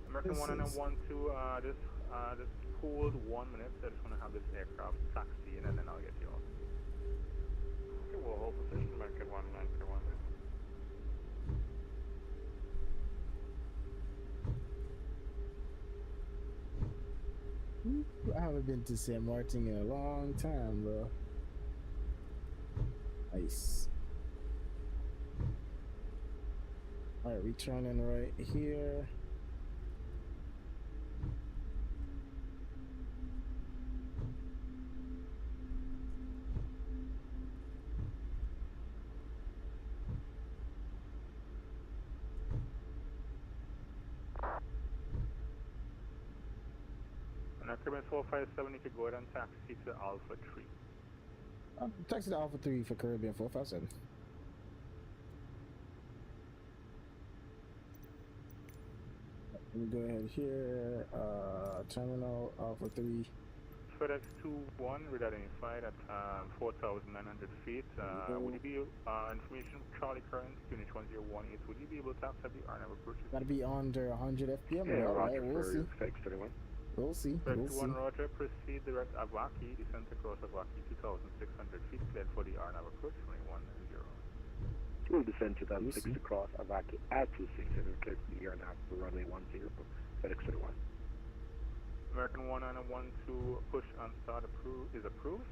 American 1912, just hold 1 minute. I just want to have this aircraft taxi in and then I'll get you off. Okay, we'll hold position, American 1912. I haven't been to St. Maarten in a long time, bro. Nice. Alright, returning right here. Caribbean 457, you could go ahead and taxi to Alpha 3. Taxi to Alpha 3 for Caribbean 457. Let me go ahead here. Terminal Alpha 3. FedEx 21, identified at 4,900 feet. Would you be, information Charlie current, unit 1018, would you be able to accept the RNAV approach? Gotta be under 100 FPM. Yeah, Alright, roger we'll for see. FedEx 31. We'll see. FedEx We'll 1, see. roger, proceed direct Avaki, descent across Avaki, 2,600 feet, cleared for the RNAV approach, 2110. We'll descend 2006 see. across Avaki at 2600, clear to the air now for runway 10, FedEx 31. American 1912, push and start is approved.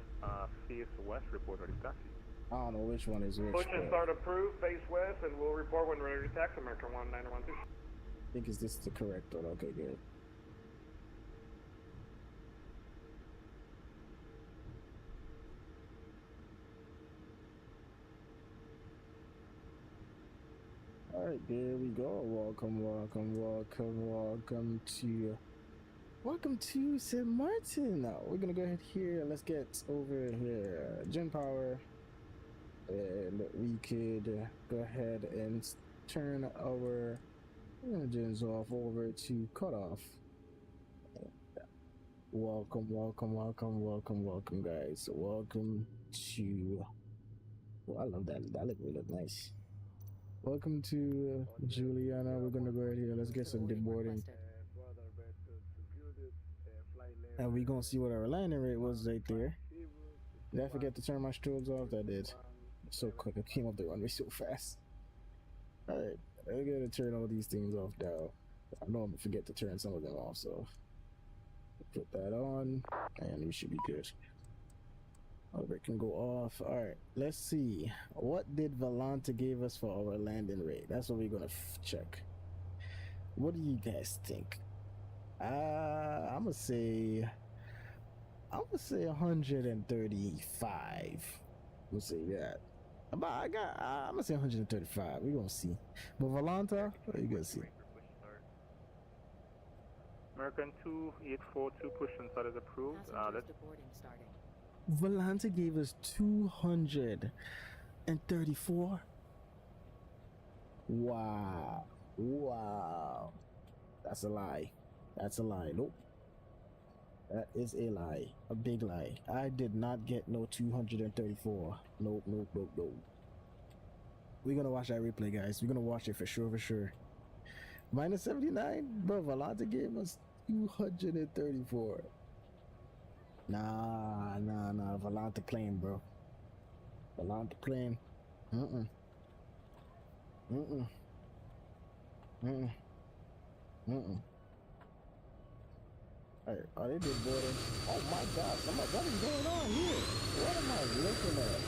Face west, report ready taxi. I don't know which one is which. Push and but start approved, face west, and we'll report when ready to taxi, American 1912. I think is this the correct one? Okay, good. Alright, there we go. Welcome to St. Maarten. Now we're gonna go ahead here. Let's get over here. Gen power. And we could go ahead and turn our engines off over to cutoff. Welcome, guys. Welcome to. Oh, I love that. That look really nice. Welcome to Juliana. We're gonna go right here. Let's get some deboarding. And we're gonna see what our landing rate was right there. Did I forget to turn my strobes off? I did. So quick. I came up the runway so fast. Alright. I gotta turn all these things off now. I know I'm gonna forget to turn some of them off, so put that on and we should be good. Oh, it can go off. All right, let's see. What did Volanta give us for our landing rate? That's what we're gonna check. What do you guys think? I'm gonna say 135. We'll say that. I'm gonna say 135. We're gonna see. But Volanta, what you gonna see? American 2842 push and start is approved. Let's Boarding starting. Volanta gave us 234. Wow. Wow. That's a lie. That's a lie. Nope. That is a lie. A big lie. I did not get no 234. Nope, nope, nope, nope. We're gonna watch that replay, guys. We're gonna watch it for sure, for sure. Minus 79? Bro, Volanta gave us 234. Nah. Volanta playing, bro. Volanta playing. Alright, oh, they did boarding. Oh my God, what is going on here? What am I looking at?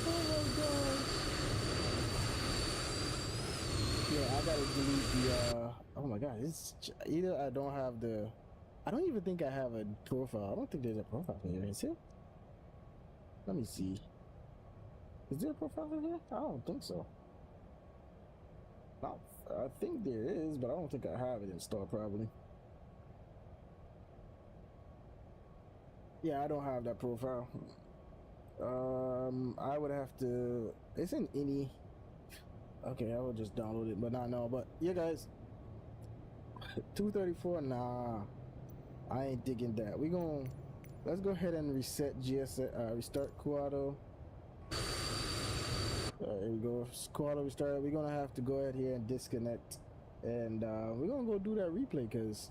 Oh my God. Yeah, I gotta delete the, oh my God, it's either I don't have the, I don't even think I have a profile. I don't think there's a profile here, is it? Let me see. Is there a profile in here? I don't think so. No, I think there is, but I don't think I have it installed probably. Yeah, I don't have that profile. I would have to, it's in any. Okay, I will just download it, but not now. But yeah, guys, 234. Nah, I ain't digging that. Let's go ahead and reset restart Quado. There we go. Quado restart. We're gonna have to go ahead here and disconnect, and we're gonna go do that replay because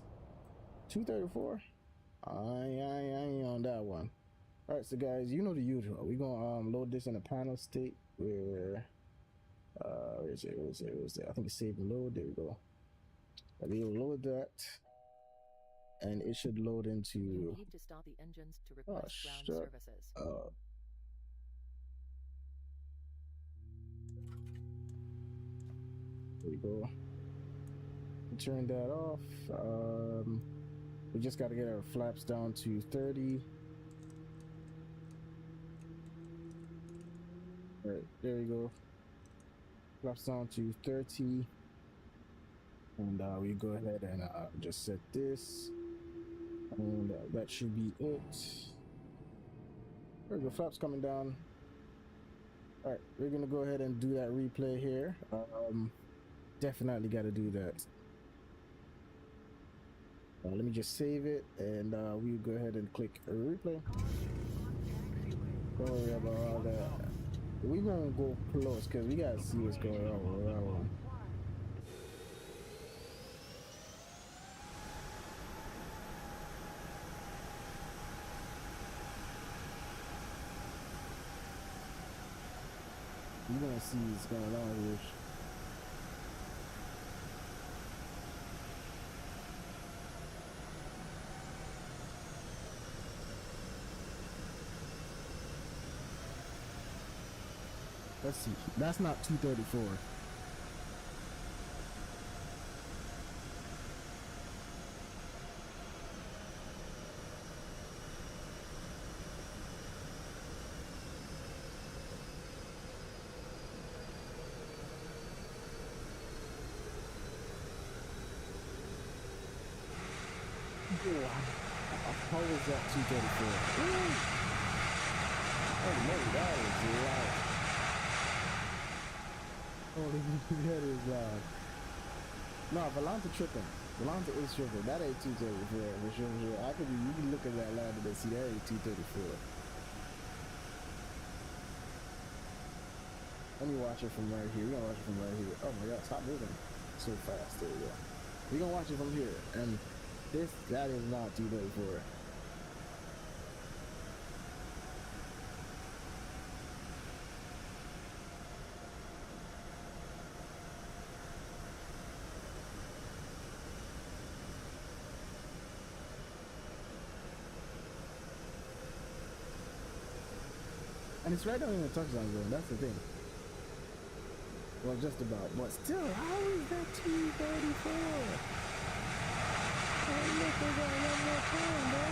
234. I ain't on that one. All right, so guys, you know the usual. We're gonna load this in a panel state where. Where is it? I think it's save and load. There we go. We'll load that, and it should load into. You need to stop the engines to request ground services. There we go. Turn that off. We just got to get our flaps down to 30. All right, there we go. Flaps down to 30, and we go ahead and just set this, and that should be it. There we go, flaps coming down. All right, we're gonna go ahead and do that replay here. Definitely got to do that. Let me just save it, and we'll go ahead and click replay. Don't worry about all that. We're gonna go close because we gotta see what's going on with that one. We're gonna see what's going on here. Let's see. That's not 234. How is that 234? Oh no, that is loud. Holy, that is loud. No, Volanta tripping. Volanta is tripping. That ain't 234 for sure. You can look at that ladder and see that ain't 234. Let me watch it from right here. We're gonna watch it from right here. Oh my God, stop moving so fast. There we go. We're gonna watch it from here. And that is not 234. And it's right down in the touchdown zone. That's the thing. Well, just about. But still, how is that 234? Oh, look, we got one more time, bro.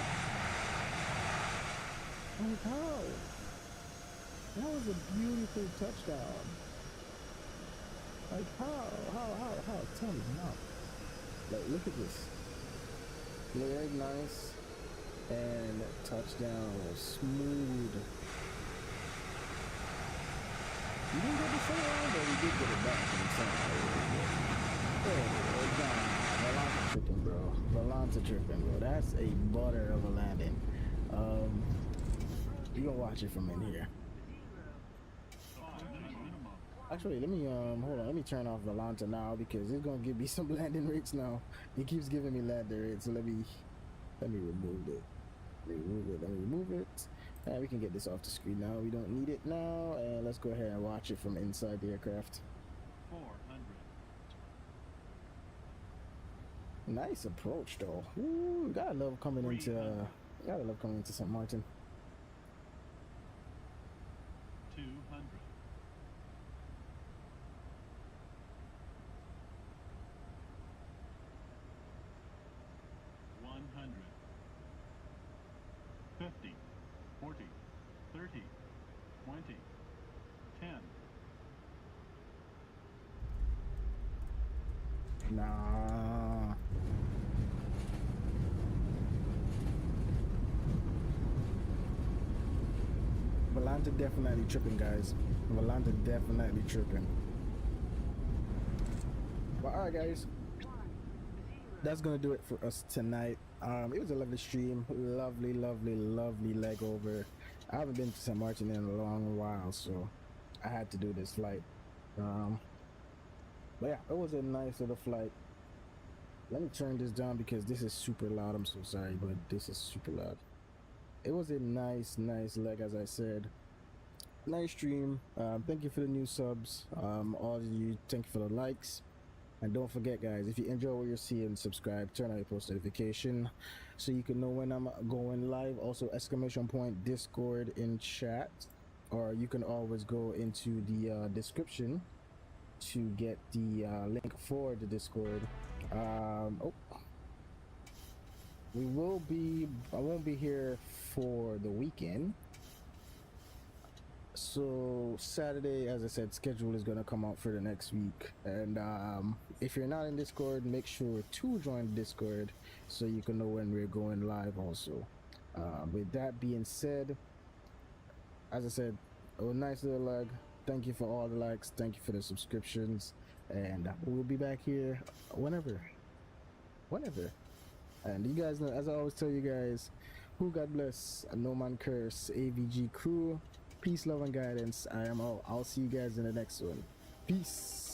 Like, how? That was a beautiful touchdown. Like, how? Tell me, how? Like, look at this. Very nice. And touchdown. Smooth. We didn't get the full round, but we did get it back in the Volanta tripping, bro. Volanta tripping, bro. That's a butter of a landing. You gonna watch it from in here. Actually, let me hold on. Let me turn off Volanta now because it's gonna give me some landing rates now. It keeps giving me landing rates, so let me remove it. Let me remove it. And we can get this off the screen now. We don't need it now. And let's go ahead and watch it from inside the aircraft. 400. Nice approach though. Ooh, gotta love coming into St. Maarten. 200. 100. 50. 40. 30. 20. 10. Nah. Volanta definitely tripping, guys. Volanta definitely tripping. But alright, guys. That's gonna do it for us tonight. It was a lovely stream. Lovely leg over. I haven't been to St. Maarten in a long while, so I had to do this flight. But yeah, it was a nice little flight. Let me turn this down because this is super loud. I'm so sorry, but this is super loud. It was a nice leg, as I said. Nice stream. Thank you for the new subs. All of you, thank you for the likes. And don't forget, guys, if you enjoy what you're seeing, subscribe, turn on your post notification so you can know when I'm going live. Also, !, Discord in chat, or you can always go into the description to get the link for the Discord. I won't be here for the weekend. So Saturday, as I said, schedule is gonna come out for the next week. And if you're not in Discord, make sure to join Discord so you can know when we're going live also. With that being said, as I said, a nice little leg. Thank you for all the likes. Thank you for the subscriptions. And we'll be back here whenever. And you guys know, as I always tell you guys, who God bless, no man curse. AVG crew, peace, love, and guidance. I am out. I'll see you guys in the next one. Peace.